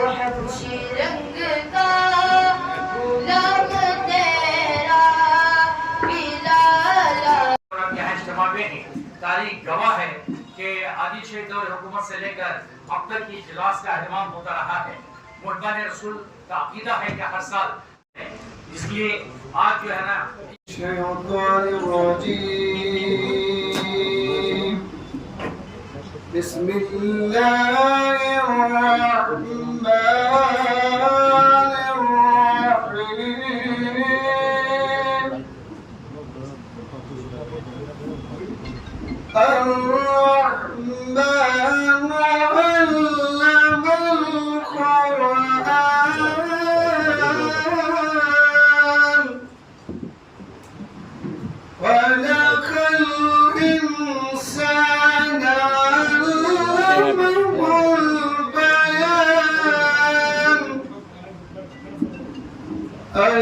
हबशी रंग का गुलाम तेरा बिलाला। यहाँ इज्तिमा में तारीख गवाह है कि आदि क्षेत्र और हुकूमत से लेकर अब तक की इजलास का एहतमाम होता रहा है। मुहब्बान रसूल का अकीदा है कि हर साल, इसलिए आज जो है ना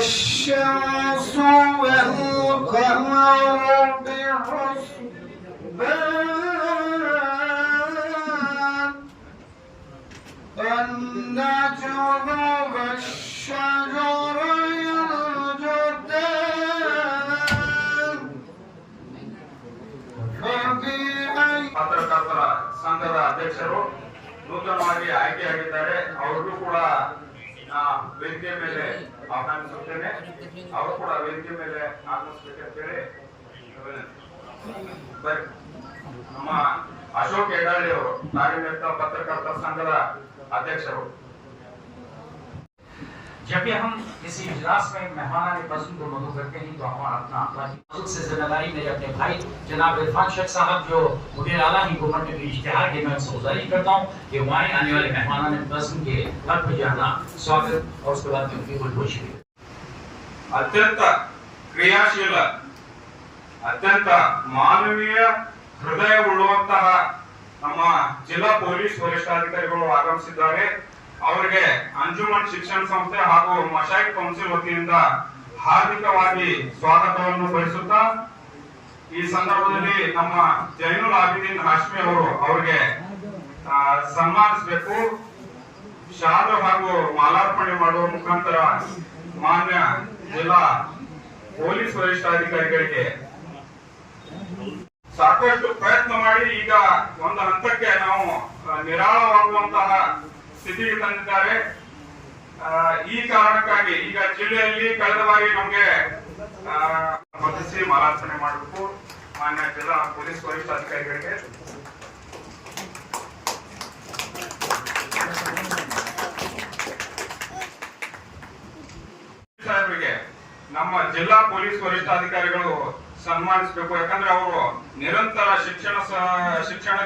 الشمس والقمر بحسبان والنجم والشجر يسجدان ಪತ್ರಕರ್ತರ ಸಂಘದ ಅಧ್ಯಕ್ಷರು ನೂತನವಾಗಿ ಆಯ್ಕೆಯಾಗಿದ್ದಾರೆ. ಅವರಿಗೂ ಕೂಡ ವೇದಿಕೆ ಮೇಲೆ ಆಹ್ವಾನಿಸುತ್ತೇನೆ. ಅವರು ಕೂಡ ವೇದಿಕೆ ಮೇಲೆ ಆಗಮಿಸಬೇಕಂತೇಳಿ ನಮ್ಮ ಅಶೋಕ್ ಹೆಡಾಳಿ ಅವರು ಕಾರ್ಯನಿರತ ಪತ್ರಕರ್ತರ ಸಂಘದ ಅಧ್ಯಕ್ಷರು. जब भी हम किसी इजलास में मेहमानान पसंद को मदू करते हैं तो हम अपना खुद से जिम्मेदारी मेरे अपने भाई जनाब इरफान शेख साहब जो मुझे आला ही गवर्नमेंट के इश्तिहार के मैं उनसे गुजारिश करता हूँ कि वहाँ आने वाले मेहमानान पसंद के घर पर जाना स्वागत और उसके बाद उनकी खुशी। ಅತ್ಯಂತ ಕ್ರಿಯಾಶೀಲ, ಅತ್ಯಂತ ಮಾನವೀಯ ಹೃದಯ ಉಳ್ಳುವಂತಹ ನಮ್ಮ ಜಿಲ್ಲಾ ಪೊಲೀಸ್ ವರಿಷ್ಠಾಧಿಕಾರಿಗಳು ಆಗಮಿಸಿದ್ದಾರೆ. ಅವರಿಗೆ ಅಂಜುಮನ್ ಶಿಕ್ಷಣ ಸಂಸ್ಥೆ ಹಾಗೂ ಮಶಾಯಿಕ್ ಕೌನ್ಸಿಲ್ ವತಿಯಿಂದ ಹಾರ್ದಿಕವಾಗಿ ಸ್ವಾಗತವನ್ನು ಬಯಸುತ್ತಾ, ಈ ಸಂದರ್ಭದಲ್ಲಿ ನಮ್ಮ ಜೈನುಲ್ ಆಬಿದೀನ್ ಹಾಶ್ಮಿ ಅವರು ಅವರಿಗೆ ಸನ್ಮಾನಿಸಬೇಕು. ಶಾಲು ಹಾಗೂ ಮಾಲಾರ್ಪಣೆ ಮಾಡುವ ಮುಖಾಂತರ ಮಾನ್ಯ ಜಿಲ್ಲಾ ಪೊಲೀಸ್ ವರಿಷ್ಠಾಧಿಕಾರಿಗಳಿಗೆ ಸಾಕಷ್ಟು ಪ್ರಯತ್ನ ಮಾಡಿ ಈಗ ಒಂದು ಹಂತಕ್ಕೆ ನಾವು ನಿರಾಳವಾಗುವಂತಹ ಸ್ಥಿತಿಗೆ ತಂದಿದ್ದಾರೆ. ಈ ಕಾರಣಕ್ಕಾಗಿ ಈಗ ಜಿಲ್ಲೆಯಲ್ಲಿ ಕಳೆದ ಬಾರಿ ನಮಗೆ ಮತಿಸಿ ಮಾಲಾರ್ಪಣೆ ಮಾಡಬೇಕು. ಮಾನ್ಯ ಜಿಲ್ಲಾ ಪೊಲೀಸ್ ವರಿಷ್ಠಾಧಿಕಾರಿಗಳಿಗೆ ಸಾಹೇಬರಿಗೆ ನಮ್ಮ ಜಿಲ್ಲಾ ಪೊಲೀಸ್ ವರಿಷ್ಠಾಧಿಕಾರಿಗಳು ಸನ್ಮಾನಿಸಬೇಕು. ಯಾಕಂದ್ರೆ ಅವರು ನಿರಂತರ ಶಿಕ್ಷಣ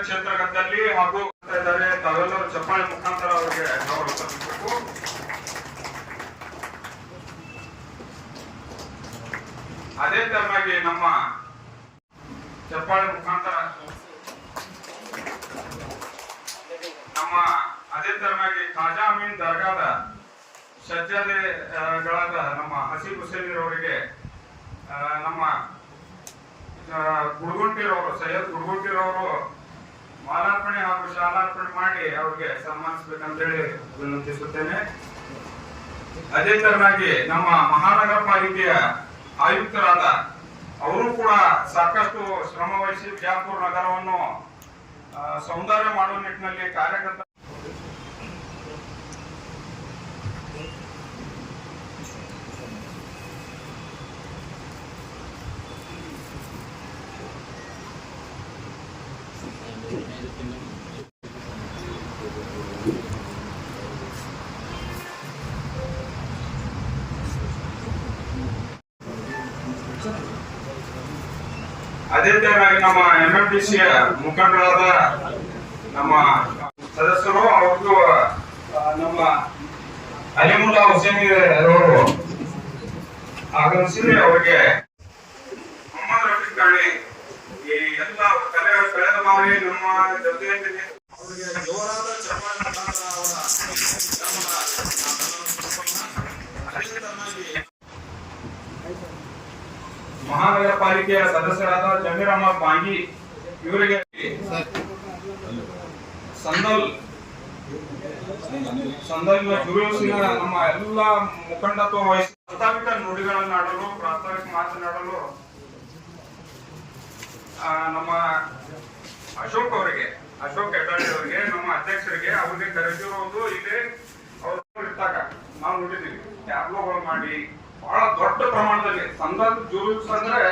ಕ್ಷೇತ್ರದಲ್ಲಿ ಹಾಗೂ ಇದ್ದಾರೆ. ತಾವೆಲ್ಲರೂ ಚಪ್ಪಾಳೆ ಮುಖಾಂತರ ಅವರಿಗೆ ಗೌರವ ಸಲ್ಲಿಸಬೇಕು. ಅದೇ ತರನಾಗಿ ನಮ್ಮ ಚಪ್ಪಾಳೆ ಮುಖಾಂತರ ಅದೇ ತರನಾಗಿ ಖಾಜಾ ಅಮೀನ್ ದರ್ಗಾದ ಸಜ್ಜಾದೆಗಳಾದ ನಮ್ಮ ಹಸೀಬ್ ಹುಸೇನ್ ಅವರಿಗೆ ನಮ್ಮ ಗುಡ್ಗುಂಟಿರವರು ಸೈಯದ್ ಗುಡ್ಗುಂಟಿರವರು ಮಾಲಾರ್ಪಣೆ ಹಾಗೂ ಶಾಲಾರ್ಪಣೆ ಮಾಡಿ ಅವ್ರಿಗೆ ಸನ್ಮಾನಿಸಬೇಕಂತೇಳಿ ವಿನಂತಿಸುತ್ತೇನೆ. ಅದೇ ತರನಾಗಿ ನಮ್ಮ ಮಹಾನಗರ ಪಾಲಿಕೆಯ ಆಯುಕ್ತರಾದ ಅವರು ಕೂಡ ಸಾಕಷ್ಟು ಶ್ರಮ ವಹಿಸಿ ಬಿಜಾಪುರ ನಗರವನ್ನು ಸೌಂದರ್ಯ ಮಾಡುವ ನಿಟ್ಟಿನಲ್ಲಿ ಕಾರ್ಯಕರ್ತ. ಅದೇ ತರನಾಗಿ ನಮ್ಮ ಎಂಎಂಡಿಸಿಯ ಮುಖಂಡರಾದ ನಮ್ಮ ಸದಸ್ಯರು ಅವ್ರಿಗೂ ನಮ್ಮ ಅಲಿಮುಲ್ಲಾ ಹುಸೇನ್ ಅವರು ಆಗಮಿಸಿ ಅವರಿಗೆ ಮೊಹಮ್ಮದ್ ರಫೀಕ್ ಕಾಣಿ ಈ ಎಲ್ಲ ಕಳೆದ ಬಾರಿ ನಮ್ಮ ಜೊತೆಯಲ್ಲಿ ಅವರಿಗೆ ಜೋರಾದ ಚಪ್ಪಾಳೆ ಮಹಾನಗರ ಪಾಲಿಕೆಯ ಸದಸ್ಯರಾದ ಜಮೀರ್ ಅಹಮದ್ ಬಾಂಗಿ ಇವರಿಗೆ ಸಂದಲ್ ಸಂದರ್ಭ ಜುಲೂಸಿನ ನಮ್ಮ ಎಲ್ಲ ಮುಖಂಡತ್ವ ವಹಿಸಿ ಪ್ರಾಸ್ತಾವಿಕ ನುಡಿಗಳನ್ನಾಡಲು ಪ್ರಾಸ್ತಾವಿಕ ಮಾತನಾಡಲು ನಮ್ಮ ಅಶೋಕ್ ಹೆಡ್ಡಾಡಿ ಅವರಿಗೆ ನಮ್ಮ ಅಧ್ಯಕ್ಷರಿಗೆ ಅವ್ರಿಗೆ ಕರೆದಿರೋದು ಇಲ್ಲಿ ಅವ್ರು ಇರ್ತಾಗ ನಾವು ನೋಡಿದೀವಿ ಟ್ಯಾಬ್ಲೋಗಳು ಮಾಡಿ ಬಹಳ ದೊಡ್ಡ ಪ್ರಮಾಣದಲ್ಲಿ ಸಂದರ್ಭ ಜುಲೂಸ್ ಅಂದ್ರೆ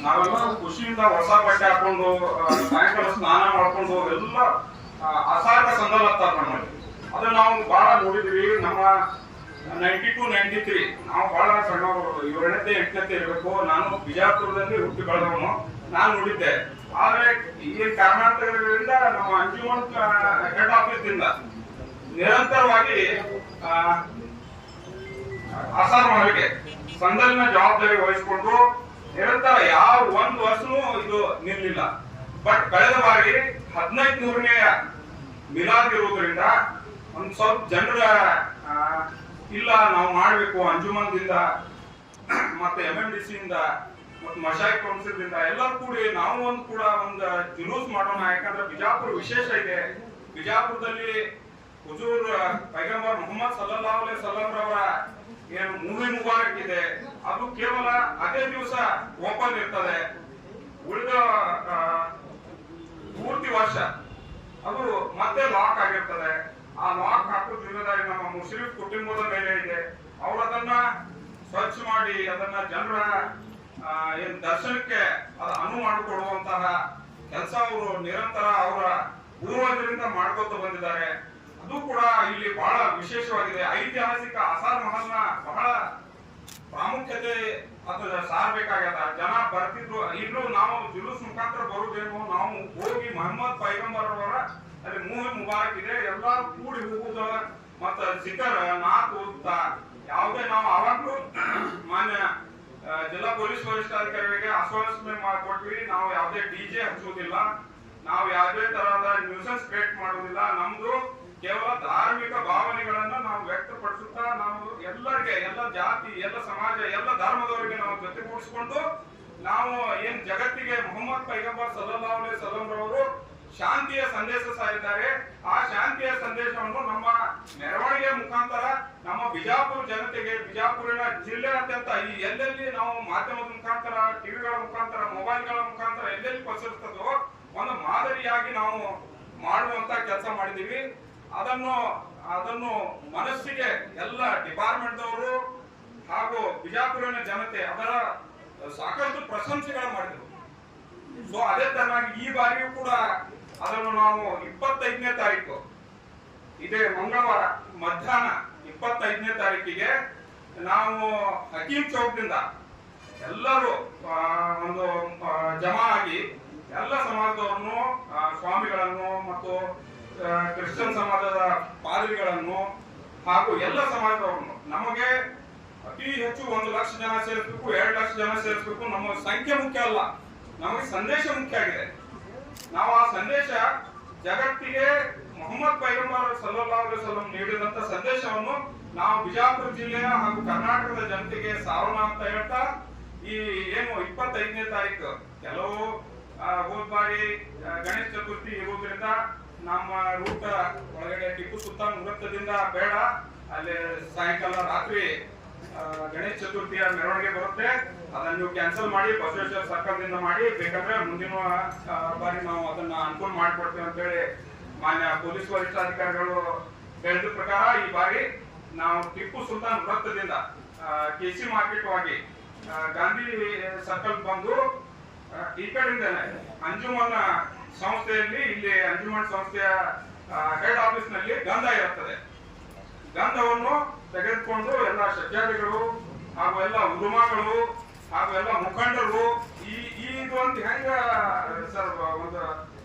ನಾವೆಲ್ಲ ಖುಷಿಯಿಂದ ಹೊಸ ಬಟ್ಟೆ ಹಾಕೊಂಡು ಸಾಯಂಕಾಲ ಸ್ನಾನ ಮಾಡ್ಕೊಂಡು ಎಲ್ಲ ಅಸಾರ್ಥ ಸಂದರ್ಭ ನಮ್ಮಲ್ಲಿ ಅದು ನಾವು ಬಹಳ ನೋಡಿದೀವಿ. ನಮ್ಮ 92, 93 ನಾವು ಬಹಳ ಸಣ್ಣವರು, 7ನೇ 8ನೇ ಇರಬೇಕು. ನಾನು ಬಿಜಾಪುರದಲ್ಲಿ ಹುಟ್ಟಿ ಬೆಳೆದವನು, ನಾನು ನೋಡಿದ್ದೆ. ಆದ್ರೆ ಈ ಕರ್ನಾಟಕದಿಂದ ನಮ್ಮ ಅಂಜುಮನ್ ಹೆಡ್ ಆಫೀಸ್ ಇಂದ ನಿರಂತರವಾಗಿ ಆಸಾರ್ ಮಹಲ್ಗೆ ಸಂದರ್ಭ ಜವಾಬ್ದಾರಿ ವಹಿಸಿಕೊಂಡು ನಿರಂತರ ಯಾವ ಒಂದು ವರ್ಷನೂ ಇದು ನಿಲ್ಲಿಲ್ಲ. ಬಟ್ ಕಳೆದ ಬಾರಿ 1500ನೇ ಮಿಲಾದ್ ಇರುವುದರಿಂದ ಒಂದ್ ಸ್ವಲ್ಪ ಜನರ ಇಲ್ಲ ನಾವು ಮಾಡ್ಬೇಕು ಅಂಜುಮನ್ದಿಂದ ಮತ್ತೆ MMDC ಇಂದ ಮತ್ತೆ ಮಶಾಯಿಕ್ ಕೌನ್ಸಿಲ್ ಎಲ್ಲರೂ ಕೂಡಿ ನಾವು ಕೂಡ ಒಂದು ಜುಲೂಸ್ ಮಾಡೋಣ. ಯಾಕಂದ್ರೆ ಬಿಜಾಪುರ ವಿಶೇಷ ಇದೆ. ಬಿಜಾಪುರದಲ್ಲಿ ಹುಜೂರ್ ಪೈಗಂಬರ್ ಮೊಹಮ್ಮದ್ ಸಲ್ಲಲ್ಲಾಹು ಅಲೈಹಿ ವಸಲ್ಲಂ ರವರ ಏನು ಮೂವಿ ಮುಬಾರಕ್ ಇದೆ, ಅದು ಕೇವಲ ಅದೇ ದಿವಸ ಓಪನ್ ಇರ್ತದೆ. ಉಳಿದ ಪೂರ್ತಿ ವರ್ಷ ಅದು ಮತ್ತೆ ಲಾಕ್ ಆಗಿರ್ತದೆ. ಆ ಲಾಕ್ ಹಾಕೋ ಜಿಲ್ಲೆದಾರಿ ನಮ್ಮ ಮುಸ್ಲಿಂ ಕುಟುಂಬದ ಮೇಲೆ ಇದೆ. ಅವ್ರು ಅದನ್ನ ಸ್ವಚ್ಛ ಮಾಡಿ ಅದನ್ನ ಜನರ ಏನ್ ದರ್ಶನಕ್ಕೆ ಅದು ಅನುವು ಮಾಡಿಕೊಡುವಂತಹ ಕೆಲಸ ಅವರು ನಿರಂತರ ಅವರ ಪೂರ್ವಜರಿಂದ ಮಾಡ್ಕೊತ ಬಂದಿದ್ದಾರೆ. ಅದು ಕೂಡ ಇಲ್ಲಿ ಬಹಳ ವಿಶೇಷವಾಗಿದೆ. ಐತಿಹಾಸಿಕ ಆಸಾರ್ ಮಹಲ್ನ ಬಹಳ ಪ್ರಾಮುಖ್ಯತೆ ಅದು ಸಾರಬೇಕಾಗ್ಯದ. ಜನ ಬರ್ತಿದ್ರು. ಇನ್ನು ನಾವು ಜುಲೂಸ್ ಮುಖಾಂತರ ಬರುವುದೇನು, ನಾವು ಹೋಗಿ ಮೊಹಮ್ಮದ್ ಪೈಗಂಬರ್ ಅವರ ಅಲ್ಲಿ ಮೂವಿ ಮುಬಾರಕ್ ಇದೆ, ಎಲ್ಲರೂ ಕೂಡಿ ಹೋಗುವುದು ಮತ್ತ ಸಿಕ್ಕರ್ ನಾಲ್ಕು ಯಾವುದೇ ನಾವು ಅವಾಗ್ಲೂ ಮಾನ್ಯ ಜಿಲ್ಲಾ ಪೊಲೀಸ್ ವರಿಷ್ಠಾಧಿಕಾರಿಗಳಿಗೆ ಆಶ್ವಾಸನೆ ಕೊಟ್ವಿ. ನಾವು ಯಾವುದೇ DJ ಹಚ್ಚುವುದಿಲ್ಲ, ನಾವು ಯಾವುದೇ ತರಹದ ನ್ಯೂಸೆನ್ಸ್ ಕ್ರಿಯೇಟ್ ಮಾಡುವುದಿಲ್ಲ. ನಮ್ದು ಕೇವಲ ಧಾರ್ಮಿಕ ಭಾವನೆಗಳನ್ನ ನಾವು ವ್ಯಕ್ತಪಡಿಸುತ್ತಾ ನಾವು ಎಲ್ಲರಿಗೆ, ಎಲ್ಲ ಜಾತಿ, ಎಲ್ಲ ಸಮಾಜ, ಎಲ್ಲ ಧರ್ಮದವರಿಗೆ ನಾವು ಜೊತೆಗೂಡಿಸಿಕೊಂಡು ನಾವು ಏನ್ ಜಗತ್ತಿಗೆ ಮೊಹಮ್ಮದ್ ಪೈಗಂಬರ್ ಸಲ್ಲಲ್ಲಾಹು ಅಲೈಹಿ ವಸಲ್ಲಂ ರವರು ಶಾಂತಿಯ ಸಂದೇಶ ಸಾರಿದ್ದಾರೆ. ಆ ಶಾಂತಿಯ ಸಂದೇಶವನ್ನು ನಮ್ಮ ಮೆರವಣಿಗೆ ಮುಖಾಂತರ ನಮ್ಮ ಬಿಜಾಪುರ ಜನತೆಗೆ, ಬಿಜಾಪುರಿನ ಜಿಲ್ಲೆಯಾದ್ಯಂತ ಈ ಎಲ್ಲೆಲ್ಲಿ ನಾವು ಮಾಧ್ಯಮದ ಮುಖಾಂತರ, ಟಿವಿಗಳ ಮುಖಾಂತರ, ಮೊಬೈಲ್ಗಳ ಮುಖಾಂತರ ಎಲ್ಲೆಲ್ಲಿ ಪಸರಿಸ್ತದೋ ಒಂದು ಮಾದರಿಯಾಗಿ ನಾವು ಮಾಡುವಂತ ಕೆಲಸ ಮಾಡಿದೀವಿ. ಅದನ್ನು ಮನಸ್ಸಿಗೆ ಎಲ್ಲ ಡಿಪಾರ್ಟ್ಮೆಂಟ್ದವರು ಹಾಗೂ ಬಿಜಾಪುರಿನ ಜನತೆ ಅದರ ಸಾಕಷ್ಟು ಪ್ರಶಂಸೆಗಳು ಮಾಡಿದ್ರು. ಸೊ ಅದೇ ತರನಾಗಿ ಈ ಬಾರಿಯೂ ಕೂಡ ಅದನ್ನು ನಾವು 25ನೇ ತಾರೀಕು ಇದೇ ಮಂಗಳವಾರ ಮಧ್ಯಾಹ್ನ 25ನೇ ತಾರೀಕಿಗೆ ನಾವು ಹಕೀಂ ಚೌಕದಿಂದ ಎಲ್ಲರೂ ಒಂದು ಜಮಾ ಆಗಿ ಎಲ್ಲ ಸಮಾಜದವರನ್ನು, ಸ್ವಾಮಿಗಳನ್ನು ಮತ್ತು ಕ್ರಿಶ್ಚಿಯನ್ ಸಮಾಜದ ಪಾದ್ರಿಗಳನ್ನು ಹಾಗೂ ಎಲ್ಲ ಸಮಾಜದವರನ್ನು, ನಮಗೆ ಅತಿ ಹೆಚ್ಚು 1 ಲಕ್ಷ ಜನ ಸೇರಿಸಬೇಕು, 2 ಲಕ್ಷ ಜನ ಸೇರಿಸಬೇಕು. ನಮ್ಮ ಸಂಖ್ಯೆ ಮುಖ್ಯ ಅಲ್ಲ, ನಮಗೆ ಸಂದೇಶ ಮುಖ್ಯ ಆಗಿದೆ. ನಾವು ಆ ಸಂದೇಶ ಜಗತ್ತಿಗೆ ಮೊಹಮ್ಮದ್ ಪೈಗಂಬರ್ ಸಲ್ಲಲ್ಲಾಹು ಅಲೈಹಿ ವಸಲ್ಲಂ ನೀಡಿದಂತ ಸಂದೇಶವನ್ನು ನಾವು ಬಿಜಾಪುರ ಜಿಲ್ಲೆಯ ಹಾಗೂ ಕರ್ನಾಟಕದ ಜನತೆಗೆ ಸಾರೋಣ ಅಂತ ಹೇಳ್ತಾ ಈ ಏನು 25ನೇ ತಾರೀಕು ಕೆಲವು ಹೋದ ಬಾರಿ ಗಣೇಶ ಚತುರ್ಥಿ ಇರುವುದರಿಂದ ನಮ್ಮ ರೂಟ್ ಒಳಗಡೆ ಟಿಪ್ಪು ಸುಲ್ತಾನ್ ವೃತ್ತದಿಂದ ಬೇಡ, ಅಲ್ಲಿ ಸಾಯಂಕಾಲ ರಾತ್ರಿ ಗಣೇಶ ಚತುರ್ಥಿಯ ಮೆರವಣಿಗೆ ಬರುತ್ತೆ. ಅದನ್ನು ನೀವು ಕ್ಯಾನ್ಸಲ್ ಮಾಡಿ ಬಸವೇಶ್ವರ ಸರ್ಕಲ್ ದಿಂದ ಮಾಡಿ, ಬೇಕಾದ್ರೆ ಮುಂದಿನ ಬಾರಿ ನಾವು ಅದನ್ನ ಅನುಕೂಲ ಮಾಡಿಕೊಡ್ತೇವೆ ಅಂತ ಹೇಳಿ ಮಾನ್ಯ ಪೊಲೀಸ್ ವರಿಷ್ಠಾಧಿಕಾರಿಗಳು ಹೇಳಿದ ಪ್ರಕಾರ ಈ ಬಾರಿ ನಾವು ಟಿಪ್ಪು ಸುಲ್ತಾನ್ ವೃತ್ತದಿಂದ KC ಮಾರ್ಕೆಟ್ ವಾಗಿ ಗಾಂಧಿ ಸರ್ಕಲ್ ಬಂದು ಈ ಕಡೆಯಿಂದನೇ ಅಂಜುಮನ್ ಸಂಸ್ಥೆಯಲ್ಲಿ, ಇಲ್ಲಿ ಅಂಜುಮನ್ ಸಂಸ್ಥೆಯ ಹೆಡ್ ಆಫೀಸ್ ನಲ್ಲಿ ಗಂಧ ಇರುತ್ತದೆ. ಗಂಧವನ್ನು ತೆಗೆದುಕೊಂಡು ಎಲ್ಲ ಸಜ್ಜಾದಿಗಳು ಹಾಗೂ ಎಲ್ಲ ಉದುಮಗಳು ಹಾಗೂ ಎಲ್ಲ ಮುಖಂಡರು ಇದು ಅಂತ ಹೆಂಗ ಸರ್ ಒಂದು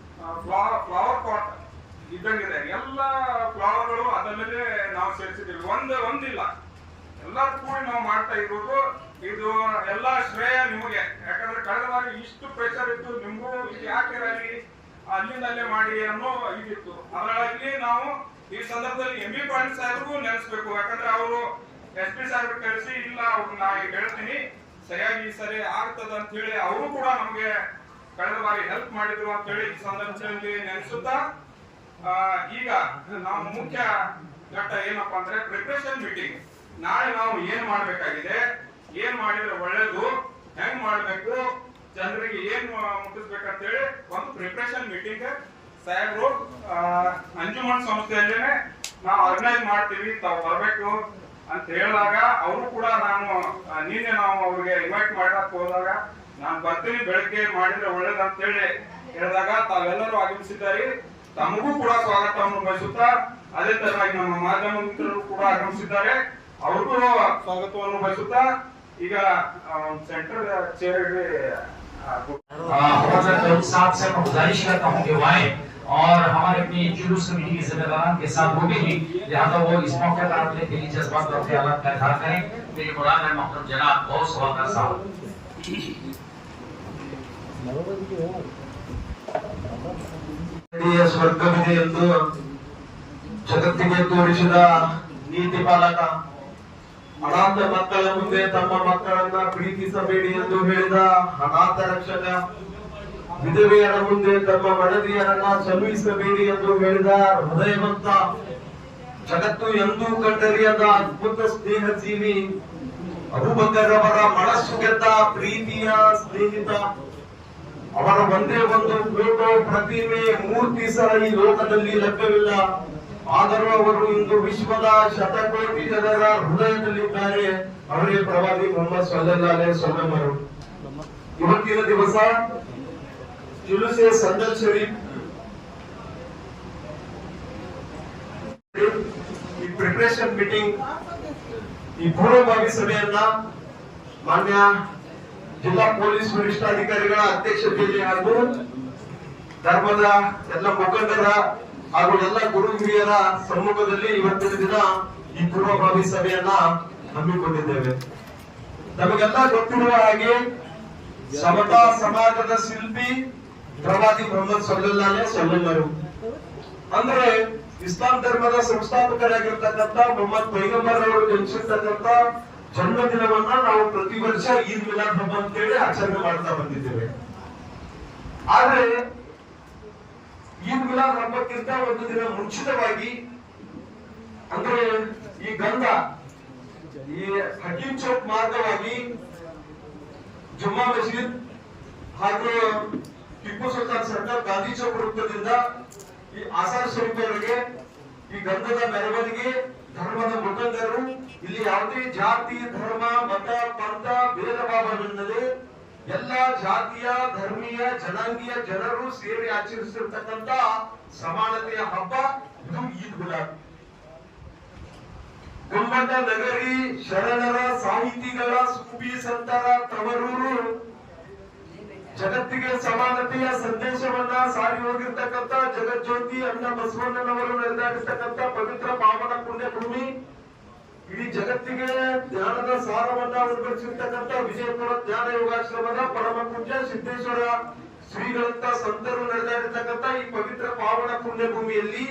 ಫ್ಲವರ್ ಪಾಟ್ ಇದ್ದಂಗಿದೆ, ಎಲ್ಲ ಫ್ಲವರ್ಗಳು ಅದರ ಮೇಲೆ ನಾವು ಸೇರಿಸಿದ್ದೀವಿ. ಒಂದಿಲ್ಲ, ಎಲ್ಲರೂ ಕೂಡಿ ನಾವು ಮಾಡ್ತಾ ಇರೋದು. ಇದು ಎಲ್ಲ ಶ್ರೇಯ ನಿಮಗೆ. ಯಾಕಂದ್ರೆ ಕಳೆದ ಬಾರಿ ಇಷ್ಟು ಪ್ರೆಷರ್ ಇತ್ತು, ನಿಮಗೂ ಇದು ಯಾಕೆ ಇರಲಿ ಅಲ್ಲಿಂದ ಅಲ್ಲೇ ಮಾಡಿ ಅನ್ನೋ ಇದಿತ್ತು. ಅದರಲ್ಲಿ ನಾವು ಈ ಸಂದರ್ಭದಲ್ಲಿ MB ಪಾಟೀಲ್ ಸಾಹೇಬ್ರಿಗೂ ನೆನೆಸ್ಬೇಕು. ಯಾಕಂದ್ರೆ ಅವರು SP ಸಾಹೇಬ್ರು ಕಳಿಸಿ ಇಲ್ಲ ಅವ್ರು ನಾ ಹೇಳ್ತೀನಿ ಸರಿಯಾಗಿ ಈ ಸರಿ ಆಗ್ತದ ಅಂತ ಹೇಳಿ ಅವರು ಕೂಡ ನಮ್ಗೆ ಕಳೆದ ಬಾರಿ ಹೆಲ್ಪ್ ಮಾಡಿದ್ರು ಅಂತ ಹೇಳಿ ಈ ಸಂದರ್ಭದಲ್ಲಿ ನೆನೆಸುತ್ತಾ ಈಗ ನಾವು ಮುಖ್ಯ ಘಟ್ಟ ಏನಪ್ಪಾ ಅಂದ್ರೆ ಪ್ರಿಪರೇಷನ್ ಮೀಟಿಂಗ್. ನಾಳೆ ನಾವು ಏನ್ ಮಾಡ್ಬೇಕಾಗಿದೆ, ಏನ್ ಮಾಡಿದ್ರೆ ಒಳ್ಳೇದು, ಹೆಂಗ್ ಮಾಡ್ಬೇಕು, ಜನರಿಗೆ ಏನ್ ಮುಟ್ಟಿಸ್ಬೇಕಂತ ಹೇಳಿ ಒಂದು ಪ್ರಿಪರೇಷನ್ ಮೀಟಿಂಗ್ ಸಾಹೇಬ್ರು ಅಂಜುಮನ್ ಸಂಸ್ಥೆಯಲ್ಲೇನೆ ನಾವು ಆರ್ಗನೈಸ್ ಮಾಡ್ತೀವಿ, ತಾವು ಬರ್ಬೇಕು ಅಂತ ಹೇಳಿದಾಗ ಅವರು ಕೂಡ ನಿನ್ನೆ ನಾವು ಅವ್ರಿಗೆ ಇನ್ವೈಟ್ ಮಾಡಕ್ ಹೋದಾಗ ನಾನು ಬರ್ತೀನಿ ಬೆಳಗ್ಗೆ ಮಾಡಿದ್ರೆ ಒಳ್ಳೇದಂತ ಹೇಳಿ ಹೇಳಿದಾಗ ತಾವೆಲ್ಲರೂ ಆಗಮಿಸಿದ್ದಾರೆ. ತಮಗೂ ಕೂಡ ಸ್ವಾಗತವನ್ನು ಬಯಸುತ್ತಾ ಅದೇ ತರವಾಗಿ ನಮ್ಮ ಮಾಧ್ಯಮ ಮಿತ್ರರು ಕೂಡ ಆಗಮಿಸಿದ್ದಾರೆ, ಅವ್ರಿಗೂ ಸ್ವಾಗತವನ್ನು ಬಯಸುತ್ತಾ ಈಗ सेंटर चेयर साहब से मैं गुजारिश करता हूँ कि वो आए और हमारे अपनी जुलूस कमेटी के जिम्मेदारान के साथ वो भी लिहाजा वो इस मौके पर अपने दिली जज्बात और ख्यालात का इजहार करें। मेरी मुराद है मोहतरम जनाब बहुत स्वागत साहब। ಸ್ವರ್ಗವಿದೆ ಎಂದು ಜಗತ್ತಿಗೆ ತೋರಿಸಿದ ನೀತಿ ಪಾಲಕ, ಅನಾಥ ಮಕ್ಕಳ ಮುಂದೆ ತಮ್ಮ ಮಕ್ಕಳನ್ನ ಪ್ರೀತಿಸಬೇಡಿ ಎಂದು ಹೇಳಿದ ಅನಾಥ ರಕ್ಷಕ, ವಿಧವೆಯರ ಮುಂದೆ ತಮ್ಮ ಮಡದಿಯರನ್ನ ಸಲುಹಿಸಬೇಡಿ ಎಂದು ಹೇಳಿದ ಹೃದಯವಂತ, ಜಗತ್ತು ಎಂದೂ ಕಂಡರಿಯದ ಅದ್ಭುತ ಸ್ನೇಹ ಜೀವಿ, ಅಬೂಬಕರ್ ಅವರ ಮನಸ್ಸು ಗೆದ್ದ ಪ್ರೀತಿಯ ಸ್ನೇಹಿತ, ಅವರ ಒಂದೇ ಒಂದು ಫೋಟೋ, ಪ್ರತಿಮೆ, ಮೂರ್ತಿ ಸಹ ಈ ಲೋಕದಲ್ಲಿ ಲಭ್ಯವಿಲ್ಲ. ಆದರೂ ಅವರು ಇಂದು ವಿಶ್ವದ ಶತಕೋಟಿ ಜನರ ಹೃದಯದಲ್ಲಿದ್ದಾರೆ. ಅವರೇ ಪ್ರವಾದಿ ಮೊಹಮ್ಮದ್ ಸಲ್ಲಲ್ಲಾಹು ಅಲೈಹಿ ವಸಲ್ಲಂ ಅವರು. ಇವತ್ತಿನ ದಿವಸ ಜುಲೂಸೆ ಸಂದಲ್ ಶರೀಫ್ ಈ ಪ್ರಿಪರೇಷನ್ ಮೀಟಿಂಗ್, ಈ ಪೂರ್ವಭಾವಿ ಸಭೆಯನ್ನ ಮಾನ್ಯ ಜಿಲ್ಲಾ ಪೊಲೀಸ್ ವರಿಷ್ಠಾಧಿಕಾರಿಗಳ ಅಧ್ಯಕ್ಷತೆಯಲ್ಲಿ ಹಾಗೂ ಧರ್ಮದ ಎಲ್ಲ ಮುಖಂಡರ ಹಾಗೂ ಎಲ್ಲ ಗುರು ಹಿರಿಯರ ಸಮ್ಮುಖದಲ್ಲಿ ಇವತ್ತಿನ ದಿನ ಈ ಪೂರ್ವಭಾವಿ ಸಭೆಯನ್ನ ಹಮ್ಮಿಕೊಂಡಿದ್ದೇವೆ. ನಮಗೆಲ್ಲ ಗೊತ್ತಿರುವ ಹಾಗೆ ಸಮತಾ ಸಮಾಜದ ಶಿಲ್ಪಿ ಪ್ರವಾದಿ ಮೊಹಮ್ಮದ್ ಸಲ್ಲಲ್ಲಾಹು ಅಲೈಹಿ ವಸಲ್ಲಂ ಅವರು, ಅಂದ್ರೆ ಇಸ್ಲಾಂ ಧರ್ಮದ ಸಂಸ್ಥಾಪಕರಾಗಿರ್ತಕ್ಕಂಥ ಮೊಹಮ್ಮದ್ ಪೈಗಂಬರ್ ಅವರು ಜನಿಸಿರ್ತಕ್ಕಂಥ ಜನ್ಮದಿನವನ್ನ ನಾವು ಪ್ರತಿ ವರ್ಷ ಈದ್ ಮಿಲಾದ್ ಹಬ್ಬ ಅಂತೇಳಿ ಆಚರಣೆ ಮಾಡ್ತಾ ಬಂದಿದ್ದೇವೆ. ಆದ್ರೆ ಈದ್ ಮಿಲಾದ್ ಹಬ್ಬಕ್ಕಿಂತ ಒಂದು ದಿನ ಮುಂಚಿತವಾಗಿ, ಅಂದ್ರೆ ಈ ಗಂಧ ಈ ಹಕೀಂ ಚೌಕ್ ಮಾರ್ಗವಾಗಿ ಜುಮ್ಮಾ ಮಸೀದ್ ಹಾಗೂ ಟಿಪ್ಪು ಸುಲ್ತಾನ್ ಸರ್ಕಲ್ ಗಾಂಧಿ ಚೌಕ್ ವೃತ್ತದಿಂದ ಈ ಆಸಾರ್ ಶರೀಫ್ವರೆಗೆ ಈ ಗಂಧದ ಮೆರವಣಿಗೆ ಧರ್ಮದ ಮುಖಂಡರು, ಇಲ್ಲಿ ಯಾವುದೇ ಜಾತಿ, ಧರ್ಮ, ಮತ, ಪಂಥ ಭೇದ ಭಾವವಿಲ್ಲದೆ ಎಲ್ಲ ಜಾತಿಯ, ಧರ್ಮೀಯ, ಜನಾಂಗೀಯ ಜನರು ಸೇರಿ ಆಚರಿಸಿರ್ತಕ್ಕಂಥ ಸಮಾನತೆಯ ಹಬ್ಬ ಇದು ಈದ್ ಮಿಲಾದ್. ಗುಮ್ಮಟ ನಗರಿ ಶರಣರ, ಸಾಹಿತಿಗಳ, ಸೂಫಿ ಸಂತರ ತವರೂರು, ಜಗತ್ತಿಗೆ ಸಮಾನತೆಯ ಸಂದೇಶವನ್ನ ಸಾರಿ ಹೋಗಿರ್ತಕ್ಕಂಥ ಜಗಜ್ಯೋತಿ ಅಣ್ಣ ಬಸವಣ್ಣನವರು ನಡೆದಾಡಿರ್ತಕ್ಕಂಥ ಪವಿತ್ರ ಪಾವನ ಪುಣ್ಯ ಭೂಮಿ, ಇಡೀ ಜಗತ್ತಿಗೆ ಜ್ಞಾನದ ಸಾರವನ್ನ ಉದ್ಭವಿಸಿರ್ತಕ್ಕಂಥ ವಿಜಯಪುರ ಜ್ಞಾನ ಯೋಗಾಶ್ರಮದ ಪರಮ ಪೂಜ್ಯ ಸಿದ್ದೇಶ್ವರ ಶ್ರೀಗಳಂತ ಸಂತರು ನಡೆದಾಡಿರ್ತಕ್ಕಂಥ ಈ ಪವಿತ್ರ ಪಾವನ ಪುಣ್ಯ ಭೂಮಿಯಲ್ಲಿ,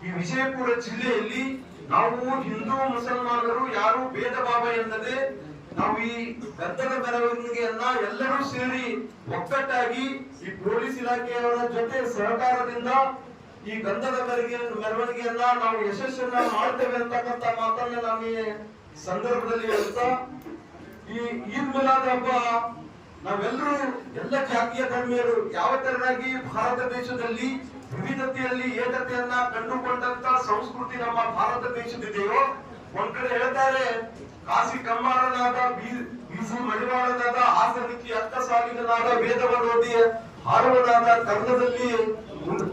ಈ ವಿಜಯಪುರ ಜಿಲ್ಲೆಯಲ್ಲಿ ನಾವು ಹಿಂದೂ ಮುಸಲ್ಮಾನರು ಯಾರು ಭೇದ ಭಾವ ಎನ್ನದೆ ನಾವು ಈ ಗಂಧದ ಮೆರವಣಿಗೆಯನ್ನ ಎಲ್ಲರೂ ಸೇರಿ ಒಗ್ಗಟ್ಟಾಗಿ ಈ ಪೊಲೀಸ್ ಇಲಾಖೆಯವರ ಜೊತೆ ಸಹಕಾರದಿಂದ ಈ ಗಂಧದ ಮೆರವಣಿಗೆಯನ್ನ ನಾವು ಯಶಸ್ಸನ್ನ ಮಾಡ್ತೇವೆ ಅಂತಕ್ಕಂಥ ಮಾತನ್ನ ನಾನು ಈ ಸಂದರ್ಭದಲ್ಲಿ ಹೇಳ್ತಾ, ಈ ಈದ್ ಮಿಲಾದ್ ಹಬ್ಬ ನಾವೆಲ್ಲರೂ ಎಲ್ಲ ಜಾತಿಯ ಧರ್ಮೀಯರು ಯಾವ ತರನಾಗಿ ಭಾರತ ದೇಶದಲ್ಲಿ ವಿವಿಧತೆಯಲ್ಲಿ ಏಕತೆಯನ್ನ ಕಂಡುಕೊಂಡಂತ ಸಂಸ್ಕೃತಿ ನಮ್ಮ ಭಾರತ ದೇಶದಿದೆಯೋ, ಒಂದ್ ಕಡೆ ಹೇಳ್ತಾರೆ ಕಾಶಿ ಕಮ್ಮಾರನಾದ, ಬಿಸಿ ಮಡಿವಾಳನಾದ, ಹಾಸನಿಕ್ಕಿ ಅಕ್ಕ ಸಾಲಿಗನಾದ, ವೇದವನ್ನೋದಿ ಹಾರುವನಾದ, ಕರ್ಣದಲ್ಲಿ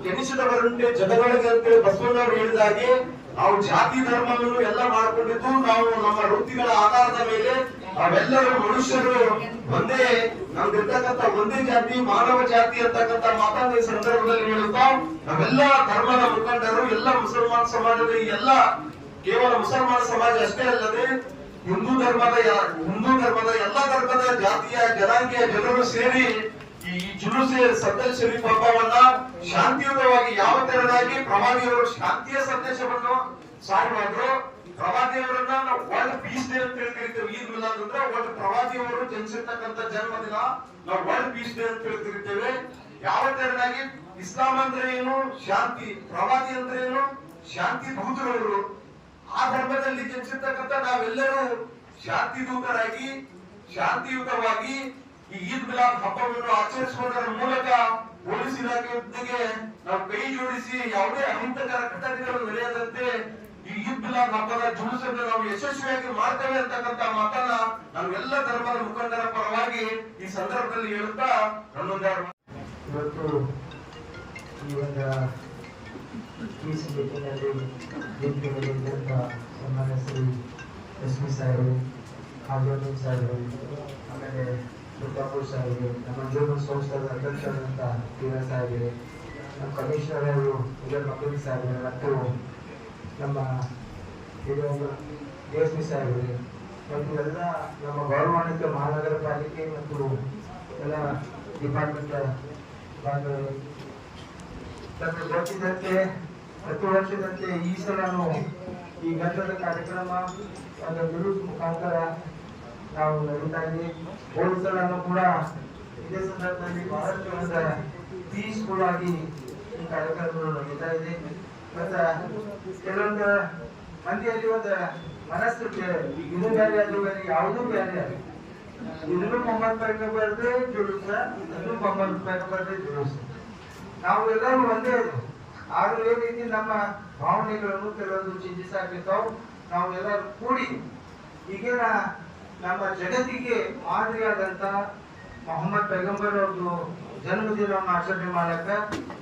ಕೆಣಿಸಿದವರುಂಟೆ ಜಗದೊಳಗೆ ಅಂತೇಳಿ ಬಸವಣ್ಣವರು ಹೇಳಿದಾಗೆ ನಾವು ಜಾತಿ ಧರ್ಮವನ್ನು ಎಲ್ಲ ಮಾಡ್ಕೊಂಡಿದ್ದು ನಾವು ನಮ್ಮ ವೃತ್ತಿಗಳ ಆಧಾರದ ಮೇಲೆ ನಾವೆಲ್ಲರೂ ಮನುಷ್ಯರು ಒಂದೇ, ನಮ್ದಿರ್ತಕ್ಕಂಥ ಒಂದೇ ಜಾತಿ ಮಾನವ ಜಾತಿ ಅಂತಕ್ಕಂಥ ಮಾತನ್ನ ಈ ಸಂದರ್ಭದಲ್ಲಿ ಹೇಳುತ್ತಾ, ನಾವೆಲ್ಲ ಧರ್ಮದ ಮುಖಂಡರು, ಎಲ್ಲ ಮುಸಲ್ಮಾನ್ ಸಮಾಜದ ಈ ಎಲ್ಲ ಕೇವಲ ಮುಸಲ್ಮಾನ ಸಮಾಜ ಅಷ್ಟೇ ಅಲ್ಲದೆ ಹಿಂದೂ ಧರ್ಮದ ಎಲ್ಲ ಧರ್ಮದ ಜಾತಿಯ ಜನಾಂಗೀಯ ಜನರು ಸೇರಿ ಈ ಜುಲೂಸೆ ಸಂದಲ್ ಶರೀಫ್ ಹಬ್ಬವನ್ನ ಶಾಂತಿಯುತವಾಗಿ ಯಾವ ತೆರನಾಗಿ ಪ್ರವಾದಿಯವರು ಶಾಂತಿಯ ಸಂದೇಶವನ್ನು ಸಾರಿ ಮಾಡಿದ್ರು. ಪ್ರವಾದಿಯವರನ್ನ ನಾವು ವರ್ಲ್ಡ್ ಪೀಸ್ ಡೇ ಅಂತ ಹೇಳಿ ಕರಿತೇವೆ. ಈದ್ ಮಿಲಾದ್ ಅಂದ್ರೆ ವರ್ಲ್ಡ್ ಪ್ರವಾದಿಯವರು ಜನಿಸಿರ್ತಕ್ಕಂಥ ಜನ್ಮದಿನ, ನಾವು ವರ್ಲ್ಡ್ ಪೀಸ್ ಡೇ ಅಂತ ಹೇಳಿ ಕರಿತೇವೆ. ಯಾವ ತೆರನಾಗಿ ಇಸ್ಲಾಂ ಅಂದ್ರೆ ಏನು, ಶಾಂತಿ. ಪ್ರವಾದಿ ಅಂದ್ರೆ ಏನು, ಶಾಂತಿ ದೂತರು. ಆ ಧರ್ಮದಲ್ಲಿ ಜನಿಸಿರ್ತಕ್ಕಂಥ ನಾವೆಲ್ಲರೂ ಶಾಂತಿ ದೂತರಾಗಿ ಶಾಂತಿಯುತವಾಗಿ ಈ ಈದ್ ಮಿಲಾದ್ ಹಬ್ಬವನ್ನು ಆಚರಿಸುವುದರ ಮೂಲಕ ಪೊಲೀಸ್ ಇಲಾಖೆಯೊಂದಿಗೆ ನಾವು ಕೈ ಜೋಡಿಸಿ ಯಾವುದೇ ಅಹಿತಕರ ಘಟನೆಗಳು ನಡೆಯದಂತೆ ಈ ಈದ್ ಮಿಲಾದ್ ಹಬ್ಬದ ಜುಲೂಸನ್ನು ನಾವು ಯಶಸ್ವಿಯಾಗಿ ಮಾಡ್ತೇವೆ ಅಂತಕ್ಕಂಥ ಮಾತನ್ನ ನಾವು ಎಲ್ಲ ಧರ್ಮದ ಮುಖಂಡರ ಪರವಾಗಿ ಈ ಸಂದರ್ಭದಲ್ಲಿ ಹೇಳುತ್ತಾ ನನ್ನೊಂದೆರಡು ಇವತ್ತು ಈ ಒಂದು ಪೀಸ್ ಮೀಟಿಂಗ್ನಲ್ಲಿ ವೇದಿಕೆಯಲ್ಲಿದ್ದಂಥ ಸನ್ಮಾನ್ಯ ಶ್ರೀ ಎಸ್.ಪಿ. ಸಾಹೇಬರು, ಹಾಜರುದ್ದೀನ್ ಸಾಹೇಬರು, ಆಮೇಲೆ ದುರ್ಗಾಪುರ್ ಸಾಹೇಬರು, ನಮ್ಮ ಜೀವನ ಸಂಸ್ಥೆಯ ಅಧ್ಯಕ್ಷರಾದಂಥ ತೀರಾ ಸಾಹೇಬರು, ನಮ್ಮ ಕಮಿಷನರ್ ಅವರು ವಿಜಯ್ ಮಕ್ಕಳಿ ಸಾಹೇಬರು ಮತ್ತು ನಮ್ಮ ಡಿ.ಎಸ್.ಪಿ. ಸಾಹೇಬರು ಮತ್ತು ಎಲ್ಲ ನಮ್ಮ ಗೌರವಾನ್ವಿತ ಮಹಾನಗರ ಪಾಲಿಕೆ ಮತ್ತು ಎಲ್ಲ ಡಿಪಾರ್ಟ್ಮೆಂಟ್ ಬಾಂಧವರು, ತಮಗೆ ಗೊತ್ತಿದ್ದಂತೆ ಪ್ರತಿ ವರ್ಷದಂತೆ ಈ ಸಲನೂ ಈ ಗಂಧದ ಕಾರ್ಯಕ್ರಮ ಒಂದು ಜುಲೂಸ್ ಮುಖಾಂತರ ನಾವು ನಡೀತಾ ಇದ್ದೀವಿ. ಹೋದ ಸಲನೂ ಕೂಡ ಇದೇ ಸಂದರ್ಭದಲ್ಲಿ ಬಹಳಷ್ಟು ಒಂದು ಪೀಸ್ಫುಲ್ ಆಗಿ ಈ ಕಾರ್ಯಕ್ರಮಗಳು ನಡೀತಾ ಇದೆ. ಮತ್ತು ಕೆಲವೊಂದು ಮಂದಿಯಲ್ಲಿ ಒಂದು ಮನಸ್ಸು ಬೇರೆ, ಇದು ಬೇರೆ ಅದು ಬೇರೆ, ಯಾವುದೂ ಬೇರೆ. ಇದನ್ನು ಮೊಹಮ್ಮದ್ ಪೈಗಂಬರ್ದೇ ಜುಲೂಸ, ಅದು ಮೊಹಮ್ಮದ್ ಪೈಗಂಬರ್ದೇ ಜುಲೂಸ. ನಾವು ಎಲ್ಲರೂ ಒಂದೇ ಅದು. ಆದ್ರೂ ಈ ರೀತಿ ನಮ್ಮ ಭಾವನೆಗಳನ್ನು ಕೆಲವೊಂದು ಚೇಂಜಸ್ ಆಗಿರ್ತಾವ. ನಾವು ಎಲ್ಲರೂ ಕೂಡಿ ಈಗಿನ ನಮ್ಮ ಜಗತ್ತಿಗೆ ಮಾದರಿಯಾದಂತ ಮೊಹಮ್ಮದ್ ಪೈಗಂಬರ್ ಅವ್ರದ್ದು ಜನ್ಮದಿನವನ್ನು ಆಚರಣೆ ಮಾಡಕ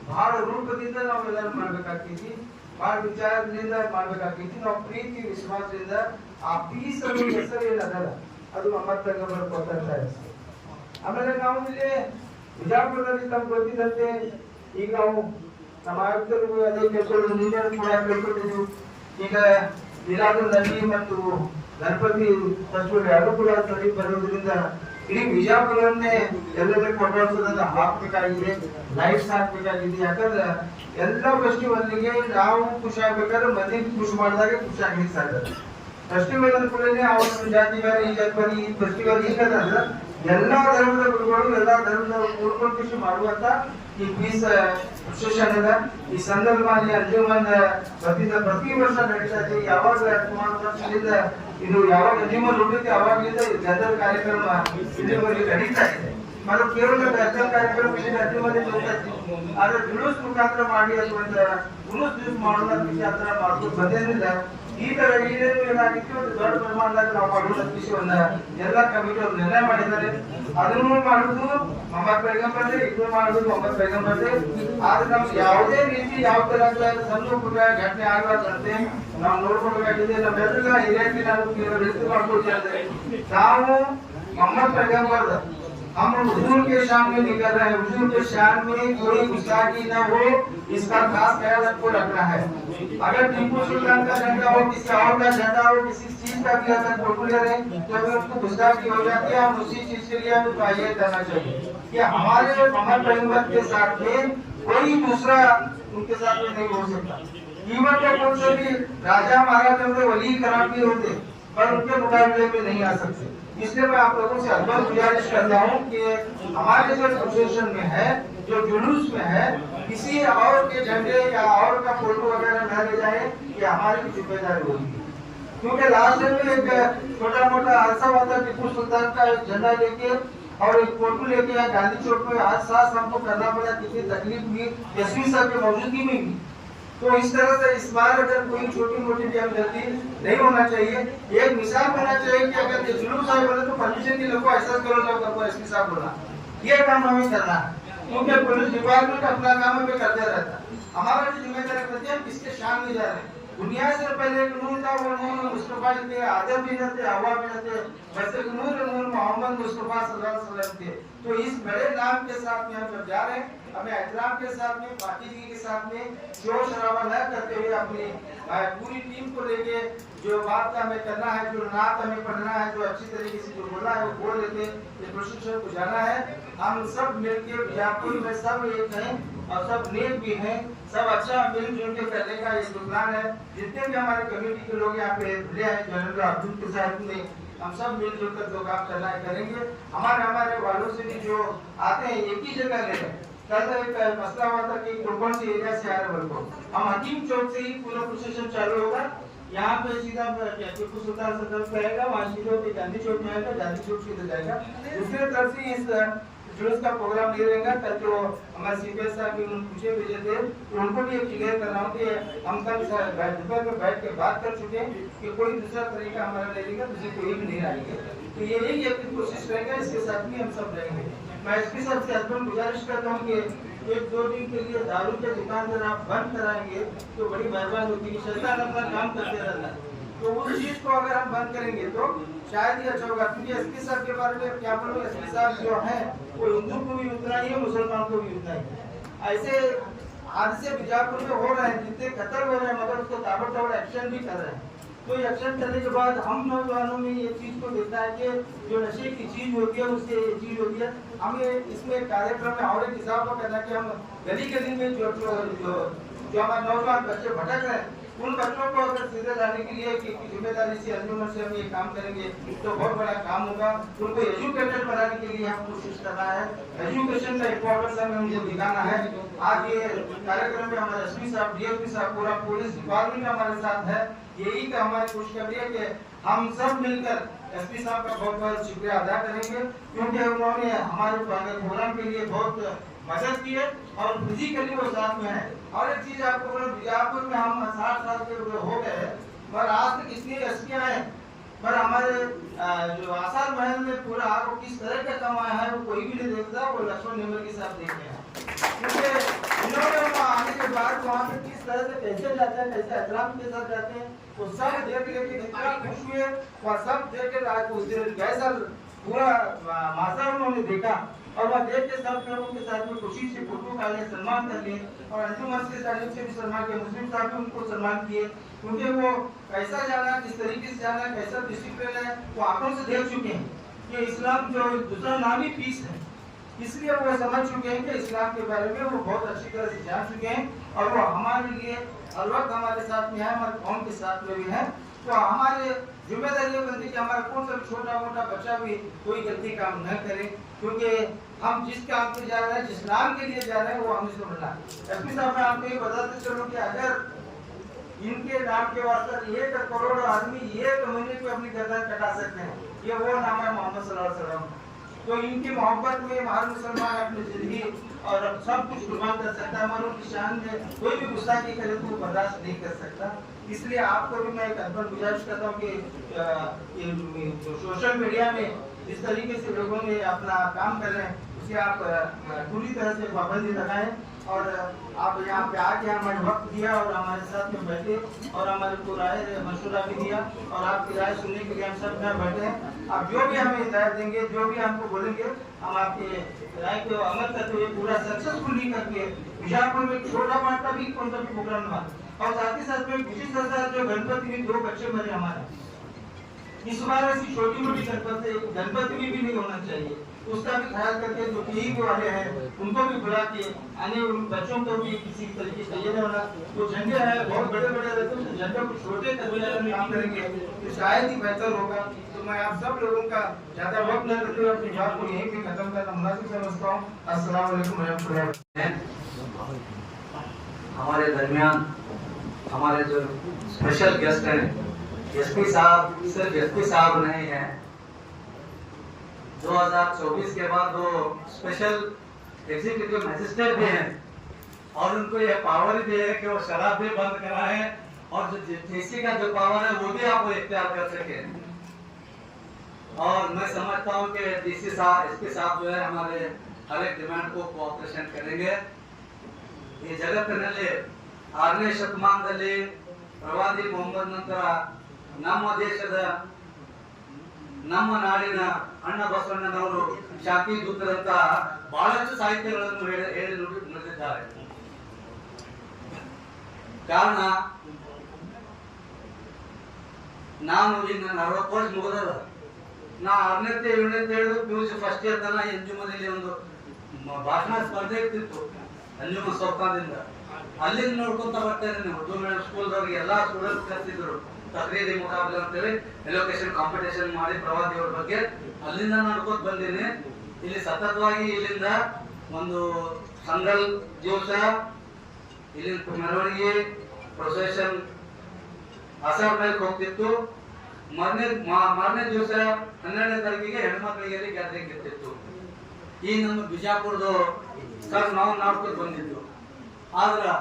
ಬಹಳ ರೂಪದಿಂದ ನಾವೆಲ್ಲರೂ ಮಾಡ್ಬೇಕಾಗ್ತೈತಿ, ಬಹಳ ವಿಚಾರದಿಂದ ಮಾಡ್ಬೇಕಾಗ್ತೈತಿ. ನಾವು ಪ್ರೀತಿ ವಿಶ್ವಾಸದಿಂದ ಆ ಪೀಸ್ ಅನ್ನೋ ಹೆಸರು ಏನದಲ್ಲ ಅದು ಮೊಹಮ್ಮದ್ ಪೈಗಂಬರ್ ಕೊಟ್ಟಂತ ಹೆಸರು. ಆಮೇಲೆ ನಾವು ಇಲ್ಲಿ ಬಿಜಾಪುರದಲ್ಲಿ ತಮ್ಗೆ ಗೊತ್ತಿದ್ದಂತೆ ಈಗ ನಾವು ನಮ್ಮ ಆಯುಕ್ತರಿಗೂ ಅದೇ ಕೇಳ್ಕೊಳ್ಳೋದು, ನಿನ್ನೆ ಕೂಡ ಕೇಳ್ಕೊಂಡಿದ್ದೀವಿ. ಈಗ ಮಿಲಾದುಲ್ ನಬಿ ಮತ್ತು ಗಣಪತಿ ಫೆಸ್ಟಿವಲ್ ಎರಡು ಕೂಡ ನಡಿ ಬರೋದ್ರಿಂದ ಇಡೀ ಬಿಜಾಪುರವನ್ನೇ ಎಲ್ಲದಕ್ಕೆ ಕೊಂಡೊಯ್ಸೋದನ್ನ ಹಾಕ್ಬೇಕಾಗಿದೆ, ಲೈಟ್ಸ್ ಹಾಕ್ಬೇಕಾಗಿದೆ. ಯಾಕಂದ್ರೆ ಎಲ್ಲ ಫೆಸ್ಟಿವಲ್ಗೆ ನಾವು ಖುಷಿ ಆಗ್ಬೇಕಾದ್ರೆ ಮಂದಿಗೆ ಖುಷಿ ಮಾಡಿದಾಗ ಖುಷಿ ಆಗ್ಲಿಕ್ಕೆ ಸಾಧ್ಯ. ಫೆಸ್ಟಿವಲ್ ಅಂದ್ಕೊಳ್ಳಿ ಅವ್ರ ಜಾತಿ ಬೇರೆ ಈ ಜಾತಿ ಬೇರೆ, ಈ ಫೆಸ್ಟಿವಲ್ ಈಗಂದ್ರೆ ಎಲ್ಲಾ ಧರ್ಮದ ಗುರುಗಳು ಎಲ್ಲಾ ಧರ್ಮದ ಕೂಡ್ಕೊಂಡು ಖುಷಿ ಮಾಡುವಂತ ಈ ಪೀಸ್ ಅಸೋಸಿಯೇಷನ್ ಅದ. ಈ ಸಂದರ್ಭದಲ್ಲಿ ಅಂಜುಮನ್ ವತಿಯಿಂದ ಪ್ರತಿ ವರ್ಷ ನಡೀತಾ ಇದೆ. ಯಾವಾಗ ಸುಮಾರು ವರ್ಷದಿಂದ ಇದು ಯಾವಾಗ ಅಂಜುಮನ್ ಹುಟ್ಟಿದೆ ಅವಾಗಲಿಂದ ಜನರ ಕಾರ್ಯಕ್ರಮ ಇಲ್ಲಿವರೆಗೆ ನಡೀತಾ ಇದೆ. ಮತ್ತು ಕೇವಲ ಗದ್ದಲ್ ಕಾರ್ಯಕ್ರಮ ಅಂಜುಮನ್ ಹೋಗ್ತಾ ಇತ್ತು. ಆದ್ರೆ ಜುಲೂಸ್ ಮುಖಾಂತರ ಮಾಡಿ ಅಥವಾ ಜುಲೂಸ್ ಯೂಸ್ ಮಾಡೋಣ ಮುಖಾಂತರ ಮಾಡ್ಕೊಂಡು ಬಂದಿರಲಿಲ್ಲ. ಈ ತರ ಏನೇನು ಏನಾಗಿತ್ತು ಒಂದು ದೊಡ್ಡ ಪ್ರಮಾಣದಾಗ ನಾವು ಮಾಡುವ ವಿಷಯವನ್ನ ಎಲ್ಲ ಕಮಿಟಿ ಅವರು ನಿರ್ಣಯ ಮಾಡಿದ್ದಾರೆ. ಅದನ್ನು ಮಾಡುದು ಮೊಹಮ್ಮದ್ ಪೈಗಂಬರ್ದೇ, ಇದನ್ನು ಮಾಡುದು ಮೊಹಮ್ಮದ್ ಪೈಗಂಬರ್ದೇ. ಆದ್ರೆ ನಮ್ಗೆ ಯಾವುದೇ ರೀತಿ ಯಾವ ತರ ಸಣ್ಣ ಪುಟ್ಟ ಘಟನೆ ಆಗಬಾರ್ದಂತೆ ನಾವು ನೋಡ್ಕೊಳ್ಬೇಕಾಗಿದೆ. ನಮ್ಮೆಲ್ಲ ಹಿರಿಯರಿಗೆ ನಾವು ರಿಸ್ಕ್ ಮಾಡ್ಕೊಳ್ತೀವಿ. ನಾವು ಮೊಹಮ್ಮದ್ ಪೈಗಂಬರ್ हम हुजूर के शान में निकल रहे हैं, हुजूर के शान में कोई गुस्ताखी न हो, इसका खास ख्याल आपको रखना है। अगर टीपू सुल्तान का झंडा हो, किसी और का झंडा हो, किसी चीज का भी अगर पॉपुलर है तो अगर उसको गुस्ताखी हो जाती है, हम उसी चीज के लिए हमें ये करना चाहिए कि हमारे मोहम्मद पैगंबर के साथ में कोई दूसरा उनके साथ में नहीं हो सकता। इवन तो कौन से भी राजा महाराजा में वली खराब भी होते पर उनके मुकाबले में नहीं आ सकते। इसलिए मैं आप लोगों से अदब गुजारिश करता हूँ कि हमारे जो एसोसिएशन में है, जो जुलूस में है, किसी और के झंडे या और का फोटो वगैरह न ले जाए, ये हमारी जिम्मेदारी होगी। क्योंकि लास्ट में एक छोटा मोटा हादसा हुआ था, टीपू सुल्तान का एक झंडा लेके और एक फोटो लेके गांधी चौक में आज साथ हमको करना पड़ा, कितनी तकलीफ हुई एसपी साहब की मौजूदगी में भी। तो इस तरह से इस बार अगर कोई छोटी मोटी गलती नहीं होना चाहिए। एक मिसाल होना चाहिए कि अगर ये जुलूस है बोले तो परमिशन के लोगों को ऐसा करो जो करो एसपी साहब बोला, ये काम हमें करना है। क्योंकि पुलिस डिपार्टमेंट अपना काम हमें करते रहता है। हमारा भी जिम्मेदारी रहती है किसके शान में जा रहे हैं। दुनिया से पहले एक नूर था, वो नूर मुस्तफा जी थे, आदम भी न थे, हवा भी न थे, बस एक नूर मोहम्मद मुस्तफा सल्लल्लाहु अलैहि वसल्लम थे। तो इस बड़े नाम के साथ में हम जब जा रहे हैं, हमें एहतराम के साथ में, पाकीज़गी के साथ में, शोर शराबा न करते हुए अपनी पूरी टीम को लेके जो बात का हमें करना है, जो नात हमें पढ़ना है, जो अच्छी तरीके से जो बोलना है वो बोल लेके इस प्रशिक्षण को जाना है। हम सब मिलके बिजापुर में सब एक हैं और सब नेक भी हैं, सब अच्छा मिलजुल के करने का ये प्लान है। जितने भी हमारे कम्युनिटी के लोग यहाँ पे मिले हैं, जनरल अब्दुल के साथ में हम सब मिलजुल कर जो काम करना है करेंगे। हमारे वालों से भी जो आते हैं एक ही जगह ले रहे हैं, कल एक मसला हुआ था कि कौन से एरिया से आ रहे बोल को, हम हकीम चौक से ही पूरा प्रोसेशन चालू होगा। यहाँ पे सीधा टीपू सुल्तान सर्कल पे आएगा, वहाँ सीधे होकर गांधी चौक में आएगा, गांधी चौक सीधे जाएगा। दूसरी तरफ से इस जुलूस का प्रोग्राम ले रहेगा। कल जो हमारे सीपीएस साहब भी उन्होंने पूछे भेजे थे, तो उनको भी क्लियर कर रहा हूँ कि हम कल दोपहर में बैठ के बात कर चुके हैं कि कोई दूसरा तरीका हमारा ले लेगा, दूसरी कोई भी नहीं आएगा। तो ये यही अपनी कोशिश रहेगा, इसके साथ भी हम सब रहेंगे। मैं एसपी साहब से हस्बैंड गुजारिश करता हूँ कि 1-2 दिन के लिए दारू के दुकान अगर आप बंद कराएंगे तो बड़ी मेहरबानी होगी। शैतान अपना काम करते रहता है, तो उस चीज को अगर हम बंद करेंगे तो शायद ही अच्छा होगा। क्योंकि एसपी साहब के बारे में क्या बोलूं, एसपी साहब जो है वो हिंदू को भी उतना ही है, मुसलमान को भी उतना ही है। ऐसे हादसे बीजापुर में हो रहे हैं, जितने कत्ल हो रहे हैं, मगर उसको ताबड़तोड़ एक्शन भी कर रहे हैं। तो एक्शन करने के बाद हम नौजवानों में ये चीज को देखना है कि जो नशे की चीज होती है उससे ये चीज होती है। हमें इसमें कार्यक्रम में और एक इजाफा करना कि हम गली गली में जो हमारे नौजवान बच्चे भटक रहे हैं, उन बच्चों को अगर सीधे लाने के लिए की जिम्मेदारी से अंजुमन से हम ये काम करेंगे तो बहुत बड़ा काम होगा। उनको एजुकेटेड बनाने के लिए हम कोशिश करना है, एजुकेशन का इम्पोर्टेंस हमें उनको दिखाना है। आज ये कार्यक्रम में हमारे एसपी साहब, डीएसपी साहब, पूरा पुलिस डिपार्टमेंट हमारे साथ है। यही का हमारी खुशखबरी है कि हम सब मिलकर एसपी साहब का बहुत बहुत शुक्रिया अदा करेंगे, क्योंकि उन्होंने हमारे प्रोग्राम के लिए बहुत मदद की है और फिजिकली वो साथ में है। और एक चीज आपको बोलो, बीजापुर में हम 60 साल के हो गए, पर आज तक इसलिए एसपी आए, पर हमारे जो आसार महल में पूरा आपको किस तरह का कमाया है वो कोई भी नहीं देखता, वो लक्ष्मण निर्मल के साथ देख रहे हैं। क्योंकि इन्होंने आने के बाद वहाँ पे किस तरह से कैसे जाते हैं, कैसे एहतराम के साथ जाते हैं, वो सब देख लेके इतना खुश हुए और सब देख के उस दिन कैसा पूरा मासा उन्होंने देखा और वह देख के सब लोगों के साथ में खुशी से फोटो डाले, सम्मान कर लिए और अंजुमन के तारीफ से भी सम्मान किया। मुस्लिम साहब भी उनको सम्मान किए, क्योंकि वो कैसा जाना, किस तरीके से जाना, कैसा डिसिप्लिन है, वो आंखों से देख चुके हैं कि इस्लाम जो दूसरा नाम ही पीस है। इसलिए वो समझ चुके हैं कि इस्लाम के बारे में वो बहुत अच्छी तरह से जान चुके हैं और वो हमारे लिए हर वक्त हमारे साथ में है, हमारे कौम के साथ में भी है। तो हमारे जिम्मेदारी बनती है कि हमारा कौन सा छोटा मोटा बच्चा भी कोई गलती काम न करे, क्योंकि हम जिस काम पे जा रहे हैं, जिस नाम के लिए जा रहे हैं, वो हमें समझना है। एसपी साहब मैं आपको ये बताते चलूं कि अगर इनके नाम के वास्ते 1 करोड़ आदमी 1 महीने पे अपनी गर्दन कटा सकते हैं, ये वो नाम है मोहम्मद सल्लल्लाहु अलैहि वसल्लम। तो इनकी मोहब्बत में हर मुसलमान अपनी जिंदगी और सब कुछ कुर्बान कर सकता है, मगर उनकी शान में कोई भी गुस्ताखी करे तो बर्दाश्त नहीं कर सकता। इसलिए आपको भी मैं एक अदब गुजारिश करता हूँ कि सोशल मीडिया में जिस तरीके से लोगों ने अपना काम कर रहे हैं उसे आप पूरी तरह से पाबंदी लगाएं और आप यहाँ पे आके हमारे वक्त दिया और हमारे साथ में बैठे और हमारे को राय मशवरा भी दिया और आपकी राय सुनने के लिए हम सब यहाँ बैठे हैं। आप जो भी हमें हिदायत देंगे, जो भी हमको बोलेंगे, हम आपके राय को अमल करते हुए पूरा सक्सेसफुली करके बीजापुर में छोटा मोटा भी कौन सा भी प्रोग्राम हुआ और साथ ही साथ में 25,000 जो गणपति में 2 बच्चे मरे हमारे, इस बार ऐसी छोटी मोटी गणपति में भी नहीं होना चाहिए, उसका भी ख्याल करके जो पीढ़ी वाले हैं उनको भी बुला के आने उन बच्चों को भी किसी तरीके से ये होना। वो झंडे हैं बहुत बड़े बड़े रहते हैं, झंडे को छोटे करने में काम करेंगे तो शायद ही बेहतर होगा। तो मैं आप सब लोगों का ज्यादा वक्त न करते हुए अपनी बात को यहीं पे खत्म करना मुनासिब समझता हूँ। अस्सलाम वालेकुम रहमतुल्लाह। हमारे दरमियान हमारे जो स्पेशल गेस्ट हैं, एसपी साहब सिर्फ एसपी साहब नहीं हैं, 2024 के बाद वो स्पेशल एग्जीक्यूटिव मजिस्ट्रेट भी हैं और उनको यह पावर भी है कि वो शराब भी बंद कराएं और जो डीसी का जो पावर है वो भी आपको इख्तियार कर सके। और मैं समझता हूँ कि डीसी साहब, एसपी साहब जो है हमारे हर एक डिमांड को कोऑपरेशन करेंगे। ಈ ಜಗತ್ತಿನಲ್ಲಿ 6ನೇ ಶತಮಾನದಲ್ಲಿ ಪ್ರವಾದಿ ಮೊಹಮ್ಮದ್ ನಂತರ ನಮ್ಮ ದೇಶದ ನಮ್ಮ ನಾಡಿನ ಅಣ್ಣ ಬಸವಣ್ಣನವರು ಶಾಂತಿ ದೂತರಂತ ಬಹಳಷ್ಟು ಸಾಹಿತ್ಯಗಳನ್ನು ಹೇಳಿ ನುಡಿದಿದ್ದಾರೆ. ಕಾರಣ ನಾನು ಇನ್ನು 40 ವರ್ಷ ಮುಗಿದದ, ನಾ 6ನೇ 7ನೇ PUC ಫಸ್ಟ್ ಇಯರ್ ತನ ಎಂಜುಮನಲ್ಲಿ ಒಂದು ಭಾಷಣ ಸ್ಪರ್ಧೆ ಇರ್ತಿತ್ತು ಅಂಜುಮ ಸೌಕಾದಿಂದ. ಅಲ್ಲಿಂದ ನೋಡ್ಕೊಂತ ಬರ್ತಾರೆ, ಉರ್ದು ಮೀಡಿಯಂ ಸ್ಕೂಲ್ದವ್ರಿಗೆ ಎಲ್ಲಾ ಸ್ಟೂಡೆಂಟ್ಸ್ ಕಲಿಸಿದ್ರು. ತಕ್ರೀರಿ ಮುಕಾಬಲೆ ಅಂತೇಳಿ ಎಲೋಕೇಶನ್ ಕಾಂಪಿಟೇಷನ್ ಮಾಡಿ ಪ್ರವಾದಿಯವರ ಬಗ್ಗೆ ಅಲ್ಲಿಂದ ನೋಡ್ಕೊತ ಬಂದೀನಿ. ಇಲ್ಲಿ ಸತತವಾಗಿ ಇಲ್ಲಿಂದ ಒಂದು ಸಂಗಲ್ ದಿವಸ ಇಲ್ಲಿ ಮೆರವಣಿಗೆ ಪ್ರೊಸೆಷನ್ ಆಸಾಮ್ ಮೇಲೆ ಹೋಗ್ತಿತ್ತು. ಮಾರನೇ ದಿವಸ 12ನೇ ತಾರೀಕಿಗೆ ಹೆಣ್ಮಕ್ಳಿಗೆ ಗ್ಯಾದರಿಂಗ್ ಇರ್ತಿತ್ತು. ಈ ನಮ್ಮ ಬಿಜಾಪುರದ ಸರ್ ನಾವು ನಾಡ್ಕೊಂಡು ಬಂದಿದ್ದು. ಆದ್ರೆ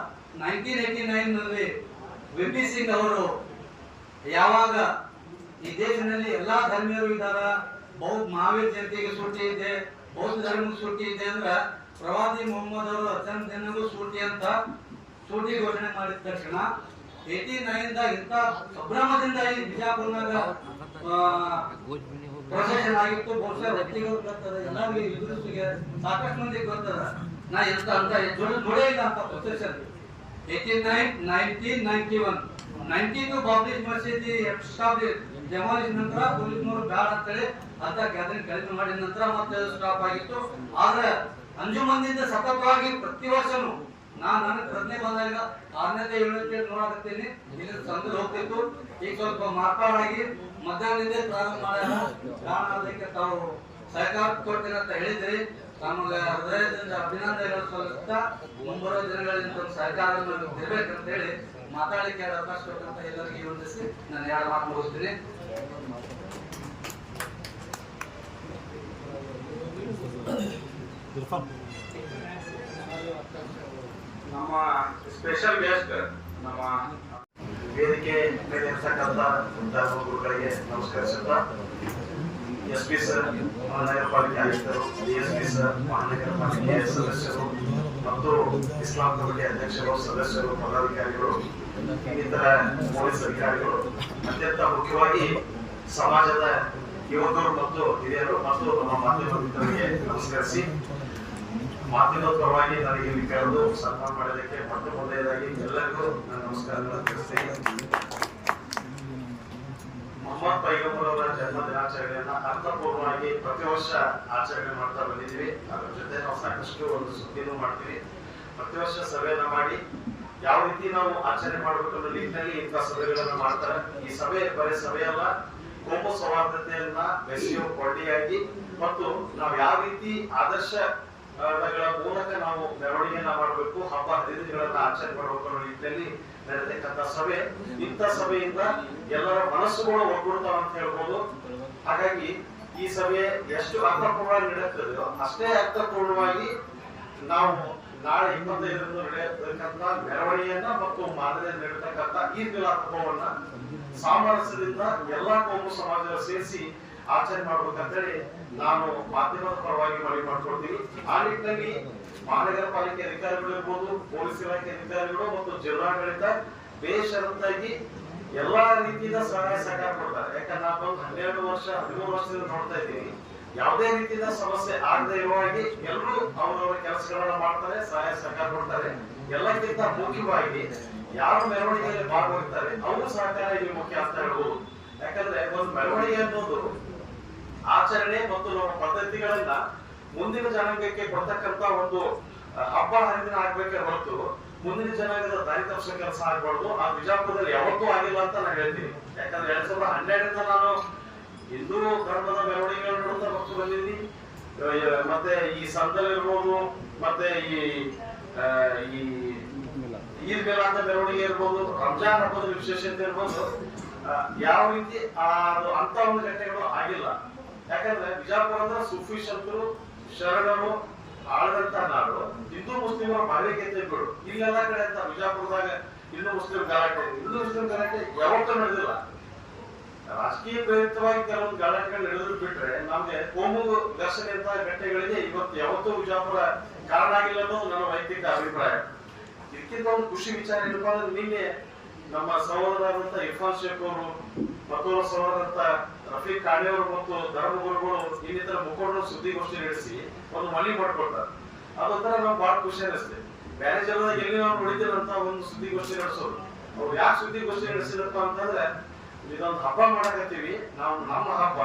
1989 ನಲ್ಲಿ ವಿ.ಪಿ. ಸಿಂಗ್ ಅವರು ಯಾವಾಗ ಈ ದೇಶದಲ್ಲಿ ಎಲ್ಲಾ ಧರ್ಮೀಯರು ಇದ್ದಾರ, ಬೌದ್ಧ ಮಹಾವೀರ್ ಜಯಂತಿಗೆ ಸೂಟಿ ಇದೆ, ಬೌದ್ಧ ಧರ್ಮಕ್ಕೆ ಸೂಟಿ ಇದೆ ಅಂದ್ರೆ ಪ್ರವಾದಿ ಮೊಹಮ್ಮದ್ ಅವರು 18 ದಿನಗೂ ಸೂಟಿ ಅಂತ ಸೂಟಿ ಘೋಷಣೆ ಮಾಡಿದ ತಕ್ಷಣ 89 ಇಂತ ಸಂಭ್ರಮದಿಂದ ಈ ಬಿಜಾಪುರನಾಗ ಪ್ರೊಸೆಷನ್ ಆಗಿತ್ತು. ಬಹುಶಃ ವ್ಯಕ್ತಿಗಳು ಬರ್ತದೆ, ಎಲ್ಲರಿಗೂ ಎದುರಿಸಿಗೆ ಸಾಕಷ್ಟು ಮಂದಿಗೆ ಬರ್ತದ. ನಾ ಎಂತ ಅಂತ ನೋಡೇ ಇಲ್ಲ ಅಂತ ಪ್ರೊಸೆಷನ್. 89, 1991, 92 ಬಾಬ್ರಿ ಮಸೀದಿ ಡೆಮಾಲಿಷ್ ನಂತರ ಪೊಲೀಸ್ನವರು ಬ್ಯಾಡ ಅಂತೇಳಿ ಅಂತ ಗ್ಯಾದರಿಂಗ್ ಕಡಿಮೆ ಮಾಡಿದ ನಂತರ ಮತ್ತೆ ಸ್ಟಾಪ್ ಆಗಿತ್ತು. ಆದ್ರೆ ಅಂಜುಮಂದಿಯಿಂದ ಸತತವಾಗಿ ಪ್ರತಿ ವರ್ಷನೂ ನನಗೆ ಪ್ರಜ್ಞೆ ಬಂದಾಗ 6ನೇ 7ನೇ ನೋಡಾಕತ್ತೀನಿ, ಇಲ್ಲಿ ಸಂಘ ಹೋಗ್ತಿತ್ತು. ಈಗ ಸ್ವಲ್ಪ ಮಾರ್ಪಾಡಾಗಿ ಮಧ್ಯಾಹ್ನದಿಂದ ಪ್ರಾರಂಭ ಮಾಡ್ಯಾರ. ಕಾರಣ ಅದಕ್ಕೆ ತಾವು ಸಹಕಾರ ಕೊಡ್ತೀನಿ ಅಂತ ಹೇಳಿದ್ರಿ. ತಮಗೆ ಹೃದಯದಿಂದ ಅಭಿನಂದನೆಗಳು ಸಲ್ಲಿಸ್ತಾ ಮುಂಬರುವ ದಿನಗಳಿಂದ ಸಹಕಾರ ಇರ್ಬೇಕಂತ ಹೇಳಿ ಮಾತಾಡಲಿಕ್ಕೆ ಅವಕಾಶ ಕೊಟ್ಟಂತ ಎಲ್ಲರಿಗೂ ವಂದಿಸಿ ನಾನು 2 ಮಾತು ಮುಗಿಸ್ತೀನಿ. ನಮ್ಮ ಸ್ಪೆಷಲ್ ಗೆಸ್ಟ್ ನಮ್ಮ ವೇದಿಕೆ ಮೇಲೆ ಇರ್ತಕ್ಕಂಥ ಧರ್ಮ ಗುರುಗಳಿಗೆ ನಮಸ್ಕರಿಸುತ್ತಾ, SP ಸರ್, ಮಹಾನಗರ ಪಾಲಿಕೆ ಆಯುಕ್ತರು, DSP ಸರ್, ಮಹಾನಗರ ಪಾಲಿಕೆ ಸದಸ್ಯರು ಮತ್ತು ಇಸ್ಲಾಂ ಕಮಿಟಿ ಅಧ್ಯಕ್ಷರು, ಸದಸ್ಯರು, ಪದಾಧಿಕಾರಿಗಳು, ಇನ್ನಿತರ ಪೊಲೀಸ್ ಅಧಿಕಾರಿಗಳು, ಅತ್ಯಂತ ಮುಖ್ಯವಾಗಿ ಸಮಾಜದ ಯುವಕರು ಮತ್ತು ಹಿರಿಯರು ಮತ್ತು ನಮ್ಮ ಮಾಧ್ಯಮ ಮಿತ್ರರಿಗೆ ನಮಸ್ಕರಿಸಿ, ಮಾಧ್ಯಮದ ಪರವಾಗಿ ನನಗೆ ಇಲ್ಲಿ ಕರೆದು ಸನ್ಮಾನ ಮಾಡೋದಕ್ಕೆ ಮೊದಲನೇದಾಗಿ ಎಲ್ಲರಿಗೂ ನಾನು ನಮಸ್ಕಾರಗಳನ್ನು ತಿಳಿಸ್ತೇನೆ. ಮೊಹಮ್ಮದ್ ಪೈಗಂಬರ್ ಅವರ ಜನ್ಮ ದಿನಾಚರಣೆಯನ್ನ ಅರ್ಥಪೂರ್ಣವಾಗಿ ಪ್ರತಿ ವರ್ಷ ಆಚರಣೆ ಮಾಡ್ತಾ ಬಂದಿದ್ದೀವಿ. ಅದ್ರ ಜೊತೆ ನಾವು ಸಾಕಷ್ಟು ಒಂದು ಸುದ್ದಿನೂ ಮಾಡ್ತೀವಿ. ಪ್ರತಿ ವರ್ಷ ಸಭೆಯನ್ನ ಮಾಡಿ ಯಾವ ರೀತಿ ನಾವು ಆಚರಣೆ ಮಾಡಬೇಕು ಅನ್ನೋ ನಿಟ್ಟಿನಲ್ಲಿ ಇಂಥ ಸಭೆಗಳನ್ನ ಮಾಡ್ತಾರೆ. ಈ ಸಭೆ ಬರೀ ಸಭೆಯಲ್ಲ, ಕೋಮು ಸೌಹಾರ್ದತೆಯನ್ನ ಬೆಸೆಯುವ ಕೊಂಡಿಯಾಗಿ ಮತ್ತು ನಾವು ಯಾವ ರೀತಿ ಆದರ್ಶ ಮೂಲಕ ನಾವು ಮೆರವಣಿಗೆಯನ್ನ ಮಾಡಬೇಕು, ಹಬ್ಬ ಹರಿದಿನಗಳನ್ನ ಆಚರಣೆ ಮಾಡಬೇಕು ಅನ್ನೋ ನಿಟ್ಟಿನಲ್ಲಿ ನಡೆದಕ್ಕಂತ ಸಭೆ. ಇಂಥ ಸಭೆಯಿಂದ ಎಲ್ಲರ ಮನಸ್ಸುಗಳು ಒಗ್ಗೂಡ್ತಾವ ಅಂತ ಹೇಳ್ಬೋದು. ಹಾಗಾಗಿ ಈ ಸಭೆ ಎಷ್ಟು ಅರ್ಥಪೂರ್ಣವಾಗಿ ನಡೆಯುತ್ತದೆಯೋ ಅಷ್ಟೇ ಅರ್ಥಪೂರ್ಣವಾಗಿ ನಾವು ನಾಳೆ 25ರಂದು ನಡೆಯತಕ್ಕಂತ ಮೆರವಣಿಗೆಯನ್ನ ಮತ್ತು ಮಾದರಿಯಲ್ಲಿ ನಡೆಯತಕ್ಕಂತ ಈ ಹಬ್ಬವನ್ನ ಸಾಮರಸ್ಯದಿಂದ ಎಲ್ಲಾ ಕೋಮು ಸಮಾಜಗಳು ಸೇರಿಸಿ ಆಚರಣೆ ಮಾಡ್ಬೇಕಂತೇಳಿ ನಾನು ಮಾಧ್ಯಮದ ಪರವಾಗಿ ಮನವಿ ಮಾಡ್ಕೊಳ್ತೀನಿ. ಆ ನಿಟ್ಟಿನಲ್ಲಿ ಮಹಾನಗರ ಪಾಲಿಕೆ ಅಧಿಕಾರಿಗಳು ಇರ್ಬೋದು, ಪೊಲೀಸ್ ಇಲಾಖೆ ಅಧಿಕಾರಿಗಳು ಮತ್ತು ಜಿಲ್ಲಾಡಳಿತ ಬೇಷರತ್ತಾಗಿ ಎಲ್ಲಾ ರೀತಿಯ ಸಹಾಯ ಸಹಕಾರ ಕೊಡ್ತಾರೆ. ಯಾಕಂದ್ರೆ ನಾವು 12 ವರ್ಷ 13 ವರ್ಷದಿಂದ ನೋಡ್ತಾ ಇದ್ದೀವಿ, ಯಾವುದೇ ರೀತಿಯ ಸಮಸ್ಯೆ ಆಗದೆ ಇರುವಾಗಿ ಎಲ್ಲರೂ ಅವರವರ ಕೆಲಸಗಳನ್ನ ಮಾಡ್ತಾರೆ, ಸಹಾಯ ಸಹಕಾರ ಕೊಡ್ತಾರೆ. ಎಲ್ಲಕ್ಕಿಂತ ಮುಖ್ಯವಾಗಿ ಯಾರು ಮೆರವಣಿಗೆಯಲ್ಲಿ ಭಾಗವಹಿಸ್ತಾರೆ ಅವರು ಸಹಕಾರ ಇಲ್ಲಿ ಮುಖ್ಯ ಅಂತ ಹೇಳ್ಬೋದು. ಯಾಕಂದ್ರೆ ಒಂದು ಮೆರವಣಿಗೆ ಅನ್ನೋದು ಆಚರಣೆ ಮತ್ತು ನಮ್ಮ ಪದ್ಧತಿಗಳನ್ನ ಮುಂದಿನ ಜನಾಂಗಕ್ಕೆ ಕೊಡ್ತಕ್ಕಂತ ಒಂದು ಹಬ್ಬ ಹರಿದಿನ ಆಗ್ಬೇಕೇ ಹೊರತು ಮುಂದಿನ ಜನಾಂಗದ ದಾರಿ ತಪ್ಪಿಸೋ ಕೆಲಸ ಆಗ್ಬಾರ್ದು. ಆ ಬಿಜಾಪುರದಲ್ಲಿ ಯಾವತ್ತೂ ಆಗಿಲ್ಲ ಅಂತ ನಾನು ಹೇಳ್ತೀನಿ. ಯಾಕಂದ್ರೆ 2012ರಿಂದ ನಾನು ಹಿಂದೂ ಧರ್ಮದ ಮೆರವಣಿಗೆಗಳು ನೋಡ್ತಾ ಬರ್ತು ಬಂದಿದ್ದೀನಿ. ಮತ್ತೆ ಈ ಸಂದಲ್ ಇರ್ಬೋದು, ಮತ್ತೆ ಈ ಈದ್ ಮಿಲಾದ್ ಮೆರವಣಿಗೆ ಇರ್ಬೋದು, ರಂಜಾನ್ ಹಬ್ಬದ ವಿಶೇಷತೆ ಇರ್ಬೋದು, ಯಾವ ರೀತಿ ಅಂತ ಒಂದು ಘಟನೆಗಳು ಆಗಿಲ್ಲ. ಯಾಕಂದ್ರೆ ಬಿಜಾಪುರ ಅಂದ್ರೆ ಸೂಫಿ ಸಂತರು ಶರಣರು ಆಳದಂತ ನಾಡು, ಹಿಂದೂ ಮುಸ್ಲಿಮರ ಭಾವೈಕ್ಯತೆಗಳು ಇಲ್ಲೆಲ್ಲ ಕಡೆ ಅಂತ ಬಿಜಾಪುರದಾಗ ಹಿಂದೂ ಮುಸ್ಲಿಂ ಗಲಾಟೆ ಯಾವತ್ತೂ ನಡೆದಿಲ್ಲ. ರಾಜಕೀಯ ಪ್ರೇರಿತವಾಗಿ ಕೆಲವೊಂದು ಗಲಾಟೆಗಳು ನಡೆದ್ರು ಬಿಟ್ರೆ ನಮ್ಗೆ ಕೋಮು ಘರ್ಷಣೆ ಅಂತ ಘಟನೆಗಳಿಗೆ ಇವತ್ತು ಯಾವತ್ತೂ ಬಿಜಾಪುರ ಕಾರಣ ಆಗಿಲ್ಲ ಅನ್ನೋದು ನನ್ನ ವೈಯಕ್ತಿಕ ಅಭಿಪ್ರಾಯ. ಇದಕ್ಕಿಂತ ಒಂದು ಖುಷಿ ವಿಚಾರ ಏನಪ್ಪಾ ಅಂದ್ರೆ ನಿನ್ನೆ ನಮ್ಮ ಸಹೋದರರಾದಂತ ಇರ್ಫಾನ್ ಶೇಖ್ ಅವರು ಮತ್ತೊಬ್ಬ ಸಹೋದರಂತ ರಫೀಕ್ ಕಾಣೆ ಅವರು ಮತ್ತು ಧರ್ಮಗುರುಗಳು ಇನ್ನಿತರ ಮುಖಂಡರು ಸುದ್ದಿಗೋಷ್ಠಿ ನಡೆಸಿ ಒಂದು ಮನವಿ ಮಾಡ್ಕೊಳ್ತಾರೆ. ಅದೊಂಥರ ನಾವು ಬಹಳ ಖುಷಿ ಅನಿಸ್ತೇವೆ. ಬೇರೆ ಜನದಾಗ ಎಲ್ಲಿ ನಾವು ನೋಡಿದ್ದೇವಂತ ಒಂದು ಸುದ್ದಿಗೋಷ್ಠಿ ನಡೆಸೋರು. ಅವ್ರು ಯಾಕೆ ಸುದ್ದಿಗೋಷ್ಠಿ ನಡೆಸಿದಪ್ಪ ಅಂತಂದ್ರೆ ಇದೊಂದು ಹಬ್ಬ ಮಾಡಕತ್ತೀವಿ ನಾವು, ನಮ್ಮ ಹಬ್ಬ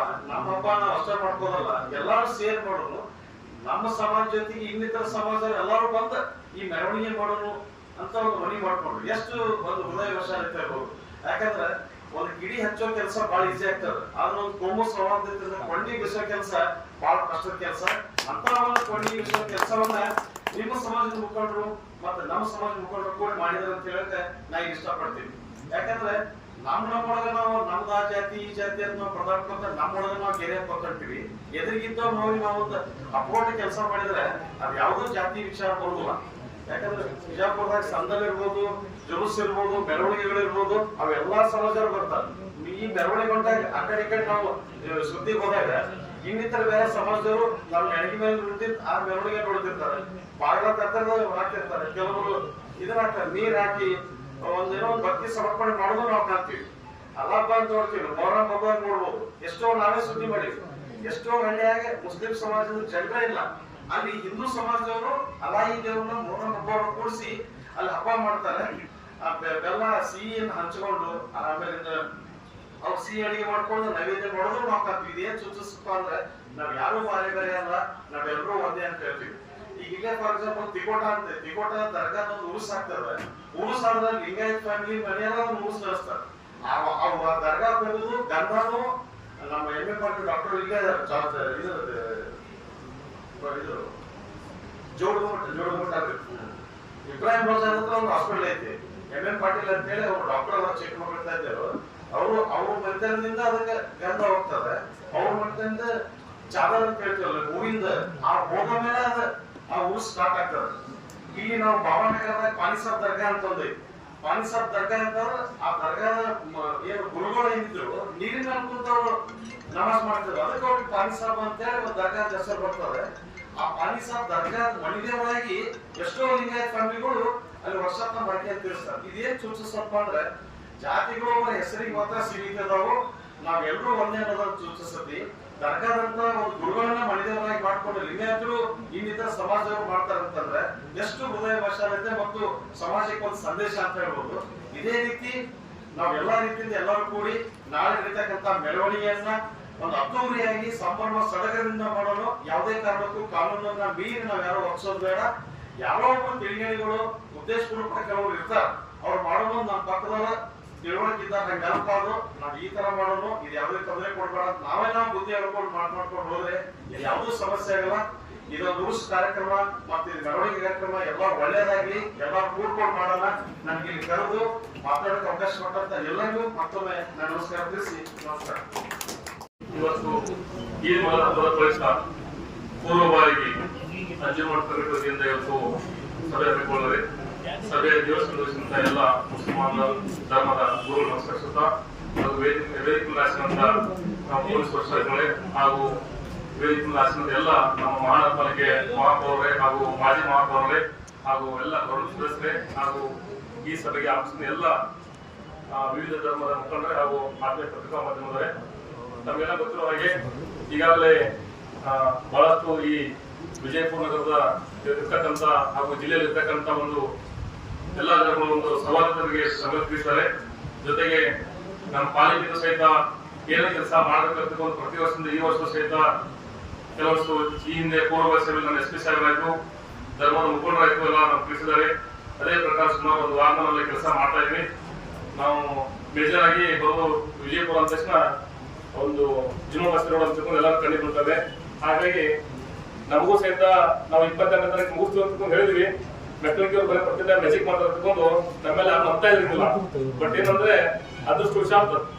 ನಾವು ಅಷ್ಟೇ ಮಾಡ್ಕೋದಲ್ಲ, ಎಲ್ಲಾರು ಸೇರ್ ಮಾಡೋನು, ನಮ್ಮ ಸಮಾಜ ಜೊತೆಗೆ ಇನ್ನಿತರ ಸಮಾಜ ಎಲ್ಲಾರು ಬಂದ ಈ ಮೆರವಣಿಗೆ ಮಾಡೋನು ಅಂತ ಒಂದು ಮನವಿ ಮಾಡ್ಕೊಂಡ್ರು. ಎಷ್ಟು ಒಂದು ಹೃದಯ ವಶ ಅಂತ ಹೇಳ್ಬೋದು. ಯಾಕಂದ್ರೆ ಒಂದು ಗಿಡಿ ಹಚ್ಚೋ ಕೆಲಸ ಬಹಳ ಈಸಿ ಆಗ್ತದೆ, ಆದ್ರೆ ಒಂದು ಕೋಮು ಸೌಹಾರ್ದತೆ ಕೊಂಡಿ ಬಿಸೋ ಕೆಲಸ ಬಹಳ ಕಷ್ಟದ ಕೆಲಸ. ಅಂತ ಒಂದು ಕೊಂಡಿ ಬಿಸೋ ಕೆಲಸವನ್ನ ನಿಮ್ಮ ಸಮಾಜದ ಮುಖಂಡರು ಮತ್ತೆ ನಮ್ಮ ಸಮಾಜದ ಮುಖಂಡರು ಕೂಡ ಮಾಡಿದಾರೆ ಅಂತ ಹೇಳಕ್ಕೆ ನಾ ಈಗ ಇಷ್ಟಪಡ್ತೀನಿ. ಯಾಕಂದ್ರೆ ನಮ್ಮೊಳಗ ನಾವು ನಮ್ದು ಆ ಜಾತಿ ಈ ಜಾತಿ ಅಂತ ನಾವು ಪ್ರಧಾನಕೊಂತ ನಮ್ಮೊಳಗ ನಾವು ಗೆರೆ ಹಾಕೊಂತೀವಿ. ಎದುರಿಗಿದ್ದವ್ ನೋಡಿ ನಾವು ಒಂದು ಅಪೋಟ ಕೆಲಸ ಮಾಡಿದ್ರೆ ಅದು ಯಾವುದೋ ಜಾತಿ ವಿಚಾರ ಬರುದಿಲ್ಲ. ಯಾಕಂದ್ರೆ ಬಿಜಾಪುರದಾಗ ಸಂದಲ್ ಇರ್ಬೋದು, ಜುಲೂಸ್ ಇರ್ಬೋದು, ಮೆರವಣಿಗೆಗಳು ಇರ್ಬೋದು, ಅವೆಲ್ಲಾ ಸಮಾಜದವ್ರು ಬರ್ತಾರೆ. ಈ ಮೆರವಣಿಗೆ ಹೊಂಟಾಗ ಆ ಕಡೆ ಈ ಕಡೆ ನಾವು ಸುದ್ದಿಗೆ ಹೋದಾಗ ಇನ್ನಿತರ ಬೇರೆ ಸಮಾಜದವರು ನಾವು ಎಣಗಿ ಮೇಲೆ ನೋಡ್ತಿರ್ ಆ ಮೆರವಣಿಗೆ ನೋಡ್ತಿರ್ತಾರೆ, ಬಾಗಿಲ ಕತ್ತರದ ಹಾಕ್ತಿರ್ತಾರೆ. ಕೆಲವರು ಇದನ್ನ ಹಾಕ್ತಾರೆ, ನೀರ್ ಹಾಕಿ ಒಂದೇನೋ ಒಂದು ಭಕ್ತಿ ಸಮರ್ಪಣೆ ಮಾಡೋದು ನಾವು ಕಾಣ್ತೀವಿ. ಅಲ್ಲಪ್ಪ ಅಂತ ನೋಡ್ತೀವಿ, ಮೊಹರಂ ಹಬ್ಬ ನೋಡ್ಬೋದು. ಎಷ್ಟೋ ನಾವೇ ಸುದ್ದಿ ಮಾಡಿವಿ. ಎಷ್ಟೋ ಹಳ್ಳಿಯಾಗ ಮುಸ್ಲಿಂ ಸಮಾಜದ ಜನರೇ ಇಲ್ಲ, ಅಲ್ಲಿ ಹಿಂದೂ ಸಮಾಜದವರು ಅಲಾಯಿ ದೇವ್ರನ್ನ ಮೊಹರಂ ಹಬ್ಬವನ್ನು ಕೂಡಿಸಿ ಅಲ್ಲಿ ಹಬ್ಬ ಮಾಡ್ತಾರೆ. ಆ ಬೆಲ್ಲ ಸಿಹಿಯನ್ನು ಹಂಚ್ಕೊಂಡು ಆಮೇಲಿಂದ ಅವ್ರು ಸಿಹಿ ಅಡಿಗೆ ಮಾಡ್ಕೊಂಡು ನೈವೇದ್ಯ ಮಾಡೋದು ನಾವು ಕಾಣ್ತೀವಿ. ಇದೇನ್ ಸೂಚಿಸುತ್ತ ಅಂದ್ರೆ ನಾವ್ ಯಾರು ಬೇರೆ ಬೇರೆ ಅಲ್ಲ, ನಾವೆಲ್ಲರೂ ಒಂದೇ ಅಂತ ಹೇಳ್ತೀವಿ. ಈಗ ಇಲ್ಲೇ ಫಾರ್ ಎಕ್ಸಾಂಪಲ್ ತಿಕೋಟ ಅಂತ, ತಿಕೋಟ ದರ್ಗಾದ ಒಂದು ಉರುಸ್ ಆಗ್ತದೆ. ಉರುಸ್ ಆದ್ರೆ ಲಿಂಗಾಯತ್ ಫ್ಯಾಮಿಲಿ ಮನೆಯಲ್ಲ ಒಂದು ಉರುಸ್ ನಡೆಸ್ತಾರೆ. ಆ ದರ್ಗಾ ಹೋಗುದು ಗಂಧಾನು ನಮ್ಮ ಎಮ್ಮೆ ಪಾಟೀಲ್ ಡಾಕ್ಟರ್ ಇಲ್ಲೇ ಇದು ಜೋಡಗುಂಟ ಇಬ್ರಾಹಿಂ ರೋಜಾನ್ ಹತ್ರ ಒಂದು ಹಾಸ್ಪಿಟಲ್ ಐತಿ, ಎಂ ಪಾಟೀಲ್ ಅಂತ ಹೇಳಿ ಅವ್ರು ಡಾಕ್ಟರ್ ಅವ್ರ ಚೆಕ್ ಮಾಡ್ತಾ ಇದ್ದಾರೆ. ಅವ್ರ ಮನೆತನದಿಂದ ಅದಕ್ಕೆ ಗಂಧ ಹೋಗ್ತದೆ. ಅವ್ರ ಮನೆತನದಿಂದ ಚಾದರ್ ಅಂತ ಹೇಳ್ತೀವಲ್ಲ ಹೂವಿಂದ, ಆ ಹೋದ ಮೇಲೆ ಅದ ಆ ಊರು ಸ್ಟಾರ್ಟ್ ಆಗ್ತದೆ. ಇಲ್ಲಿ ನಾವು ಬಾಬಾನಗರದಾಗ ಪಾನಿಸಾಬ್ ದರ್ಗಾ ಅಂತ ಒಂದು ಪಾನಿಸಾಬ್ ದರ್ಗಾ ಅಂತಂದ್ರೆ ಆ ದರ್ಗಾದ ಏನು ಗುರುಗಳು ಏನಿದ್ರು ನೀರಿನ ಅನ್ಕೊಂತ ಅವ್ರು ನಮಾಜ್ ಮಾಡ್ತಾರೆ. ಅದಕ್ಕೆ ಅವ್ರಿಗೆ ಪಾನಿಸಾಬ್ ಅಂತ ಹೇಳಿ ಒಂದು ದರ್ಗಾ ಹೆಸರು ಬರ್ತದೆ. ಆ ಪಾನಿಸಾಬ್ ದರ್ಗಾ ಮಣಿದೇವರಾಗಿ ಎಷ್ಟೋ ಲಿಂಗಾಯತ್ ಫ್ಯಾಮಿಲಿಗಳು ಅಲ್ಲಿ ವರ್ಷಾತ್ನ ಬಳಕೆ ಅಂತ ತಿಳಿಸ್ತಾರೆ. ಇದೇನ್ ಸೂಚಿಸಪ್ಪ ಅಂದ್ರೆ ಜಾತಿಗಳು ಅವರ ಹೆಸರಿಗೆ ಮಾತ್ರ ಸೀಮಿತ ಅದಾವು, ನಾವೆಲ್ಲರೂ ಒಂದೇ ಅನ್ನೋದನ್ನ ಸೂಚಿಸತಿ. ದರ್ಗಾದಂತ ಒಂದು ಗುರುಗಳನ್ನ ಮಣಿದೇವರಾಗಿ ಮಾಡ್ಕೊಂಡು ಲಿಂಗಾಯತರು ಇನ್ನಿತರ ಸಮಾಜದವರು ಮಾಡ್ತಾರಂತಂದ್ರೆ ಎಷ್ಟು ಹೃದಯ ವಶಾಲತೆ ಮತ್ತು ಸಮಾಜಕ್ಕೆ ಒಂದು ಸಂದೇಶ ಅಂತ ಹೇಳ್ಬೋದು. ಇದೇ ರೀತಿ ನಾವ್ ಎಲ್ಲಾ ರೀತಿಯಿಂದ ಎಲ್ಲರೂ ಕೂಡಿ ನಾಳೆ ನಡೀತಕ್ಕಂತ ಮೆರವಣಿಗೆಯನ್ನ ಒಂದು ಅದ್ದೂರಿಯಾಗಿ ಸಂಭ್ರಮ ಸಡಗರದಿಂದ ಮಾಡೋಣ. ಯಾವುದೇ ಕಾರಣಕ್ಕೂ ಕಾನೂನನ್ನ ಮೀರಿ ನಾವ್ ಯಾರು ವರ್ತಿಸೋದು ಬೇಡ. ಯಾರೋ ಒಬ್ಬರು ತಿಳಿಗೇಡಿಗಳು ಉದ್ದೇಶಪೂರ್ವಕ ಕೆಲವರು ಇರ್ತಾರ, ಅವ್ರು ಮಾಡೋದು ನಮ್ಮ ಪಕ್ಕದವರ ತಿಳುವಳಿಕೆ ಇದ್ದಾಗ ನಂಗೆ ನೆನಪಾದ್ರು ನಾವ್ ಈ ತರ ಮಾಡೋಣ, ಇದು ಯಾವುದೇ ತೊಂದರೆ ಕೊಡ್ಬೇಡ, ನಾವೇ ನಾವು ಬುದ್ಧಿ ಹೇಳ್ಕೊಂಡು ಮಾಡ್ಕೊಂಡು ಹೋದ್ರೆ ಇದು ಯಾವುದೂ ಸಮಸ್ಯೆ ಆಗಲ್ಲ. ಇದೊಂದು ಉರುಸ್ ಕಾರ್ಯಕ್ರಮ ಮತ್ತೆ ಮೆರವಣಿಗೆ ಕಾರ್ಯಕ್ರಮ ಎಲ್ಲ ಒಳ್ಳೇದಾಗ್ಲಿ, ಎಲ್ಲ ಕೂಡ್ಕೊಂಡು ಮಾಡೋಣ. ನನ್ಗೆ ಇಲ್ಲಿ ಕರೆದು ಮಾತಾಡೋಕೆ ಅವಕಾಶ ಕೊಟ್ಟಂತ ಎಲ್ಲರಿಗೂ ಮತ್ತೊಮ್ಮೆ ನಾನು ನಮಸ್ಕಾರ ತಿಳಿಸಿ ನಮಸ್ಕಾರ. ಇವತ್ತು ಈ ಪ್ರವೇಶ ಪೂರ್ವ ಬಾರಿಗೆ ಅಂಜುಮಠ ವತಿಯಿಂದ ಇವತ್ತು ಸಭೆ ಹಮ್ಮಿಕೊಳ್ಳದೆ ಸಭೆಯ ದಿವಸದಿಂದ ಎಲ್ಲ ಮುಸಲ್ಮಾನ ಧರ್ಮದ ಗುರು ನಮಸ್ಕರಿಸುತ್ತಾ ಹಾಗೂ ವೇದಿಕೆ ರಾಸಿನಂತ ನಮ್ಮ ಪೊಲೀಸ್ ವರ್ಷಗಳೇ ಹಾಗೂ ವೇದಿಕೆ ರಾಸಿನಂತ ಎಲ್ಲ ನಮ್ಮ ಮಹಾನಗರ ಪಾಲಿಕೆ ಮಹಾಪೌರರೇ ಹಾಗೂ ಮಾಜಿ ಮಹಾಪೌರರೇ ಹಾಗೂ ಎಲ್ಲ ಗೌರವ ಸದಸ್ಯರೇ ಹಾಗೂ ಈ ಸಭೆಗೆ ಆಗಮಿಸಿದ ಎಲ್ಲ ವಿವಿಧ ಧರ್ಮದ ಮುಖಂಡರೇ ಹಾಗೂ ಆತ್ಮೀಯ ಪತ್ರಿಕಾ ಮಾಧ್ಯಮದವರೇ, ನಮಗೆಲ್ಲ ಗೊತ್ತಿರುವ ಹಾಗೆ ಈಗಾಗಲೇ ಬಹಳಷ್ಟು ಈ ವಿಜಯಪುರ ನಗರದ ಇರ್ತಕ್ಕಂಥ ಹಾಗೂ ಜಿಲ್ಲೆಯಲ್ಲಿ ಇರ್ತಕ್ಕಂಥ ಒಂದು ಎಲ್ಲ ಧರ್ಮಗಳು ಒಂದು ಸವಾಲುಗಳಿಗೆ ಸಮರ್ಪಿಸಿದ್ದಾರೆ. ಜೊತೆಗೆ ನಮ್ಮ ಪಾಲಿಕೆಯು ಸಹಿತ ಏನೇ ಕೆಲಸ ಮಾಡಬೇಕಂತ ಒಂದು ಪ್ರತಿ ವರ್ಷದಿಂದ ಈ ವರ್ಷ ಸಹಿತ ಕೆಲವಷ್ಟು ಈ ಹಿಂದೆ ಪೂರ್ವ ಸೇವೆಯಲ್ಲಿ ನಮ್ಮ SP ಸಾಹೇಬರಾಯ್ತು, ಧರ್ಮದ ಮುಖಂಡರಾಯ್ತು ಎಲ್ಲ ನಾವು ತಿಳಿಸಿದ್ದಾರೆ. ಅದೇ ಪ್ರಕಾರ ಸುಮಾರು ಒಂದು ವಾರದಲ್ಲಿ ಕೆಲಸ ಮಾಡ್ತಾ ಇದ್ವಿ. ನಾವು ಮೇಜರ್ ಆಗಿ ಬರೋದು ವಿಜಯಪುರ ಅಂದ ತಕ್ಷಣ ಒಂದು ಜುಮ್ಮಾ ಮಸೀದಿ ರೋಡ್ ಅಂತ ಎಲ್ಲರೂ ಕಣ್ಣಿ ಬೀಳ್ತವೆ. ಹಾಗಾಗಿ ನಮಗೂ ಸಹಿತ ನಾವು 22ನೇ ತಾರೀಕು ಮುಗಿಸ್ತೀವಿ ಅಂತ ಹೇಳಿದ್ವಿ. ಮೆಕ್ಯಾನಿಕ್ ಬರೀ ಪ್ರತಿದಿನ ಮೆಜಿಕ್ ಮಾತಾಡ್ಕೊಂಡು ನಮ್ಮೆಲ್ಲ ಯಾರು ನಂಬ್ತಾ ಇರ್ಲಿಲ್ಲ. ಬಟ್ ಏನಂದ್ರೆ ಅದೃಷ್ಟವಶಾತ್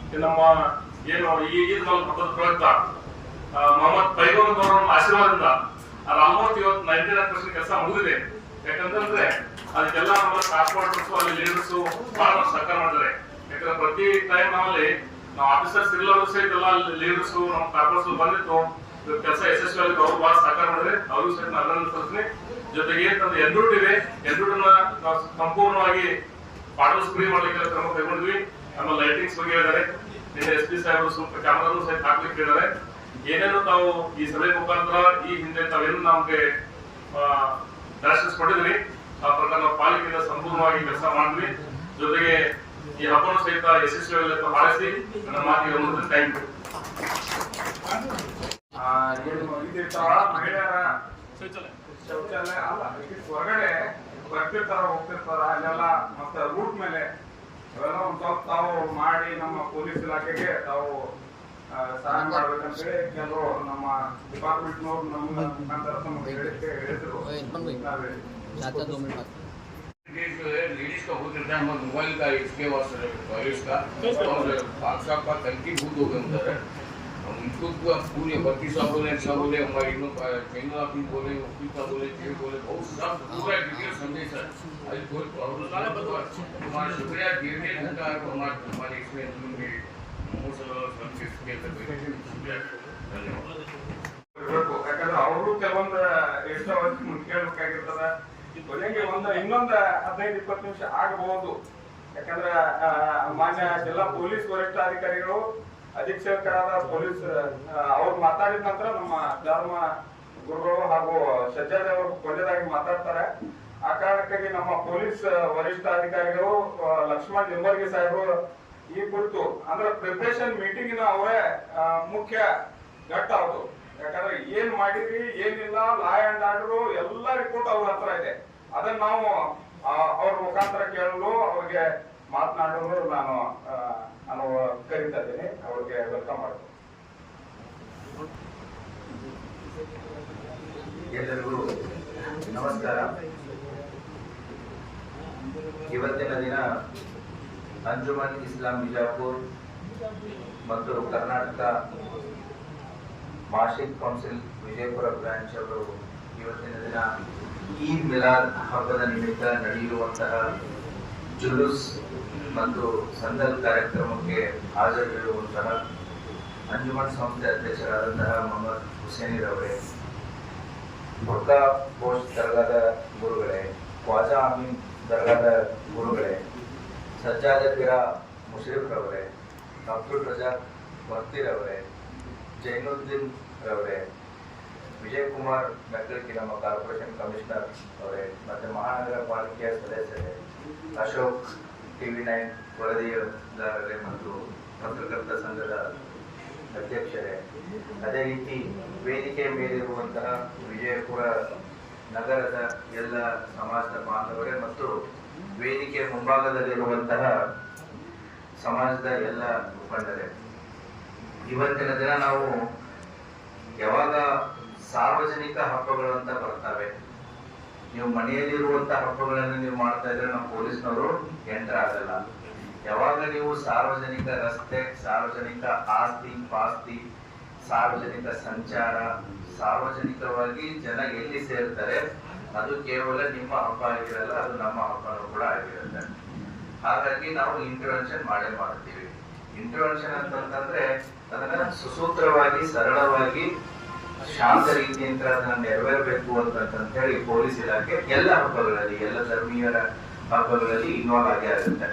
ನಮ್ಮ ಏನು ಈ ಹಬ್ಬದ ಪ್ರಯುಕ್ತ ಮೊಹಮ್ಮದ್ ಪೈಗಂಬರ್ ಅವರ ಆಶೀರ್ವಾದದಿಂದ ಅದು ಆಲ್ಮೋಸ್ಟ್ ಇವತ್ತು 99% ಕೆಲಸ ಮುಗಿದಿದೆ. ಯಾಕಂತಂದ್ರೆ ಅದಕ್ಕೆಲ್ಲ ನಮ್ಮ ಕಾರ್ಪೊರೇಟರ್ಸ್ ಅಲ್ಲಿ ಲೀಡರ್ಸ್ ಬಹಳ ಸಹಕಾರ ಮಾಡಿದ್ದಾರೆ. ಯಾಕಂದ್ರೆ ಪ್ರತಿ ಟೈಮ್ ನಮ್ಮಲ್ಲಿ ನಾವು ಆಫೀಸರ್ಸ್ ಇಲ್ಲರೂ ಸಹಿತ ಎಲ್ಲ ಲೀಡರ್ಸ್ ನಮ್ಮ ಕಾರ್ಪೊರೇಟರ್ಸ್ ಬಂದಿತ್ತು, ಕೆಲಸ ಯಶಸ್ವಿಯಾಗಿ ಅವ್ರು ಬಹಳ ಸಹಕಾರ ಮಾಡಿದ್ರೆ ಅವ್ರಿಗೂ ಸಹಿತ ಅಭಿನಂದನೆ ಸಲ್ಲಿಸ್ತೀನಿ. ಜೊತೆಗೆ ಏನಂತಂದ್ರೆ ಎಂದೂಟ್ ಇದೆ, ಎಂದೂಟನ್ನ ನಾವು ಸಂಪೂರ್ಣವಾಗಿ ಬಾಟಲ್ಸ್ ಫ್ರೀ ಮಾಡ್ಲಿಕ್ಕೆ ಕ್ರಮ ಕೈಗೊಂಡ್ವಿ. ಆಮೇಲೆ ಲೈಟಿಂಗ್ಸ್ ಬಗ್ಗೆ ಹೇಳಿದ್ದಾರೆ. ನಿನ್ನೆ SP ಸಾಹೇಬರು ಸ್ವಲ್ಪ ಕ್ಯಾಮರಾನು ಸಹಿತ ಹಾಕ್ಲಿಕ್ಕೆ ಹೇಳಿದ್ದಾರೆ. ಏನೇನು ತಾವು ಈ ಸಭೆ ಮುಖಾಂತರ ಈ ಹಿಂದೆ ತಾವೇನು ನಮ್ಗೆ ಡೈರೆಕ್ಷನ್ಸ್ ಕೊಟ್ಟಿದ್ರಿ ಆ ಪ್ರಕಾರ ನಾವು ಪಾಲಿಕೆಯಿಂದ ಸಂಪೂರ್ಣವಾಗಿ ಕೆಲಸ ಮಾಡಿದ್ವಿ. ಜೊತೆಗೆ ಈ ಹಬ್ಬವನ್ನು ಸಹಿತ ಯಶಸ್ವಿಯಾಗಿ ಹಾರಿಸಿ ನನ್ನ ಮಾತಿಗೆ ಒಂದು ಥ್ಯಾಂಕ್ ಮಹಿಳೆಯರ ಶೌಚಾಲಯ ಅಲ್ಲ, ಹೊರಗಡೆ ಬರ್ತಿರ್ತಾರ ಹೋಗ್ತಿರ್ತಾರ ಅಲ್ಲೆಲ್ಲ ಮತ್ತೆ ರೂಟ್ ಮೇಲೆ ಅವೆಲ್ಲ ಒಂದ್ ಸ್ವಲ್ಪ ತಾವು ಮಾಡಿ ನಮ್ಮ ಪೊಲೀಸ್ ಇಲಾಖೆಗೆ ತಾವು ಸಹಾಯ ಮಾಡ್ಬೇಕಂತೇಳಿ ಕೆಲವು ನಮ್ಮ ಡಿಪಾರ್ಟ್ಮೆಂಟ್ನವ್ರು ನಮ್ಮ ಮುಖಾಂತರ ನಮ್ಗೆ ಹೇಳಿದ್ರು. लेडीज का होता है मोबाइल का इसके वास्ते टॉयलेट्स का और बादशाह का टंकी भूत हो गया है उनको पूरे बत्ती साहब बोले हमारे इनो चैनल आप बोले वकील साहब बोले ये बोले बहुत सब पूरा डिटेल समझे सर आज कोई प्रॉब्लम ना बताओ तुम्हारा शुक्रिया गिरने घंटा हमारे इसमें तुमने मोस्ट सर्विस के शुक्रिया धन्यवाद. ಯಾಕಂದ್ರೆ ಅವರು ಕೆಲವೊಂದು ಎಷ್ಟೋ ವರ್ಷ ಮುಂದೆ ಕೇಳಬೇಕಾಗಿರ್ತದ. ಕೊನೆಗೆ ಇನ್ನೊಂದು 15-20 ನಿಮಿಷ ಆಗಬಹುದು. ಯಾಕಂದ್ರೆ ಮಾನ್ಯ ಜಿಲ್ಲಾ ಪೊಲೀಸ್ ವರಿಷ್ಠಾಧಿಕಾರಿಗಳು ಅಧೀಕ್ಷಕರಾದ ಪೊಲೀಸ್ ಅವ್ರು ಮಾತಾಡಿದ ನಂತರ ನಮ್ಮ ಧರ್ಮ ಗುರುಗಳು ಹಾಗೂ ಸಜ್ಜಾದ್ ಅವರು ಕೊನೆಯದಾಗಿ ಮಾತಾಡ್ತಾರೆ. ಆ ಕಾರಣಕ್ಕಾಗಿ ನಮ್ಮ ಪೊಲೀಸ್ ವರಿಷ್ಠಾಧಿಕಾರಿಗಳು ಲಕ್ಷ್ಮಣ್ ನಿಂಬರ್ಗಿ ಸಾಹೇಬರು ಈ ಕುರಿತು ಅಂದ್ರೆ ಪ್ರಿಪರೇಷನ್ ಮೀಟಿಂಗಿನ ಅವರೇ ಮುಖ್ಯ ಘಟ್ಟ ಅವರು. ಯಾಕಂದ್ರೆ ಏನ್ ಮಾಡಿದ್ರಿ ಏನಿಲ್ಲ ಲಾ ಅಂಡ್ ಆರ್ಡರ್ ಎಲ್ಲಾ ರಿಪೋರ್ಟ್ ಅವ್ರ ಹತ್ರ ಇದೆ. ಅದನ್ನ ನಾವು ಅವ್ರ ಮುಖಾಂತರ ಕೇಳಲು ಅವ್ರಿಗೆ ಮಾತನಾಡಲು ನಾನು ಕರೀತಾ ಇದ್ದೀನಿ. ಅವ್ರಿಗೆ ವೆಲ್ಕಮ್ ಮಾಡ್ತೀನಿ. ಎಲ್ಲರಿಗೂ ನಮಸ್ಕಾರ. ಇವತ್ತಿನ ದಿನ ಅಂಜುಮನ್ ಇಸ್ಲಾಂ ಬಿಜಾಪುರ್ ಮತ್ತು ಕರ್ನಾಟಕ ಮಾರ್ಷಿಕ್ ಕೌನ್ಸಿಲ್ ವಿಜಯಪುರ ಬ್ರಾಂಚ್ ಅವರು ಇವತ್ತಿನ ದಿನ ಈದ್ ಮಿಲಾದ್ ಹಬ್ಬದ ನಿಮಿತ್ತ ನಡೆಯುವಂತಹ ಜುಲೂಸ್ ಮತ್ತು ಸಂದಲ್ ಕಾರ್ಯಕ್ರಮಕ್ಕೆ ಹಾಜರಿರುವಂತಹ ಅಂಜುಮನ್ ಸಂಸ್ಥೆ ಅಧ್ಯಕ್ಷರಾದಂತಹ ಮೊಹಮ್ಮದ್ ಹುಸೇನಿರವರೇ, ಬುರ್ಕಾ ಪೋಸ್ಟ್ ದರ್ಗಾದ ಗುರುಗಳೇ, ಖ್ವಾಜಾ ಅಮೀನ್ ದರ್ಗಾದ ಗುರುಗಳೇ, ಸಜ್ಜಾದ ಪಿರ ಮುಷರಿಫ್ ರವರೇ, ಅಬ್ದುಲ್ ರಜಾಕ್ ವರ್ತಿರವರೇ, ಜೈನುದ್ದೀನ್ ರವರೇ, ವಿಜಯ್ ಕುಮಾರ್ ಮೆಕ್ಕಳಕಿ ನಮ್ಮ ಕಾರ್ಪೊರೇಷನ್ ಕಮಿಷನರ್ ಅವರೇ, ಮತ್ತು ಮಹಾನಗರ ಪಾಲಿಕೆಯ ಸದಸ್ಯರೇ, ಅಶೋಕ್ TV9 ವರದಿಗಾರರೇ ಮತ್ತು ಪತ್ರಕರ್ತ ಸಂಘದ ಅಧ್ಯಕ್ಷರೇ, ಅದೇ ರೀತಿ ವೇದಿಕೆ ಮೇಲಿರುವಂತಹ ವಿಜಯಪುರ ನಗರದ ಎಲ್ಲ ಸಮಾಜದ ಬಾಂಧವರೇ ಮತ್ತು ವೇದಿಕೆ ಮುಂಭಾಗದಲ್ಲಿರುವಂತಹ ಸಮಾಜದ ಎಲ್ಲ ಮುಖಂಡರೇ, ಇವತ್ತಿನ ದಿನ ನಾವು ಯಾವಾಗ ಸಾರ್ವಜನಿಕ ಹಬ್ಬಗಳು ಅಂತ ಬರ್ತವೆ, ನೀವು ಮನೆಯಲ್ಲಿರುವಂತಹ ಹಬ್ಬಗಳನ್ನು ನೀವು ಮಾಡ್ತಾ ಇದ್ರೆ ನಮ್ಮ ಪೊಲೀಸ್ನವರು ಎಂಟರ್ ಆಗಲ್ಲ. ಯಾವಾಗ ನೀವು ಸಾರ್ವಜನಿಕ ರಸ್ತೆ, ಸಾರ್ವಜನಿಕ ಆಸ್ತಿ ಪಾಸ್ತಿ, ಸಾರ್ವಜನಿಕ ಸಂಚಾರ, ಸಾರ್ವಜನಿಕವಾಗಿ ಜನ ಎಲ್ಲಿ ಸೇರ್ತಾರೆ ಅದು ಕೇವಲ ನಿಮ್ಮ ಹಬ್ಬ ಆಗಿರಲ್ಲ, ಅದು ನಮ್ಮ ಹಬ್ಬನೂ ಕೂಡ ಆಗಿರುತ್ತೆ. ಹಾಗಾಗಿ ನಾವು ಇಂಟರ್ವೆನ್ಷನ್ ಮಾಡೇ ಮಾಡ್ತೀವಿ. ಇಂಟರ್ವೆನ್ಷನ್ ಅಂತಂದ್ರೆ ಅದನ್ನ ಸುಸೂತ್ರವಾಗಿ ಸರಳವಾಗಿ ಶಾಂತ ರೀತಿಯಿಂದ ಅದನ್ನ ನೆರವೇರಬೇಕು ಅಂತ ಹೇಳಿ ಪೊಲೀಸ್ ಇಲಾಖೆ ಎಲ್ಲ ಹಬ್ಬಗಳಲ್ಲಿ, ಎಲ್ಲ ಧರ್ಮೀಯರ ಹಬ್ಬಗಳಲ್ಲಿ ಇನ್ವಾಲ್ವ್ ಆಗೇ ಆಗುತ್ತೆ.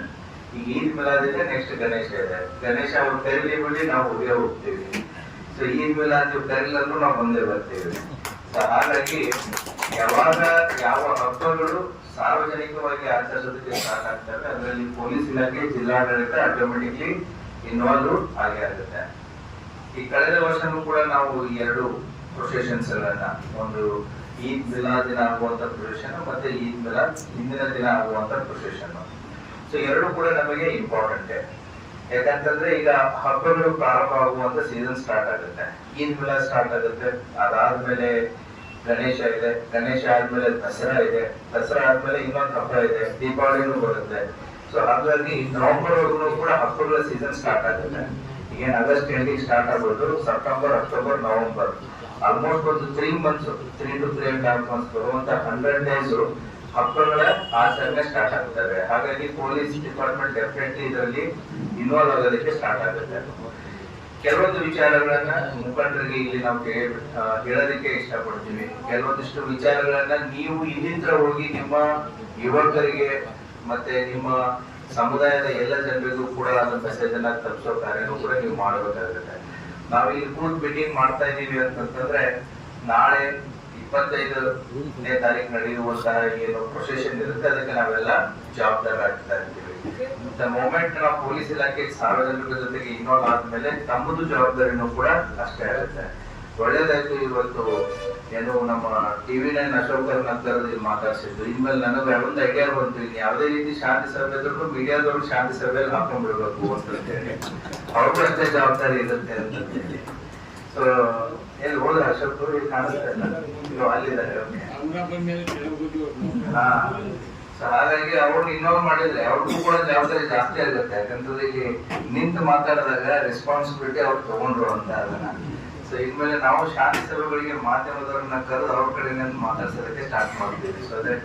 ಈಗ ಈದ್ ಮಿಲಾದ್ ಇದೆ, ನೆಕ್ಸ್ಟ್ ಗಣೇಶ ಇದೆ. ಗಣೇಶ ಅವ್ರು ಕರೀಲಿ ಬಿಡಿ, ನಾವು ಹೋಗೇ ಹೋಗ್ತೀವಿ. ಸೊ ಈದ್ ಮಿಲಾದ್ ನೀವು ಕರೀಲಂದ್ರೂ ನಾವು ಬಂದೇ ಬರ್ತೀವಿ. ಸೊ ಹಾಗಾಗಿ ಯಾವಾಗ ಯಾವ ಹಬ್ಬಗಳು ಸಾರ್ವಜನಿಕವಾಗಿ ಆಚರಿಸೋದಕ್ಕೆ ಸ್ಟಾರ್ಟ್ ಆಗ್ತವೆ ಅದರಲ್ಲಿ ಪೊಲೀಸ್ ಇಲಾಖೆ, ಜಿಲ್ಲಾಡಳಿತ ಆಟೋಮೆಟಿಕ್ಲಿ ಇನ್ವಾಲ್ವ್ ಆಗೇ ಆಗುತ್ತೆ. ಈ ಕಳೆದ ವರ್ಷನೂ ಕೂಡ ನಾವು 2 ಪ್ರೊಸೆಷನ್ಸ್ ಗಳನ್ನ, ಒಂದು ಈದ್ ಮಿಲಾದ್ ದಿನ ಆಗುವಂತ ಪ್ರೊಸೆಷನ್ ಮತ್ತೆ ಈದ್ ಮಿಲಾದ್ ಹಿಂದಿನ ದಿನ ಆಗುವಂತ ಪ್ರೊಸೆಷನ್. ಸೊ 2 ಕೂಡ ನಮಗೆ ಇಂಪಾರ್ಟೆಂಟ್. ಯಾಕಂತಂದ್ರೆ ಈಗ ಹಬ್ಬಗಳು ಪ್ರಾರಂಭ ಆಗುವಂತ ಸೀಸನ್ ಸ್ಟಾರ್ಟ್ ಆಗುತ್ತೆ. ಈದ್ ಮಿಲಾದ್ ಸ್ಟಾರ್ಟ್ ಆಗುತ್ತೆ, ಅದಾದ್ಮೇಲೆ ಗಣೇಶ ಇದೆ, ಗಣೇಶ ಆದ್ಮೇಲೆ ದಸರಾ ಇದೆ, ದಸರಾ ಆದ್ಮೇಲೆ ಇನ್ನೊಂದು ಹಬ್ಬ ಇದೆ, ದೀಪಾವಳಿನೂ ಬರುತ್ತೆ. ಸೊ ಹಾಗಾಗಿ ನವೆಂಬರ್ ವರೆಗೂ ಕೂಡ ಹಬ್ಬಗಳ ಸೀಸನ್ ಸ್ಟಾರ್ಟ್ ಆಗುತ್ತೆ. ಈಗ ಆಗಸ್ಟ್ ಎಂಡಿಂಗ್ ಸ್ಟಾರ್ಟ್ ಆಗೋದು, ಸೆಪ್ಟೆಂಬರ್, ಅಕ್ಟೋಬರ್, ನವೆಂಬರ್, ಆಲ್ಮೋಸ್ಟ್ ಒಂದು 3 months, 3 to 3.5 months ಬರುವಂತ 100 days ಹಬ್ಬಗಳ ಆಚರಣೆ ಸ್ಟಾರ್ಟ್ ಆಗ್ತವೆ. ಹಾಗಾಗಿ ಪೊಲೀಸ್ ಡಿಪಾರ್ಟ್ಮೆಂಟ್ ಡೆಫಿನೆಟ್ಲಿ ಇದರಲ್ಲಿ ಇನ್ವಾಲ್ವ್ ಆಗೋದಕ್ಕೆ ಸ್ಟಾರ್ಟ್ ಆಗುತ್ತೆ. ಕೆಲವೊಂದು ವಿಚಾರಗಳನ್ನ ಮುಖಂಡರಿಗೆ ಇಲ್ಲಿ ನಾವು ಹೇಳೋದಕ್ಕೆ ಇಷ್ಟಪಡ್ತೀವಿ. ಕೆಲವೊಂದಿಷ್ಟು ವಿಚಾರಗಳನ್ನ ನೀವು ಇಲ್ಲಿಂದ ಹೋಗಿ ನಿಮ್ಮ ಯುವಕರಿಗೆ ಮತ್ತೆ ನಿಮ್ಮ ಸಮುದಾಯದ ಎಲ್ಲ ಜನರಿಗೂ ಕೂಡ ಅದನ್ನ ಮೆಸೇಜ್ ಅನ್ನ ತಲುಪಿಸೋ ಕಾರ್ಯನೂ ಕೂಡ ನೀವು ಮಾಡಬೇಕಾಗುತ್ತೆ. ನಾವಿಲ್ಲಿ ಕೂತ್ ಮೀಟಿಂಗ್ ಮಾಡ್ತಾ ಇದೀವಿ ಅಂತಂದ್ರೆ ನಾಳೆ 25ನೇ ತಾರೀಕು ನಡೆಯುವಂತಹ ಏನು ಪ್ರೊಸೆಷನ್ ಇರುತ್ತೆ ಅದಕ್ಕೆ ನಾವೆಲ್ಲ ಜವಾಬ್ದಾರರಾಗ್ತಾ ಇರ್ತೀವಿ. ದ ಮೂಮೆಂಟ್ ನಾವು ಪೊಲೀಸ್ ಇಲಾಖೆ ಸಾರ್ವಜನಿಕರ ಜೊತೆಗೆ ಇನ್ವಾಲ್ವ್ ಆದ್ಮೇಲೆ ತಮ್ಮದು ಜವಾಬ್ದಾರಿನೂ ಕೂಡ ಅಷ್ಟೇ ಆಗುತ್ತೆ. ಒಳ್ಳೇದಾಯ್ತು ಇವತ್ತು ಏನು ನಮ್ಮ TV9 ಅಶೋಕ್ ನಗರದಲ್ಲಿ ಮಾತಾಡ್ಸಿದ್ದು. ಇನ್ಮೇಲೆ ನನಗೆ ಒಂದು ಐಡಿಯಾ ಬಂತು, ಯಾವುದೇ ರೀತಿ ಶಾಂತಿ ಸಭೆ ಇದ್ರು ಮೀಡಿಯಾದವ್ರು ಶಾಂತಿ ಸಭೆಯಲ್ಲಿ ಹಾಕೊಂಡ್ಬಿಡ್ಬೇಕು ಅಂತ ಹೇಳಿ. ಅವ್ರಿಗೂ ಅಷ್ಟೇ ಜವಾಬ್ದಾರಿ ಇರುತ್ತೆ ಅಂತ ಹೇಳಿ. ಸೊ ಎಲ್ಲಿ ಹೋದ್ರೆ ಅಶೋಕ್ ಇಲ್ಲಿ ಕಾಣಿಸ್ತಾ ಇಲ್ಲ, ನೀವು ಅಲ್ಲಿದ್ದಾರೆ. ಹಾ, ಸೊ ಹಾಗಾಗಿ ಅವ್ರು ಇನ್ವಾಲ್ವ್ ಮಾಡಿದ್ರೆ ಅವ್ರಿಗೂ ಕೂಡ ಜವಾಬ್ದಾರಿ ಜಾಸ್ತಿ ಆಗುತ್ತೆ. ಯಾಕಂತಂದ್ರೆ ಇಲ್ಲಿ ನಿಂತು ಮಾತಾಡಿದಾಗ ರೆಸ್ಪಾನ್ಸಿಬಿಲಿಟಿ ಅವ್ರು ತಗೊಂಡ್ರು ಅಂತ ಅದನ್ನ. ಸೊ ಇನ್ಮೇಲೆ ನಾವು ಶಾಂತಿ ಸಭೆಗಳಿಗೆ ಮಾಧ್ಯಮದವ್ರನ್ನ ಕರೆದು ಅವ್ರ ಕಡೆಯಿಂದ ಮಾತಾಡ್ಸೋದಕ್ಕೆ ಸ್ಟಾರ್ಟ್ ಮಾಡ್ತೀವಿ. ಸೊ ಅದೇ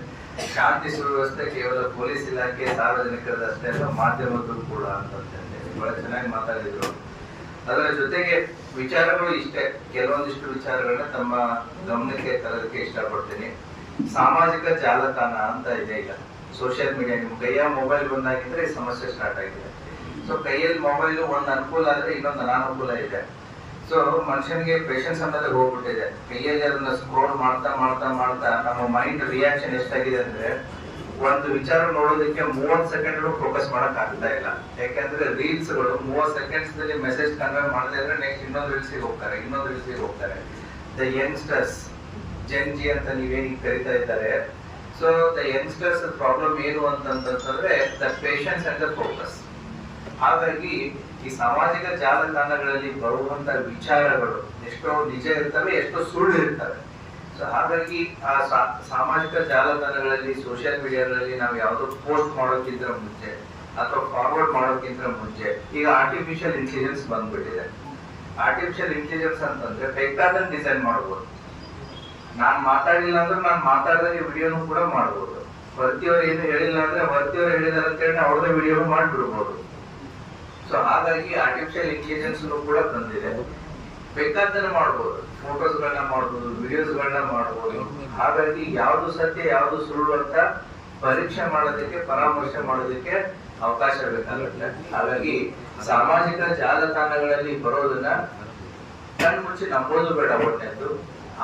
ಶಾಂತಿ ಸುವ್ಯವಸ್ಥೆ ಕೇವಲ ಪೊಲೀಸ್ ಇಲಾಖೆ ಸಾರ್ವಜನಿಕರದಷ್ಟೇ ಅಲ್ಲ, ಮಾಧ್ಯಮದ್ದು ಕೂಡ ಅಂತ ಹೇಳಿ ಬಹಳ ಚೆನ್ನಾಗಿ ಮಾತಾಡಿದ್ರು. ಅದರ ಜೊತೆಗೆ ವಿಚಾರಗಳು ಇಷ್ಟೇ, ಕೆಲವೊಂದಿಷ್ಟು ವಿಚಾರಗಳನ್ನ ತಮ್ಮ ಗಮನಕ್ಕೆ ತರೋದಕ್ಕೆ ಇಷ್ಟಪಡ್ತೀನಿ. ಸಾಮಾಜಿಕ ಜಾಲತಾಣ ಅಂತ ಇದೆ ಈಗ, ಸೋಷಿಯಲ್ ಮೀಡಿಯಾ. ನಿಮ್ ಕೈಯ ಮೊಬೈಲ್ ಬಂದಾಗಿದ್ರೆ ಈ ಸಮಸ್ಯೆ ಸ್ಟಾರ್ಟ್ ಆಗಿದೆ. ಸೊ ಕೈಯಲ್ಲಿ ಮೊಬೈಲ್ ಒಂದ್ ಅನುಕೂಲ ಆದ್ರೆ ಇನ್ನೊಂದು ಅನಾನುಕೂಲ ಇದೆ. ಸೊ ಮನುಷ್ಯನಿಗೆ ಪೇಷನ್ಸ್ ಅನ್ನೋದೇ ಹೋಗ್ಬಿಟ್ಟಿದೆ. ಕೈಯಲ್ಲಿ ಅದನ್ನ ಸ್ಕ್ರೋಲ್ ಮಾಡ್ತಾ ಮಾಡ್ತಾ ಮಾಡ್ತಾ ನಮ್ಮ ಮೈಂಡ್ ರಿಯಾಕ್ಷನ್ ಎಷ್ಟಾಗಿದೆ ಅಂದ್ರೆ ಒಂದು ವಿಚಾರ ನೋಡೋದಕ್ಕೆ 30 ಸೆಕೆಂಡ್ ಫೋಕಸ್ ಮಾಡಕ್ ಆಗ್ತಾ ಇಲ್ಲ. ಯಾಕಂದ್ರೆ ರೀಲ್ಸ್ ಗಳು 30 ಸೆಕೆಂಡ್ಸ್ ನಲ್ಲಿ ಮೆಸೇಜ್ ಕನ್ವೆ ಮಾಡದೇ ಇದ್ರೆ ನೆಕ್ಸ್ಟ್ ಇನ್ನೊಂದು ರೀಲ್ಸ್ಗೆ ಹೋಗ್ತಾರೆ. ದ ಯಂಗ್ಸ್ಟರ್ಸ್, ಜೆನ್ ಜಿ ಅಂತ ನೀವೇನು ಕರಿತಾ ಇದ್ದಾರೆ. ಸೊ ದ ಯಂಗ್ಸ್ಟರ್ಸ್ ಪ್ರಾಬ್ಲಮ್ ಏನು ಅಂತಂದ್ರೆ the patience and the focus. ಹಾಗಾಗಿ ಈ ಸಾಮಾಜಿಕ ಜಾಲತಾಣಗಳಲ್ಲಿ ಬರುವಂತ ವಿಚಾರಗಳು ಎಷ್ಟೋ ನಿಜ ಇರ್ತವೆ, ಎಷ್ಟೋ ಸುಳ್ಳು ಇರ್ತವೆ. ಸೊ ಹಾಗಾಗಿ ಆ ಸಾಮಾಜಿಕ ಜಾಲತಾಣಗಳಲ್ಲಿ, ಸೋಷಿಯಲ್ ಮೀಡಿಯಾಗಳಲ್ಲಿ ನಾವು ಯಾವ್ದೋ ಪೋಸ್ಟ್ ಮಾಡೋಕ್ಕಿಂತ ಮುಂಚೆ ಅಥವಾ ಫಾರ್ವರ್ಡ್ ಮಾಡೋಕ್ಕಿಂತ ಮುಂಚೆ ಈಗ ಆರ್ಟಿಫಿಷಿಯಲ್ ಇಂಟೆಲಿಜೆನ್ಸ್ ಬಂದ್ಬಿಟ್ಟಿದೆ. ಆರ್ಟಿಫಿಷಿಯಲ್ ಇಂಟೆಲಿಜೆನ್ಸ್ ಅಂತಂದ್ರೆ ಬೇಕಾದಂಗೆ ಡಿಸೈನ್ ಮಾಡ್ಬೋದು. ನಾನ್ ಮಾತಾಡಿಲ್ಲ ಅಂದ್ರೆ ನಾನು ಮಾತಾಡಿದಾಗ ವಿಡಿಯೋನು ಕೂಡ ಮಾಡ್ಬೋದು. ವರ್ತಿಯವ್ರು ಏನು ಹೇಳಿಲ್ಲ ಅಂದ್ರೆ ವರ್ತಿಯವ್ರು ಹೇಳಿದಾರೆ ಅಂತ ಹೇಳಿ ಅವ್ರದೇ ವಿಡಿಯೋ ಮಾಡ್ಬಿಡ್ಬೋದು. ಸೊ ಹಾಗಾಗಿ ಆರ್ಟಿಫಿಷಿಯಲ್ ಇಂಟೆಲಿಜೆನ್ಸ್ ಕೂಡ ಬಂದಿದೆ. ಬೇಕಾದನ್ನ ಮಾಡ್ಬೋದು, ಫೋಟೋಸ್ ಗಳನ್ನ ಮಾಡ್ಬೋದು, ವಿಡಿಯೋಸ್ ಗಳನ್ನ ಮಾಡ್ಬೋದು. ಹಾಗಾಗಿ ಯಾವ್ದು ಸತ್ಯ ಯಾವ್ದು ಸುಳ್ಳು ಅಂತ ಪರೀಕ್ಷೆ ಮಾಡೋದಕ್ಕೆ, ಪರಾಮರ್ಶೆ ಮಾಡೋದಕ್ಕೆ ಅವಕಾಶ ಬೇಕಾಗುತ್ತೆ. ಹಾಗಾಗಿ ಸಾಮಾಜಿಕ ಜಾಲತಾಣಗಳಲ್ಲಿ ಬರೋದನ್ನ ಕಣ್ಮುಚ್ಚಿ ನಂಬೋದು ಬೇಡ. ಒಟ್ಟೆದ್ದು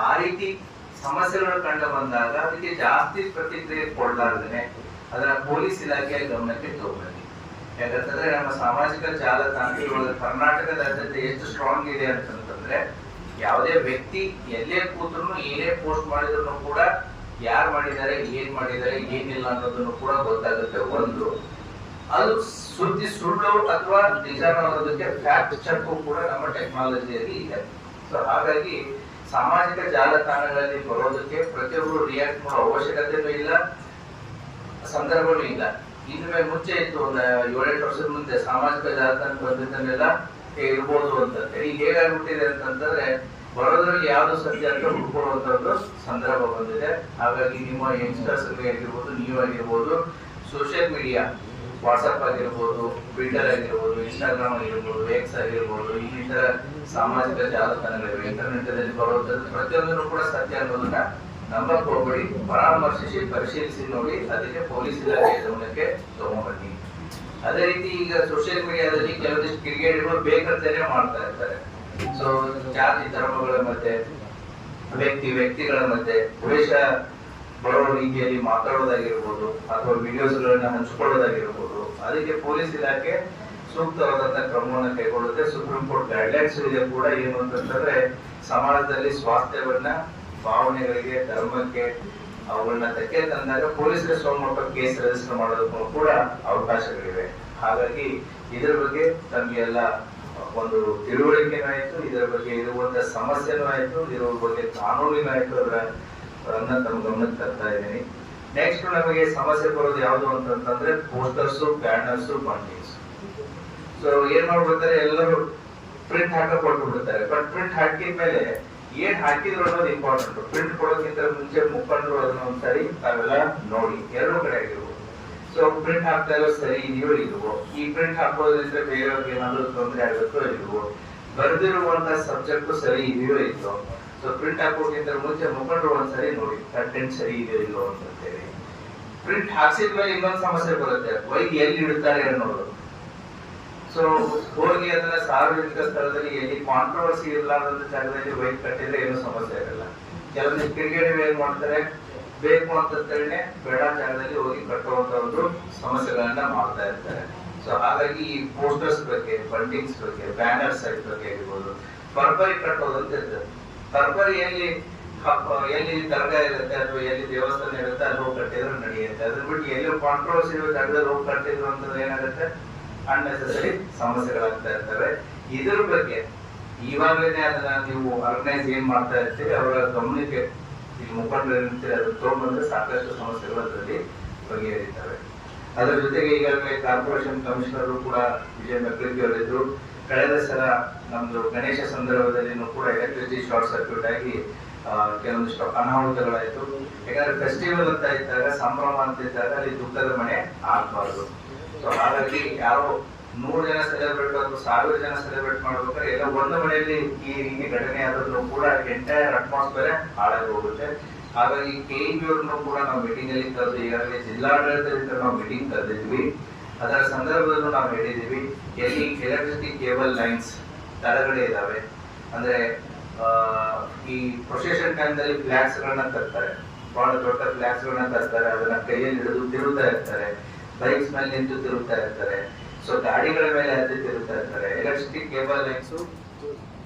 ಆ ರೀತಿ ಸಮಸ್ಯೆಗಳು ಕಂಡು ಬಂದಾಗ ಅದಕ್ಕೆ ಜಾಸ್ತಿ ಪ್ರತಿಕ್ರಿಯೆ ಕೊಡಲಾರ್ದೇನೆ ಅದನ್ನ ಪೊಲೀಸ್ ಇಲಾಖೆಯ ಗಮನಕ್ಕೆ ತಗೊಳ್ಳಿ. ಯಾಕಂತಂದ್ರೆ ನಮ್ಮ ಸಾಮಾಜಿಕ ಜಾಲತಾಣಗಳು ಕರ್ನಾಟಕದಾದ್ಯಂತ ಎಷ್ಟು ಸ್ಟ್ರಾಂಗ್ ಇದೆ ಅಂತಂತಂದ್ರೆ ಯಾವುದೇ ವ್ಯಕ್ತಿ ಎಲ್ಲೇ ಕೂತ್ರು ಏನೇ ಪೋಸ್ಟ್ ಮಾಡಿದ್ರು ಕೂಡ ಯಾರು ಮಾಡಿದ್ದಾರೆ, ಏನ್ ಮಾಡಿದ್ದಾರೆ, ಏನಿಲ್ಲ ಅನ್ನೋದನ್ನು ಕೂಡ ಗೊತ್ತಾಗುತ್ತೆ. ಒಂದು ಅದು ಸುದ್ದಿ ಸುಳ್ಳು ಅಥವಾ ನಿಜ ಅನ್ನೋದಕ್ಕೆ ಫ್ಯಾಕ್ಟ್ ಚೆಕ್ ಕೂಡ ನಮ್ಮ ಟೆಕ್ನಾಲಜಿಯಲ್ಲಿ ಇದೆ. ಸೊ ಹಾಗಾಗಿ ಸಾಮಾಜಿಕ ಜಾಲತಾಣಗಳಲ್ಲಿ ಬರೋದಕ್ಕೆ ಪ್ರತಿಯೊಬ್ಬರು ರಿಯಾಕ್ಟ್ ಮಾಡೋ ಅವಶ್ಯಕತೆನೂ ಇಲ್ಲ, ಸಂದರ್ಭನೂ ಇಲ್ಲ. ಇನ್ನು ಮುಂಚೆ ಇತ್ತು, ಒಂದು 7-8 ವರ್ಷದ ಮುಂದೆ ಸಾಮಾಜಿಕ ಜಾಲತಾಣ ಬಂದಿದ್ದನ್ನೆಲ್ಲ ಇರ್ಬೋದು ಅಂತ ಹೇಳಿ. ಹೇಗಾಗ್ಬಿಟ್ಟಿದೆ ಅಂತಂದ್ರೆ ಬರೋದ್ರಲ್ಲಿ ಯಾವ್ದು ಸತ್ಯ ಅಂತ ಹುಡ್ಕೊಳ್ಳುವಂತ ಒಂದು ಸಂದರ್ಭ ಬಂದಿದೆ. ಹಾಗಾಗಿ ನಿಮ್ಮ ಯಂಗ್ಸ್ಟರ್ಸ್ ಆಗಿರ್ಬೋದು, ನೀವಾಗಿರ್ಬೋದು, ಸೋಷಿಯಲ್ ಮೀಡಿಯಾ, ವಾಟ್ಸ್ಆಪ್ ಆಗಿರ್ಬೋದು, ಟ್ವಿಟರ್ ಆಗಿರ್ಬೋದು, ಇನ್ಸ್ಟಾಗ್ರಾಮ್ ಆಗಿರ್ಬೋದು, ಎಕ್ಸ್ ಆಗಿರ್ಬೋದು, ಈ ತರ ಸಾಮಾಜಿಕ ಜಾಲತಾಣಗಳಿವೆ. ಇಂಟರ್ನೆಟ್ ಅಲ್ಲಿ ಬರೋದ್ರಲ್ಲಿ ಪ್ರತಿಯೊಂದನ್ನು ಕೂಡ ಸತ್ಯ ಅನ್ನೋದನ್ನ ನಂಬಕ್ ಹೋಗ್ಬೇಡಿ. ಪರಾಮರ್ಶಿಸಿ, ಪರಿಶೀಲಿಸಿ ನೋಡಿ, ಅದಕ್ಕೆ ಪೊಲೀಸ್ ಇಲಾಖೆ ಗಮನಕ್ಕೆ ತಗೊಂಡ್ಬನ್ನಿ. ಅದೇ ರೀತಿ ಈಗ ಸೋಷಿಯಲ್ ಮೀಡಿಯಾದಲ್ಲಿ ಕೆಲವೊಂದಿಷ್ಟು ಕಿಡಿಗೇಡಿಗಳು ಬೇಕಂತಾನೆ ಮಾಡ್ತಾ ಇರ್ತಾರೆ. ಸೊ ಜಾತಿ ಧರ್ಮಗಳ ಮಧ್ಯೆ, ವ್ಯಕ್ತಿಗಳ ಮಧ್ಯೆ ದ್ವೇಷ ಬರೋ ರೀತಿಯಲ್ಲಿ ಮಾತಾಡೋದಾಗಿರ್ಬೋದು ಅಥವಾ ವಿಡಿಯೋಸ್ ಗಳನ್ನ ಹಂಚಿಕೊಳ್ಳೋದಾಗಿರ್ಬೋದು. ಅದಕ್ಕೆ ಪೊಲೀಸ್ ಇಲಾಖೆ ಸೂಕ್ತವಾದಂತಹ ಕ್ರಮವನ್ನು ಕೈಗೊಳ್ಳುತ್ತೆ. ಸುಪ್ರೀಂ ಕೋರ್ಟ್ ಗೈಡ್ಲೈನ್ಸ್ ಇದೆ ಕೂಡ. ಏನು ಅಂತಂದ್ರೆ ಸಮಾಜದಲ್ಲಿ ಸ್ವಾಸ್ಥ್ಯವನ್ನ, ಭಾವನೆಗಳಿಗೆ, ಧರ್ಮಕ್ಕೆ ಅವುಗಳನ್ನ ಧಕ್ಕೆ ತಂದಾಗ ಪೊಲೀಸರ ಸೋಮಟ್ಟ ಕೇಸ್ ರಿಜಿಸ್ಟರ್ ಮಾಡೋದಕ್ಕೂ ಕೂಡ ಅವಕಾಶಗಳಿವೆ. ಹಾಗಾಗಿ ಇದರ ಬಗ್ಗೆ ತಮಗೆಲ್ಲ ಒಂದು ತಿಳುವಳಿಕೆನೂ ಆಯ್ತು, ಇದರ ಬಗ್ಗೆ ಇರುವಂತ ಸಮಸ್ಯೆನೂ ಆಯ್ತು, ಇರುವ ಬಗ್ಗೆ ಕಾನೂನಿನೂ ಆಯ್ತು. ಅದನ್ನ ತಮ್ಮ ಗಮನಕ್ಕೆ ತರ್ತಾ ಇದ್ದೀನಿ. ನೆಕ್ಸ್ಟ್ ನಮಗೆ ಸಮಸ್ಯೆ ಬರೋದು ಯಾವುದು ಅಂತಂದ್ರೆ ಪೋಸ್ಟರ್ಸ್, ಬ್ಯಾನರ್ಸ್, ಬಂಡಿಂಗ್ಸ್. ಸೊ ಏನ್ ಮಾಡ್ಬಿಡ್ತಾರೆ, ಎಲ್ಲರೂ ಪ್ರಿಂಟ್ ಹಾಕಕ್ ಕೊಟ್ಬಿಡ್ತಾರೆ. ಬಟ್ ಪ್ರಿಂಟ್ ಹಾಕಿದ ಮೇಲೆ ಏನ್ ಹಾಕಿದ್ರು ಅನ್ನೋದು ಇಂಪಾರ್ಟೆಂಟ್. ಪ್ರಿಂಟ್ ಕೊಡೋಕ್ಕಿಂತ ಮುಂಚೆ ಮುಖಂಡರು ಅದನ್ನ ಒಂದ್ಸರಿ ತಾವೆಲ್ಲ ನೋಡಿ, ಎರಡೂ ಕಡೆ ಆಗಿರ್ಬೋದು. ಸೊ ಪ್ರಿಂಟ್ ಹಾಕ್ತಾ ಇರೋ ಸರಿ ಇದೆಯೋ ಇಲ್ವೋ, ಈ ಪ್ರಿಂಟ್ ಹಾಕೋದ್ರಿಂದ ಬೇರೆಯವ್ರಿಗೆ ಏನಾದ್ರು ತೊಂದರೆ ಆಗುತ್ತೋ ಇಲ್ವೋ, ಬರೆದಿರುವಂತಹ ಸಬ್ಜೆಕ್ಟ್ ಸರಿ ಇದೆಯೋ ಇಲ್ವೋ. ಸೊ ಪ್ರಿಂಟ್ ಹಾಕೋಕ್ಕಿಂತ ಮುಂಚೆ ಮುಖಂಡರು ಒಂದ್ಸರಿ ನೋಡಿ ಕಂಟೆಂಟ್ ಸರಿ ಇದೆಯೋ ಇಲ್ವೋ ಅಂತ ಹೇಳಿ. ಪ್ರಿಂಟ್ ಹಾಕ್ಸಿದ್ಮೇಲೆ ಇನ್ನೊಂದು ಸಮಸ್ಯೆ ಬರುತ್ತೆ, ವೈದ್ಯ ಎಲ್ಲಿ ಇಡ್ತಾರೆ ಅನ್ನೋದು. ಸೊ ಹೋಗಿ ಅದನ್ನ ಸಾರ್ವಜನಿಕ ಸ್ಥಳದಲ್ಲಿ ಎಲ್ಲಿ ಕಾಂಟ್ರವರ್ಸಿ ಇರಲಾರ್ದಂತ ಜಾಗದಲ್ಲಿ ವೈಟ್ ಕಟ್ಟಿದ್ರೆ ಏನು ಸಮಸ್ಯೆ ಇರಲ್ಲ. ಕೆಲವೊಂದು ಕಿಡಿಗೇಡಿಗಳು ಏನ್ ಮಾಡ್ತಾರೆ, ಬೇಕು ಅಂತ ಹೇಳಿ ಬೇಡ ಜಾಗದಲ್ಲಿ ಹೋಗಿ ಕಟ್ಟುವಂತ ಒಂದು ಸಮಸ್ಯೆಗಳನ್ನ ಮಾಡ್ತಾ ಇರ್ತಾರೆ. ಸೊ ಹಾಗಾಗಿ ಈ ಪೋಸ್ಟರ್ಸ್ ಬಗ್ಗೆ, ಬಂಡಿಂಗ್ಸ್ ಬಗ್ಗೆ, ಬ್ಯಾನರ್ಸ್ ಬಗ್ಗೆ ಆಗಿರ್ಬೋದು, ಪರ್ಪರಿ ಕಟ್ಟೋದಂತ ಇರ್ತದೆ. ಪರ್ಪರಿ ಎಲ್ಲಿ ದರ್ಗಾ ಇರುತ್ತೆ ಅಥವಾ ಎಲ್ಲಿ ದೇವಸ್ಥಾನ ಇರುತ್ತೆ ಅಲ್ಲಿ ಹೋಗಿ ಕಟ್ಟಿದ್ರು ನಡೆಯುತ್ತೆ. ಅದ್ರ ಬಿಟ್ಟು ಎಲ್ಲಿ ಕಾಂಟ್ರವರ್ಸಿ ಇರೋ ಜಾಗದಲ್ಲಿ ಹೋಗಿ ಕಟ್ಟಿದ್ರು ಅಂತಂದ್ರೆ ಏನಾಗುತ್ತೆ, ಅನ್ನೆಸೆಸರಿ ಸಮಸ್ಯೆಗಳಾಗ್ತಾ ಇರ್ತವೆ. ಇದ್ರ ಬಗ್ಗೆ ಇವಾಗಲೇ ಅದನ್ನ ನೀವು ಆರ್ಗನೈಸ್ ಏನ್ ಮಾಡ್ತಾ ಇರ್ತೀರಿ ಅವರ ಗಮನಕ್ಕೆ ಈಗ ಮುಖಂಡರಿರ್ತೀರಿ ಅದನ್ನ ತಗೊಂಡ್ಬಂದ್ರೆ ಸಾಕಷ್ಟು ಸಮಸ್ಯೆಗಳು ಅದರಲ್ಲಿ ಬಗೆಹರಿತವೆ. ಅದರ ಜೊತೆಗೆ ಈಗಾಗಲೇ ಕಾರ್ಪೊರೇಷನ್ ಕಮಿಷನರ್ ಕೂಡ ವಿಜಯ ಮೆಕ್ರಿಕಿ ಅವರಿದ್ರು. ಕಳೆದ ಸಲ ನಮ್ದು ಗಣೇಶ ಸಂದರ್ಭದಲ್ಲಿನೂ ಕೂಡ ಎಲೆಕ್ಟ್ರಿಸಿಟಿ ಶಾರ್ಟ್ ಸರ್ಕ್ಯೂಟ್ ಆಗಿ ಕೆಲವೊಂದಿಷ್ಟು ಅನಾಹುತಗಳಾಯ್ತು. ಯಾಕಂದ್ರೆ ಫೆಸ್ಟಿವಲ್ ಅಂತ ಇದ್ದಾಗ, ಸಂಭ್ರಮ ಅಂತ ಇದ್ದಾಗ ಅಲ್ಲಿ ದುಃಖದ ಮನೆ ಆಗ್ಬಾರ್ದು. ಸೊ ಹಾಗಾಗಿ ಯಾರೋ 100 ಜನ ಸೆಲೆಬ್ರೇಟ್ ಅಥವಾ 1000 ಜನ ಸೆಲೆಬ್ರೇಟ್ ಮಾಡ್ಬೇಕಾದ್ರೆ ಎಲ್ಲ ಒಂದು ಮನೆಯಲ್ಲಿ ಈ ರೀತಿ ಘಟನೆ ಆದ್ರೂ ಕೂಡ ಎಂಟೈರ್ ಅಟ್ಮಾಸ್ಫಿಯರ್ ಹಾಳಾಗಿ ಹೋಗುತ್ತೆ. ಹಾಗಾಗಿ KEB ಅವ್ರನ್ನು ಕೂಡ ನಾವು ಮೀಟಿಂಗ್ ಅಲ್ಲಿ ಕರೆದು ಈಗಾಗಲೇ ಜಿಲ್ಲಾಡಳಿತದಿಂದ ನಾವು ಮೀಟಿಂಗ್ ಕರೆದಿದ್ವಿ. ಅದರ ಸಂದರ್ಭದಲ್ಲೂ ನಾವು ಹೇಳಿದೀವಿ, ಎಲ್ಲಿ ಎಲೆಕ್ಟ್ರಿಸಿಟಿ ಕೇಬಲ್ ಲೈನ್ಸ್ ತಳಗಡೆ ಇದಾವೆ ಅಂದ್ರೆ ಈ ಪ್ರೊಸೆಷನ್ ಟೈಮ್ದಲ್ಲಿ ಫ್ಲಾಗ್ಸ್ ಗಳನ್ನ ತರ್ತಾರೆ, ಬಹಳ ದೊಡ್ಡ ಫ್ಲಾಗ್ಸ್ ಗಳನ್ನ ತರ್ತಾರೆ, ಅದನ್ನ ಕೈಯಲ್ಲಿ ಹಿಡಿದು ತಿರುಗ್ತಾ ಇರ್ತಾರೆ, ಬೈಕ್ಸ್ ಮೇಲೆ ನಿಂತು ತಿರುಗ್ತಾ ಇರ್ತಾರೆ, ಸೊ ಗಾಡಿಗಳ ಮೇಲೆ ಹತ್ತಿ ತಿರುಗ್ತಾ ಇರ್ತಾರೆ. ಎಲೆಕ್ಟ್ರಿಸಿಟಿ ಕೇಬಲ್ ಲೈನ್ಸ್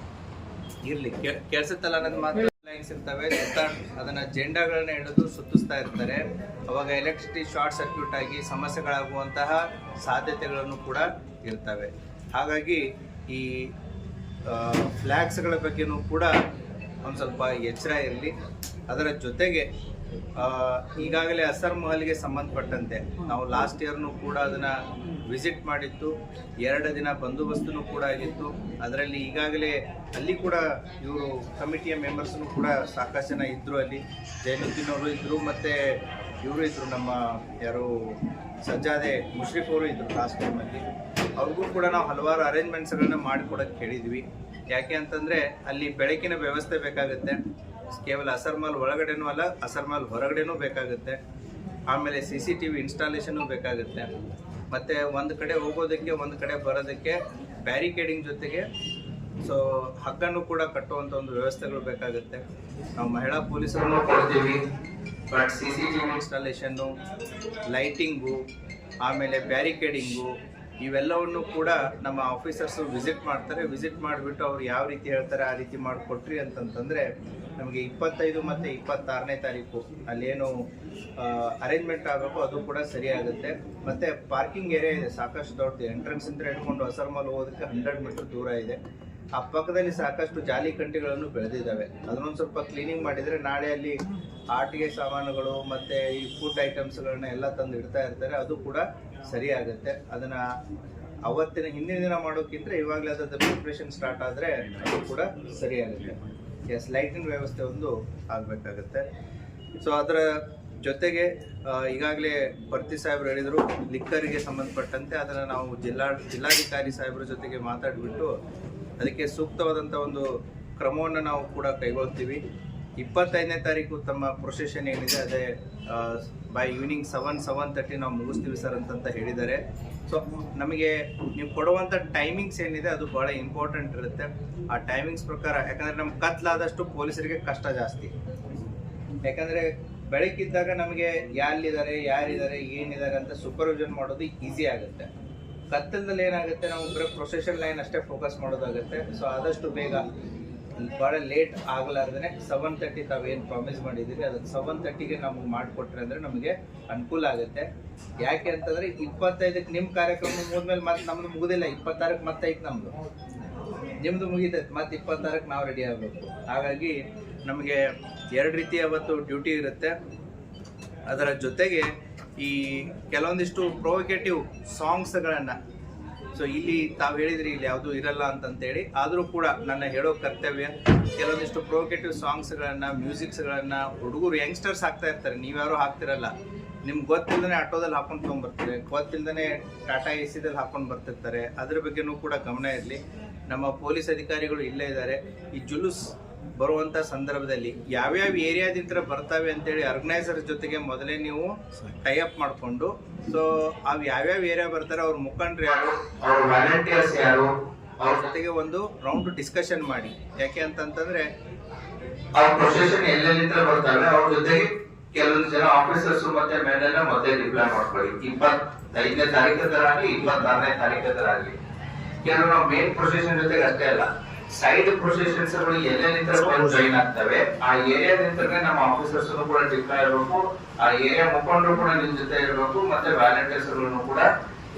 ಇರ್ಲಿ ಕೆಲ್ಸತ್ತಲ್ಲ ಅನ್ನೋದು ಮಾತ್ರ ಲೈನ್ಸ್ ಇರ್ತವೆ, ಅದನ್ನ ಜೆಂಡಾಗಳನ್ನ ಹಿಡಿದು ಸುತ್ತಿಸ್ತಾ ಇರ್ತಾರೆ. ಅವಾಗ ಎಲೆಕ್ಟ್ರಿಸಿಟಿ ಶಾರ್ಟ್ ಸರ್ಕ್ಯೂಟ್ ಆಗಿ ಸಮಸ್ಯೆಗಳಾಗುವಂತಹ ಸಾಧ್ಯತೆಗಳನ್ನು ಕೂಡ ಇರ್ತವೆ. ಹಾಗಾಗಿ ಈ ಫ್ಲಾಗ್ಸ್ಗಳ ಬಗ್ಗೆನೂ ಕೂಡ ಒಂದು ಸ್ವಲ್ಪ ಎಚ್ಚರ ಇರಲಿ. ಅದರ ಜೊತೆಗೆ ಈಗಾಗಲೇ ಅಸರ್ ಮಹಲ್ಗೆ ಸಂಬಂಧಪಟ್ಟಂತೆ ನಾವು ಲಾಸ್ಟ್ ಇಯರ್ನು ಕೂಡ ಅದನ್ನು ವಿಸಿಟ್ ಮಾಡಿತ್ತು. 2 ದಿನ ಬಂದೋಬಸ್ತೂ ಕೂಡ ಆಗಿತ್ತು. ಅದರಲ್ಲಿ ಈಗಾಗಲೇ ಅಲ್ಲಿ ಕೂಡ ಇವರು ಕಮಿಟಿಯ ಮೆಂಬರ್ಸ್ನು ಕೂಡ ಸಾಕಷ್ಟು ಜನ ಇದ್ದರು. ಅಲ್ಲಿ ಜೈನುದ್ದೀನ್ ಅವರು ಇದ್ದರು, ಮತ್ತು ಇವರು ಇದ್ದರು, ನಮ್ಮ ಯಾರು ಸಜ್ಜಾದೆ ಮುಷ್ರಿಫ್ ಅವರು ಇದ್ದರು ಲಾಸ್ಟ್ ಟೈಮಲ್ಲಿ. ಅವ್ರಿಗೂ ಕೂಡ ನಾವು ಹಲವಾರು ಅರೇಂಜ್ಮೆಂಟ್ಸ್ಗಳನ್ನ ಮಾಡಿಕೊಡೋಕ್ಕೆ ಹೇಳಿದ್ವಿ. ಯಾಕೆ ಅಂತಂದರೆ ಅಲ್ಲಿ ಬೆಳಕಿನ ವ್ಯವಸ್ಥೆ ಬೇಕಾಗುತ್ತೆ. ಕೇವಲ ಅಸರ್ ಮಾಲ್ ಒಳಗಡೆನೂ ಅಲ್ಲ, ಅಸರ್ ಮಾಲ್ ಹೊರಗಡೆನೂ ಬೇಕಾಗುತ್ತೆ. ಆಮೇಲೆ CCTV ಇನ್ಸ್ಟಾಲೇಷನ್ನು ಬೇಕಾಗುತ್ತೆ. ಮತ್ತು ಒಂದು ಕಡೆ ಹೋಗೋದಕ್ಕೆ ಒಂದು ಕಡೆ ಬರೋದಕ್ಕೆ ಬ್ಯಾರಿಕೇಡಿಂಗ್ ಜೊತೆಗೆ ಸೊ ಹಗ್ಗನ್ನು ಕೂಡ ಕಟ್ಟುವಂಥ ಒಂದು ವ್ಯವಸ್ಥೆಗಳು ಬೇಕಾಗುತ್ತೆ. ನಾವು ಮಹಿಳಾ ಪೊಲೀಸರನ್ನು ಕೊಡ್ತೀವಿ, ಬಟ್ CCTV ಇನ್ಸ್ಟಾಲೇಷನ್ನು, ಲೈಟಿಂಗು, ಆಮೇಲೆ ಬ್ಯಾರಿಕೇಡಿಂಗು ಇವೆಲ್ಲವನ್ನು ಕೂಡ ನಮ್ಮ ಆಫೀಸರ್ಸು ವಿಸಿಟ್ ಮಾಡ್ತಾರೆ. ವಿಸಿಟ್ ಮಾಡಿಬಿಟ್ಟು ಅವ್ರು ಯಾವ ರೀತಿ ಹೇಳ್ತಾರೆ ಆ ರೀತಿ ಮಾಡಿಕೊಟ್ರಿ ಅಂತಂತಂದರೆ ನಮಗೆ 25 ಮತ್ತು 26ನೇ ತಾರೀಕು ಅಲ್ಲೇನು ಅರೇಂಜ್ಮೆಂಟ್ ಆಗಬೇಕು ಅದು ಕೂಡ ಸರಿಯಾಗುತ್ತೆ. ಮತ್ತು ಪಾರ್ಕಿಂಗ್ ಏರಿಯಾ ಇದೆ ಸಾಕಷ್ಟು ದೊಡ್ಡದು. ಎಂಟ್ರೆನ್ಸ್ ಅಂತ ಹಿಡ್ಕೊಂಡು ಅಸರ್ ಮಾಲ್ ಹೋಗೋದಕ್ಕೆ 100 ಮೀಟರ್ ದೂರ ಇದೆ. ಆ ಪಕ್ಕದಲ್ಲಿ ಸಾಕಷ್ಟು ಜಾಲಿ ಕಂಟಿಗಳನ್ನು ಬೆಳೆದಿದ್ದಾವೆ. ಅದನ್ನೊಂದು ಸ್ವಲ್ಪ ಕ್ಲೀನಿಂಗ್ ಮಾಡಿದರೆ ನಾಳೆ ಅಲ್ಲಿ ಆಟಿಕೆ ಸಾಮಾನುಗಳು ಮತ್ತು ಈ ಫುಡ್ ಐಟಮ್ಸ್ಗಳನ್ನ ಎಲ್ಲ ತಂದು ಇಡ್ತಾ ಇರ್ತಾರೆ, ಅದು ಕೂಡ ಸರಿಯಾಗುತ್ತೆ. ಅದನ್ನು ಅವತ್ತಿನ ಹಿಂದಿನ ದಿನ ಮಾಡೋಕ್ಕಿಂತ ಇವಾಗಲೇ ಅದರ ಪ್ರಿಪ್ರೇಷನ್ ಸ್ಟಾರ್ಟ್ ಆದರೆ ಅದು ಕೂಡ ಸರಿಯಾಗುತ್ತೆ. ಲೈಟಿನ ವ್ಯವಸ್ಥೆ ಒಂದು ಆಗಬೇಕಾಗುತ್ತೆ. ಸೊ ಅದರ ಜೊತೆಗೆ ಈಗಾಗಲೇ ಭರ್ತಿ ಸಾಹೇಬರು ಹೇಳಿದರು ಲಿಕ್ಕರಿಗೆ ಸಂಬಂಧಪಟ್ಟಂತೆ ಅದನ್ನು ನಾವು ಜಿಲ್ಲಾಧಿಕಾರಿ ಸಾಹೇಬರ ಜೊತೆಗೆ ಮಾತಾಡಿಬಿಟ್ಟು ಅದಕ್ಕೆ ಸೂಕ್ತವಾದಂಥ ಒಂದು ಕ್ರಮವನ್ನು ನಾವು ಕೂಡ ಕೈಗೊಳ್ತೀವಿ. 25ನೇ ತಾರೀಕು ತಮ್ಮ ಪ್ರೊಸೆಷನ್ ಏನಿದೆ ಅದೇ ಬೈ ಈವ್ನಿಂಗ್ 7:30 ನಾವು ಮುಗಿಸ್ತೀವಿ ಸರ್ ಅಂತ ಹೇಳಿದ್ದಾರೆ. ಸೊ ನಮಗೆ ನೀವು ಕೊಡುವಂಥ ಟೈಮಿಂಗ್ಸ್ ಏನಿದೆ ಅದು ಭಾಳ ಇಂಪಾರ್ಟೆಂಟ್ ಇರುತ್ತೆ. ಆ ಟೈಮಿಂಗ್ಸ್ ಪ್ರಕಾರ, ಯಾಕಂದರೆ ನಮ್ಮ ಕತ್ಲಾದಷ್ಟು ಪೊಲೀಸರಿಗೆ ಕಷ್ಟ ಜಾಸ್ತಿ. ಯಾಕಂದರೆ ಬೆಳಕಿದ್ದಾಗ ನಮಗೆ ಯಾರಿದ್ದಾರೆ ಏನಿದ್ದಾರೆ ಅಂತ ಸೂಪರ್ವಿಷನ್ ಮಾಡೋದು ಈಸಿ ಆಗುತ್ತೆ. ಕತ್ತಲದಲ್ಲಿ ಏನಾಗುತ್ತೆ, ನಾವು ಬರೀ ಪ್ರೊಸೆಷನ್ ಲೈನ್ ಅಷ್ಟೇ ಫೋಕಸ್ ಮಾಡೋದಾಗುತ್ತೆ. ಸೊ ಆದಷ್ಟು ಬೇಗ ಭಾಳ ಲೇಟ್ ಆಗಲಾರ್ದೇ 7:30 ತಾವೇನು ಪ್ರಾಮಿಸ್ ಮಾಡಿದ್ದೀರಿ ಅದಕ್ಕೆ 7:30ಗೆ ನಮ್ಗೆ ಮಾಡಿಕೊಟ್ರೆ ಅಂದರೆ ನಮಗೆ ಅನುಕೂಲ ಆಗುತ್ತೆ. ಯಾಕೆ ಅಂತಂದರೆ 25ಕ್ಕೆ ನಿಮ್ಮ ಕಾರ್ಯಕ್ರಮ ಮುಗಿದ್ಮೇಲೆ ಮತ್ತೆ ನಮ್ಮದು ಮುಗಿದಿಲ್ಲ, 26ಕ್ಕೆ ಮತ್ತೆ ಐತೆ ನಮ್ಮದು, ನಿಮ್ಮದು ಮುಗಿತೈತೆ, ಮತ್ತೆ 26ಕ್ಕೆ ನಾವು ರೆಡಿ ಆಗಬೇಕು. ಹಾಗಾಗಿ ನಮಗೆ 2 ರೀತಿಯ ಅವತ್ತು ಡ್ಯೂಟಿ ಇರುತ್ತೆ. ಅದರ ಜೊತೆಗೆ ಈ ಕೆಲವೊಂದಿಷ್ಟು ಪ್ರೊವೊಕೇಟಿವ್ ಸಾಂಗ್ಸ್ಗಳನ್ನು, ಸೊ ಇಲ್ಲಿ ತಾವು ಹೇಳಿದ್ರಿ ಇಲ್ಲಿ ಯಾವುದೂ ಇರಲ್ಲ ಅಂತಂತೇಳಿ, ಆದರೂ ಕೂಡ ನನ್ನ ಹೇಳೋ ಕರ್ತವ್ಯ ಕೆಲವೊಂದಿಷ್ಟು ಪ್ರೊವೊಕೇಟಿವ್ ಸಾಂಗ್ಸ್ಗಳನ್ನು, ಮ್ಯೂಸಿಕ್ಸ್ಗಳನ್ನು ಹುಡುಗರು ಯಂಗ್ಸ್ಟರ್ಸ್ ಹಾಕ್ತಾ ಇರ್ತಾರೆ. ನೀವ್ಯಾರು ಹಾಕ್ತಿರಲ್ಲ, ನಿಮ್ಗೆ ಗೊತ್ತಿಲ್ಲದೇ ಆಟೋದಲ್ಲಿ ಹಾಕೊಂಡು ತೊಗೊಂಡ್ಬರ್ತಾರೆ, ಗೊತ್ತಿಲ್ಲದೇ ಟಾಟಾ AC ಹಾಕೊಂಡು ಬರ್ತಿರ್ತಾರೆ. ಅದ್ರ ಬಗ್ಗೆನೂ ಕೂಡ ಗಮನ ಇರಲಿ. ನಮ್ಮ ಪೊಲೀಸ್ ಅಧಿಕಾರಿಗಳು ಇಲ್ಲೇ ಇದ್ದಾರೆ. ಈ ಜುಲೂಸ್ ಬರುವಂಥ ಸಂದರ್ಭದಲ್ಲಿ ಯಾವ್ಯಾವ ಏರಿಯಾದಿಂದ ಬರ್ತಾವೆ ಅಂತೇಳಿ ಆರ್ಗನೈಸರ್ ಜೊತೆಗೆ ಮೊದಲೇ ನೀವು ಟೈಅಪ್ ಮಾಡಿಕೊಂಡು, ಸೊ ಅವು ಯಾವ್ಯಾವ ಏರಿಯಾ ಬರ್ತಾರೆ, ಅವ್ರ ಮುಖಂಡರು ಯಾರು, ಅವ್ರ ವಾಲಂಟಿಯರ್ಸ್ ಯಾರು, ಅವ್ರ ಜೊತೆಗೆ ಒಂದು ರೌಂಡ್ ಡಿಸ್ಕಷನ್ ಮಾಡಿ. ಯಾಕೆ ಅಂತಂತಂದ್ರೆ ಅವ್ರ ಪ್ರೊಸೆಷನ್ ಎಲ್ಲೆಲ್ಲಿಂದ ಬರ್ತಾವೆ ಅವ್ರ ಜೊತೆಗೆ ಕೆಲವೊಂದು ಜನ ಆಫೀಸರ್ಸ್ ಮತ್ತೆ ಮೇಲೆಲ್ಲ ಮೊದಲೇ ಡಿಪ್ಲಾಯ್ ಮಾಡ್ಕೊಳ್ಳಿ. 25ನೇ ತಾರೀಕು ತರ ಆಗಲಿ, 26ನೇ ತಾರೀಕು ತರ ಆಗಲಿ. ಕೆಲವು ನಾವು ಮೇನ್ ಪ್ರೊಸೆಷನ್ ಜೊತೆಗೆ ಅಷ್ಟೇ ಅಲ್ಲ, ಸೈಡ್ ಪ್ರೊಸೆಷನ್ಸ್ ಎಲ್ಲೆಲ್ಲಿಂದ ಜಾಯಿನ್ ಆಗ್ತವೆ ಆ ಏರಿಯಾದಿಂದ ನಮ್ಮ ಆಫೀಸರ್ಸ್ ಕೂಡ ಡಿಪ್ಲಾಯ್ ಇರಬೇಕು. ಆ ಏರಿಯಾ ಮುಖಂಡರು ಕೂಡ ನಿಮ್ ಜೊತೆ ಇರಬೇಕು, ಮತ್ತೆ ವ್ಯಾಲಂಟಿಯರ್ಸ್ ಕೂಡ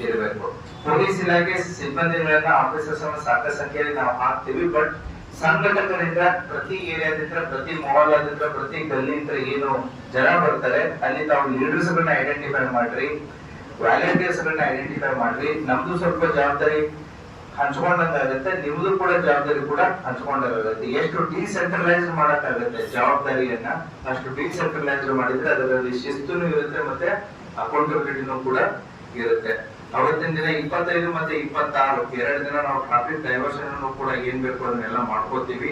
ಇರಬೇಕು. ಪೊಲೀಸ್ ಇಲಾಖೆ ಸಿಬ್ಬಂದಿಗಳನ್ನ ಆಫೀಸರ್ಸ್ ಸಾಕಷ್ಟು ಸಂಖ್ಯೆಯಲ್ಲಿ ನಾವು ಹಾಕ್ತಿವಿ. ಬಟ್ ಸಂಘಟಕರಿಂದ ಪ್ರತಿ ಏರಿಯಾದಿಂದ, ಪ್ರತಿ ಮೊಹಲ್ಲಾದಿಂದ, ಪ್ರತಿ ಗಲ್ಲಿಂದ ಏನು ಜನ ಬರ್ತಾರೆ ಅಲ್ಲಿ ತಾವು ಲೀಡರ್ಸ್ ಗಳನ್ನ ಐಡೆಂಟಿಫೈ ಮಾಡ್ರಿ, ವಾಲಂಟಿಯರ್ಸ್ ಗಳನ್ನ ಐಡೆಂಟಿಫೈ ಮಾಡ್ರಿ. ನಮ್ದು ಸ್ವಲ್ಪ ಜವಾಬ್ದಾರಿ ಹಂಚ್ಕೊಂಡಂಗಾಗತ್ತೆ, ನಿಮ್ದು ಕೂಡ ಜವಾಬ್ದಾರಿ ಕೂಡ ಹಂಚ್ಕೊಂಡಾಗತ್ತೆ. ಎಷ್ಟು ಡಿಸೆಂಟ್ರಲೈಸ್ ಮಾಡಕ್ಕಾಗತ್ತೆ ಜವಾಬ್ದಾರಿಯನ್ನ ಅಷ್ಟು ಡಿಸೆಂಟ್ರಲೈಸ್ ಮಾಡಿದ್ರೆ ಅದರಲ್ಲಿ ಶಿಸ್ತುನು ಇರುತ್ತೆ ಮತ್ತೆ ಅಕೌಂಟಬಿಲಿಟಿನೂ ಕೂಡ ಇರುತ್ತೆ. ಅವತ್ತಿನ ದಿನ 25 ಮತ್ತೆ 26 2 ದಿನ ನಾವು ಟ್ರಾಫಿಕ್ ಡೈವರ್ಷನ್ ಕೂಡ ಏನ್ ಬೇಕು ಅದನ್ನೆಲ್ಲ ಮಾಡ್ಕೋತೀವಿ.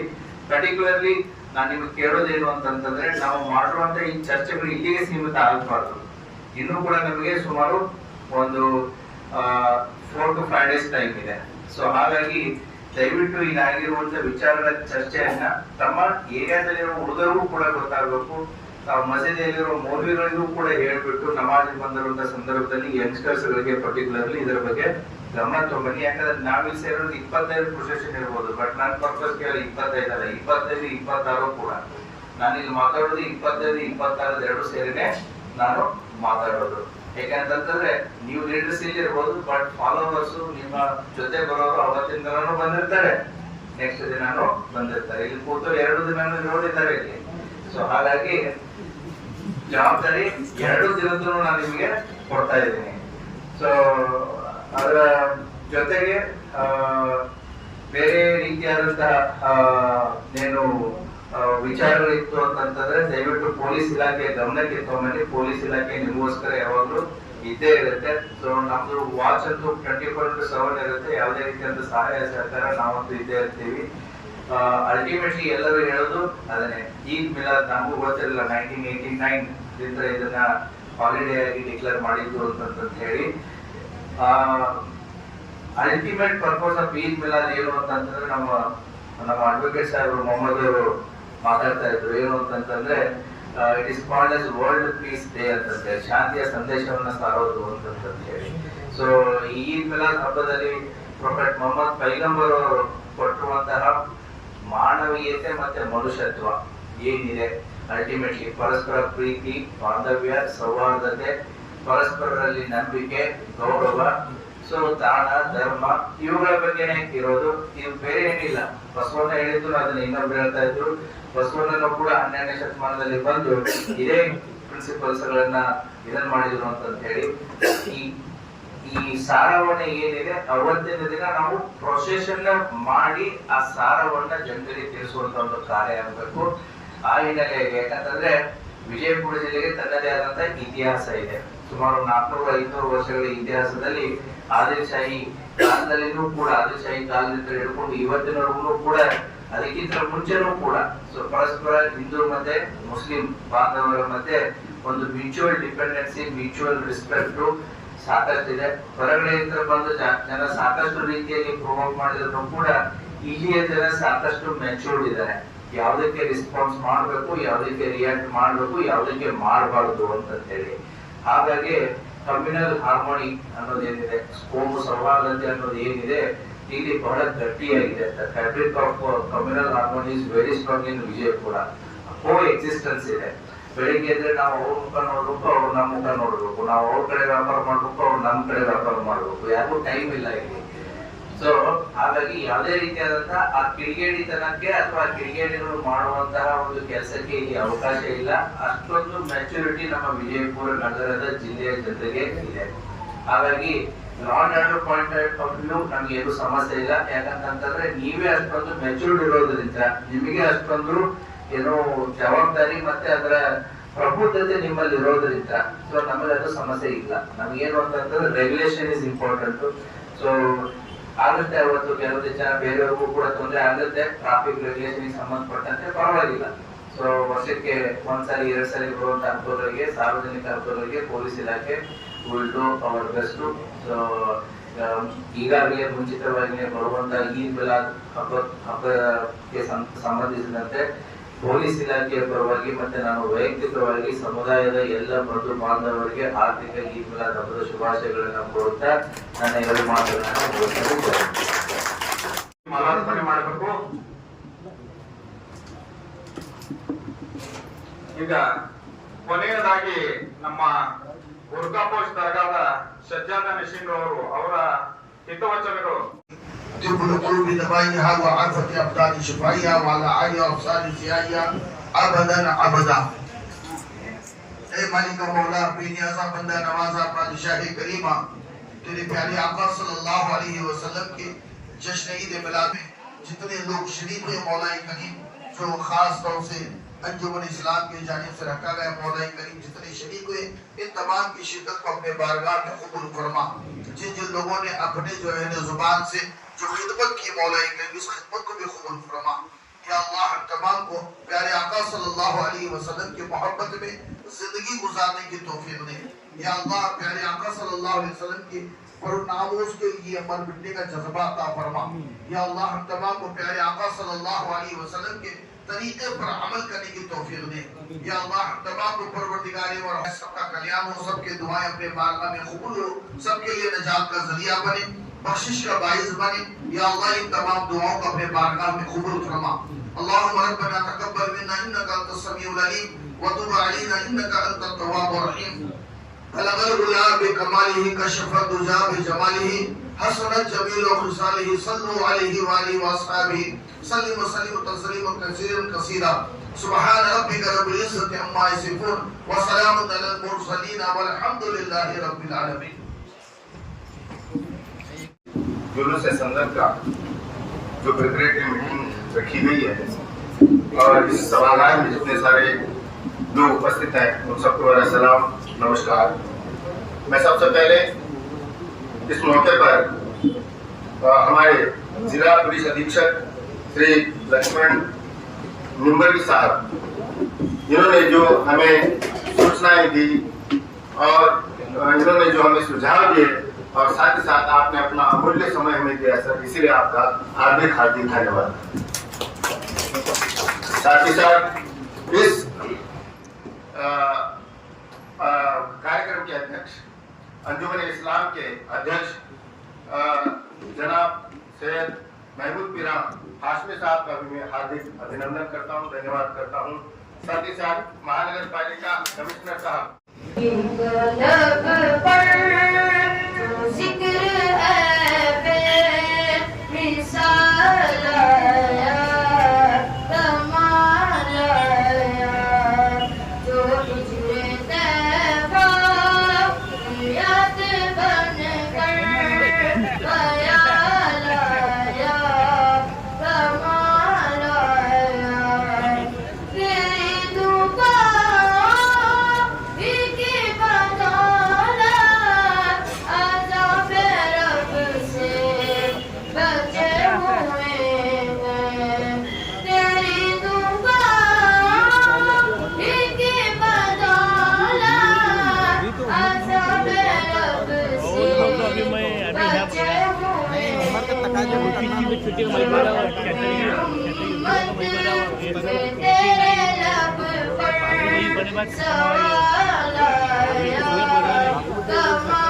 ಪರ್ಟಿಕ್ಯುಲರ್ಲಿ ನಾನು ನಿಮ್ಗೆ ಕೇಳೋದೇನು ಅಂತಂತಂದ್ರೆ, ನಾವು ಮಾಡುವಂತ ಈ ಚರ್ಚೆಗಳು ಇಲ್ಲಿಗೆ ಸೀಮಿತ ಆಗಬಾರ್ದು. ಇನ್ನೂ ಕೂಡ ನಮಗೆ ಸುಮಾರು ಒಂದು 4 to 5 days ಟೈಮ್ ಇದೆ. ಸೊ ಹಾಗಾಗಿ ದಯವಿಟ್ಟು ಈಗ ಆಗಿರುವಂತ ವಿಚಾರಗಳ ಚರ್ಚೆಯನ್ನ ತಮ್ಮ ಏರಿಯಾದಲ್ಲಿರೋ ಹುಡುಗರಿಗೂ ಕೂಡ ಗೊತ್ತಾಗಬೇಕು, ತಾವು ಮಸೀದಿಯಲ್ಲಿರೋ ಮೌಲ್ವಿಗಳಿಗೂ ಕೂಡ ಹೇಳ್ಬಿಟ್ಟು ನಮಾಜ್ ಬಂದಿರುವಂತ ಸಂದರ್ಭದಲ್ಲಿ ಯಂಗ್ಸ್ಟರ್ಸ್ ಗಳಿಗೆ ಪರ್ಟಿಕ್ಯುಲರ್ಲಿ ಇದರ ಬಗ್ಗೆ ಗಮನ ತಗೊಂಡ್ಬನ್ನಿ. ಯಾಕಂದ್ರೆ ನಾವಿಲ್ಲಿ ಸೇರೋದು 25 ಪ್ರೊಸೆಷನ್ ಇರ್ಬೋದು, ಬಟ್ ನನ್ನ ಪರ್ಪಸ್ ಕೇಳಿ 25 ಅಲ್ಲ, 25, 26 ಕೂಡ. ನಾನಿಲ್ಲಿ ಮಾತಾಡೋದು 25, 26 ಎರಡು ಸೇರಿನೇ ನಾನು ಮಾತಾಡೋದು. ಯಾಕಂತಂದ್ರೆ ನೀವು ಲೀಡರ್ಸ್ ಇಲ್ಲಿ ಇರ್ಬೋದು, ಬಟ್ ಫಾಲೋವರ್ಸ್ ನಿಮ್ಮ ಜೊತೆ ಬರೋರು ಅವತ್ತಿನ ದಿನಾನು ಬಂದಿರ್ತಾರೆ, ನೆಕ್ಸ್ಟ್ ದಿನಾನು ಬಂದಿರ್ತಾರೆ. ಇಲ್ಲಿ ಕೂತು 2 ದಿನಾನು ನೋಡಿದ್ದಾರೆ ಇಲ್ಲಿ. ಸೊ ಹಾಗಾಗಿ ಜವಾಬ್ದಾರಿ 2 ದಿನದ್ದು ನಾನು ನಿಮಗೆ ಕೊಡ್ತಾ ಇದ್ದೀನಿ. ಸೊ ಅದರ ಜೊತೆಗೆ ಬೇರೆ ರೀತಿಯಾದಂತಹ ಏನು ವಿಚಾರಗಳಿತ್ತು ಅಂತಂತಂದ್ರೆ ದಯವಿಟ್ಟು ಪೊಲೀಸ್ ಇಲಾಖೆ ಗಮನಕ್ಕೆ ತಗೊಂಡು, ಪೊಲೀಸ್ ಇಲಾಖೆ ನಿಮಗೋಸ್ಕರ ಯಾವಾಗ್ಲೂ ಇದ್ದೇ ಇರುತ್ತೆ. ಸೊ ನಮ್ದು ವಾಚ್ ಅಂತೂ 24/7 ಇರುತ್ತೆ. ಯಾವುದೇ ರೀತಿಯಾದ ಸಹಾಯ ಸಹಕಾರ ನಾವಂತೂ ಇದ್ದೇ ಇರ್ತೀವಿ. ಅಲ್ಟಿಮೇಟ್ಲಿ ಎಲ್ಲರೂ ಹೇಳೋದು ಅದನ್ನೇ, ಈದ್ ಮಿಲಾದ್ ನಮಗೂ ಗೊತ್ತಿರಲಿಲ್ಲ 1989 ಇದನ್ನ ಹಾಲಿಡೇ ಆಗಿ ಡಿಕ್ಲೇರ್ ಮಾಡಿದ್ರು ಅಂತ ಹೇಳಿ. Ultimate purpose of Eid Milad ಏನು ಅಂತಂದ್ರೆ ನಮ್ಮ ಅಡ್ವೊಕೇಟ್ ಸಾಹೇಬರು ಮೊಹಮ್ಮದ್ ಅವರು ಮಾತಾಡ್ತಾ ಇದ್ರು. ಏನು ಅಂತಂದ್ರೆ it is called as world peace day ಅಂತಂದ್ರೆ ಶಾಂತಿಯ ಸಂದೇಶವನ್ನ ಸಾರೋದು ಅಂತ ಹೇಳಿ. ಸೊ ಈ ಈದ್ ಮಿಲಾದ್ ಹಬ್ಬದಲ್ಲಿ ಪ್ರೊಫೆಟ್ ಮೊಹಮ್ಮದ್ ಪೈಗಂಬರ್ ಅವರು ಕೊಟ್ಟಿರುವಂತಹ ಮಾನವೀಯತೆ ಮತ್ತೆ ಮನುಷ್ಯತ್ವ ಏನಿದೆ, ಅಲ್ಟಿಮೇಟ್ಲಿ ಪರಸ್ಪರ ಪ್ರೀತಿ, ಬಾಂಧವ್ಯ, ಸೌಹಾರ್ದತೆ, ಪರಸ್ಪರರಲ್ಲಿ ನಂಬಿಕೆ, ಗೌರವ, ಸೊ ದಾನ, ಧರ್ಮ, ಇವುಗಳ ಬಗ್ಗೆನೇ ಇರೋದು. ಇವು ಬೇರೆ ಏನಿಲ್ಲ. ಬಸವಣ್ಣ ಹೇಳಿದ್ರು, ಅದನ್ನ ಇನ್ನೊಬ್ರು ಹೇಳ್ತಾ ಇದ್ರು. ಬಸವಣ್ಣನು ಕೂಡ 12ನೇ ಶತಮಾನದಲ್ಲಿ ಬಂದು ಇದೇ ಪ್ರಿನ್ಸಿಪಲ್ಸ್ ಗಳನ್ನ ಇದನ್ನ ಮಾಡಿದ್ರು ಅಂತ ಹೇಳಿ. ಈ ಸಾರವನ್ನ ಏನಿದೆ ಅವತ್ತಿನ ದಿನ ನಾವು ಪ್ರೊಸೆಷನ್ ಮಾಡಿ ಆ ಸಾರವನ್ನ ಜನರಿಗೆ ತಿಳಿಸುವಂತ ಒಂದು ಕಾರ್ಯ ಆಗಬೇಕು. ಆ ಹಿನ್ನೆಲೆಯಲ್ಲಿ ಯಾಕಂತಂದ್ರೆ ವಿಜಯಪುರ ಜಿಲ್ಲೆಗೆ ತನ್ನದೇ ಆದಂತ ಇತಿಹಾಸ ಇದೆ. ಸುಮಾರು 400-500 ವರ್ಷಗಳ ಇತಿಹಾಸದಲ್ಲಿ ಆದಿಲ್ಶಾಹಿ ಕಾಲದಲ್ಲಿನೂ ಕೂಡ, ಆದಿಲ್ಶಾಹಿ ಕಾಲದಿಂದ ಹಿಡ್ಕೊಂಡು ಇವತ್ತಿನವರೆಗೂ ಕೂಡ, ಅದಕ್ಕಿಂತ ಮುಂಚೆನೂ ಕೂಡ ಸೊ ಪರಸ್ಪರ ಹಿಂದೂ ಮತ್ತೆ ಮುಸ್ಲಿಂ ಬಾಂಧವರ ಮಧ್ಯೆ ಒಂದು ಮ್ಯೂಚುವಲ್ ಡಿಪೆಂಡೆನ್ಸಿ, ಮ್ಯೂಚುವಲ್ ರೆಸ್ಪೆಕ್ಟ್ ಸಾಕಷ್ಟಿದೆ. ಹೊರಗಡೆಯಿಂದ ಬಂದು ಜನ ಸಾಕಷ್ಟು ರೀತಿಯಲ್ಲಿ ಪ್ರಮೋಟ್ ಮಾಡಿದ್ರು ಕೂಡ ಇಲ್ಲಿಯ ಜನ ಸಾಕಷ್ಟು ಮೆಚೂರ್ಡ್ ಇದ್ದಾರೆ. ಯಾವುದಕ್ಕೆ ರೆಸ್ಪಾನ್ಸ್ ಮಾಡಬೇಕು, ಯಾವುದಕ್ಕೆ ರಿಯಾಕ್ಟ್ ಮಾಡಬೇಕು, ಯಾವುದಕ್ಕೆ ಮಾಡಬಾರದು ಅಂತ ಹೇಳಿ. ಹಾಗಾಗಿ ಕಮ್ಯುನಲ್ ಹಾರ್ಮೋನಿ ಅನ್ನೋದೇನಿದೆ, ಕೋಮು ಸೌಹಾರ್ದತೆ ಅನ್ನೋದು ಏನಿದೆ ಇಲ್ಲಿ ಬಹಳ ಗಟ್ಟಿಯಾಗಿದೆ. The fabric of communal harmony is very strong in Vijayapura. Coexistence ಇದೆ. ಬೆಳಿಗ್ಗೆ ಎದ್ರೆ ನಾವು ಅವ್ರ ಮುಖ ನೋಡ್ಬೇಕು, ಅವ್ರು ನಮ್ಮ ಮುಖ ನೋಡ್ಬೇಕು, ನಾವು ಅವ್ರ ಕಡೆ ವ್ಯಾಪಾರ ಮಾಡ್ಬೇಕು, ಅವ್ರು ನಮ್ಮ ಕಡೆ ವ್ಯಾಪಾರ ಮಾಡ್ಬೇಕು. ಯಾರಿಗೂ ಟೈಮ್ ಇಲ್ಲ ಇಲ್ಲಿ. ಸೊ ಹಾಗಾಗಿ ಯಾವುದೇ ರೀತಿಯಾದಂತಹ ಆ ಕಿಡಿಗೇಡಿತನಕ್ಕೆ ಅಥವಾ ಕಿಡಿಗೇಡಿಗಳು ಮಾಡುವಂತಹ ಒಂದು ಕೆಲಸಕ್ಕೆ ಇಲ್ಲಿ ಅವಕಾಶ ಇಲ್ಲ. ಅಷ್ಟೊಂದು ಮ್ಯಾಚುರಿಟಿ ನಮ್ಮ ವಿಜಯಪುರ ನಗರದ ಜಿಲ್ಲೆಯ ಜನರಿಗೆ ಇದೆ. ಹಾಗಾಗಿ law and order point of view ನಮ್ಗೆ ಏನು ಸಮಸ್ಯೆ ಇಲ್ಲ. ಯಾಕಂತಂದ್ರೆ ನೀವೇ ಅಷ್ಟೊಂದು ಮೆಚೂರ್ಡ್ ಇರೋದ್ರಿಂದ, ನಿಮಗೆ ಅಷ್ಟೊಂದು ಏನೋ ಜವಾಬ್ದಾರಿ ಮತ್ತೆ ಅದರ ಪ್ರಬುದ್ಧತೆ ನಿಮ್ಮಲ್ಲಿ ಇರೋದ್ರಿಂದ ಸೊ ನಮಗೆ ಅದು ಸಮಸ್ಯೆ ಇಲ್ಲ. ನಮಗೇನು ಅಂತಂದ್ರೆ ರೆಗ್ಯುಲೇಷನ್ ಇಸ್ ಇಂಪಾರ್ಟೆಂಟ್. ಸೊ ಆಗುತ್ತೆ, ಅವತ್ತು ಕೆಲವು ಜನ ಬೇರೆಯವ್ರಿಗೂ ಕೂಡ ತೊಂದರೆ ಆಗುತ್ತೆ. ಟ್ರಾಫಿಕ್ ರೆಗ್ಯುಲೇಷನ್ ಸಂಬಂಧಪಟ್ಟಂತೆ ಪರವಾಗಿಲ್ಲ. ಸೊ ವರ್ಷಕ್ಕೆ 1 ಸಾರಿ 2 ಸಾರಿ ಬರುವಂತ ಅನುಕೂಲಗಳಿಗೆ, ಸಾರ್ವಜನಿಕ ಅನುಕೂಲಗಳಿಗೆ ಪೊಲೀಸ್ ಇಲಾಖೆ will do our best. So ಈಗಾಗಲೇ ಮುಂಚಿತವಾಗಿ ಬರುವಂತ ಈದ್ ಮಿಲಾದ್ ಹಬ್ಬಕ್ಕೆ ಸಂಬಂಧಿಸಿದಂತೆ ಪೊಲೀಸ್ ಇಲಾಖೆಯ ಪರವಾಗಿ ಮತ್ತೆ ನಾನು ವೈಯಕ್ತಿಕವಾಗಿ ಸಮುದಾಯದ ಎಲ್ಲ ಬಂಧು ಬಾಂಧವರಿಗೆ ಆರ್ಥಿಕ ಈದ್ ಮಿಲಾದ್ ಹಬ್ಬದ ಶುಭಾಶಯಗಳನ್ನ ಕೊಡುತ್ತಾ ನನ್ನ 2 ಮಾತುಗಳನ್ನ ಮಾಲಾರ್ಪಣೆ ಮಾಡಬೇಕು. ಈಗ ಕೊನೆಯದಾಗಿ ನಮ್ಮ ಬುರ್ಕಾಪೋಷ್ ದರ್ಗಾದ ಸಜ್ಜಾದ ನಶೀನ್ ಅವರು ಅವರ ಹಿತವಚನಗಳು طب القلوب دمائها وعافة أبدان شفائها وعلى آله وأبصار سيائها أبدا أبدا اے مالک مولا بے نیازا بندہ نوازا بادشاہ کریمہ تیرے پیارے آقا صلی اللہ علیہ وسلم کے جشن عید میلاد میں جتنے لوگ شریک ہوئے مولا کریم جو خاص طور سے انجمن اسلام کی جانب سے رکھا گیا مولا کریم جتنے شریک ہوئے ان تمام کی شرکت کو اپنے بارگاہ میں قبول فرما جن جن لوگوں نے اپنے جو ہے زبان سے جو خدمت کی مولا کریم اس خدمت کو بھی قبول فرما یا اللہ ہم تمام کو پیارے آقا صلی اللہ علیہ وسلم کی محبت میں زندگی گزارنے کی توفیق دے یا اللہ پیارے آقا صلی اللہ علیہ وسلم کی پر ناموس کے لیے مر مٹنے کا جذبہ عطا فرما یا اللہ ہم تمام کو پیارے آقا صلی اللہ علیہ وسلم کے طریقے پر عمل کرنے کی توفیق دے یا اللہ ہم تمام کو پروردگار اور سب کا کلیان ہو سب کے دعائیں اپنے بارگاہ میں قبول ہو سب کے لیے نجات کا ذریعہ بنے بخشش کا باعث بنے یا اللہ ان تمام دعاؤں کو اپنے بارگاہ میں قبول فرما اللهم ربنا تقبل منا انك انت السميع العليم وتب علينا انك انت التواب الرحيم بلغ العلا بكماله كشف الدجى بجماله حسنت جميل خصاله صلوا عليه وآله واصحابه سلم وسلم تسليما كثيرا كثيرا سبحان ربك رب العزة عما يصفون وسلام على المرسلين والحمد لله رب العالمين जुलूस संदर का जो प्रिपरेटरी मीटिंग रखी गई है और इस सभागार में जितने सारे लोग उपस्थित हैं उन सबको मेरा सलाम नमस्कार। मैं सबसे पहले इस मौके पर हमारे जिला पुलिस अधीक्षक श्री लक्ष्मण निम्बर्गी साहब इन्होंने जो हमें सूचनाएं दी और इन्होंने जो हमें सुझाव दिए और साथ ही साथ आपने अपना अमूल्य समय हमें दिया सर इसीलिए आपका हार्दिक हार्दिक धन्यवाद। साथ ही साथ इस कार्यक्रम के अध्यक्ष अंजुमन इस्लाम के अध्यक्ष जनाब सैयद महमूद पीरा हाशमी साहब का भी मैं हार्दिक अभिनंदन करता हूँ धन्यवाद करता हूँ। साथ ही साथ महानगर पालिका कमिश्नर साहब जिक्र है बेमिसाल आया कमाल आया जो हिजरे तैबा याद बन कर ख्याल आया कमाल आया तेरी दुआ की बदौलत अज़ाब रब से बचे हुए हैं तेरी दुआ की बदौलत अज़ाब रब से बचे हुए तेरे लब पर सवाल आया कमाल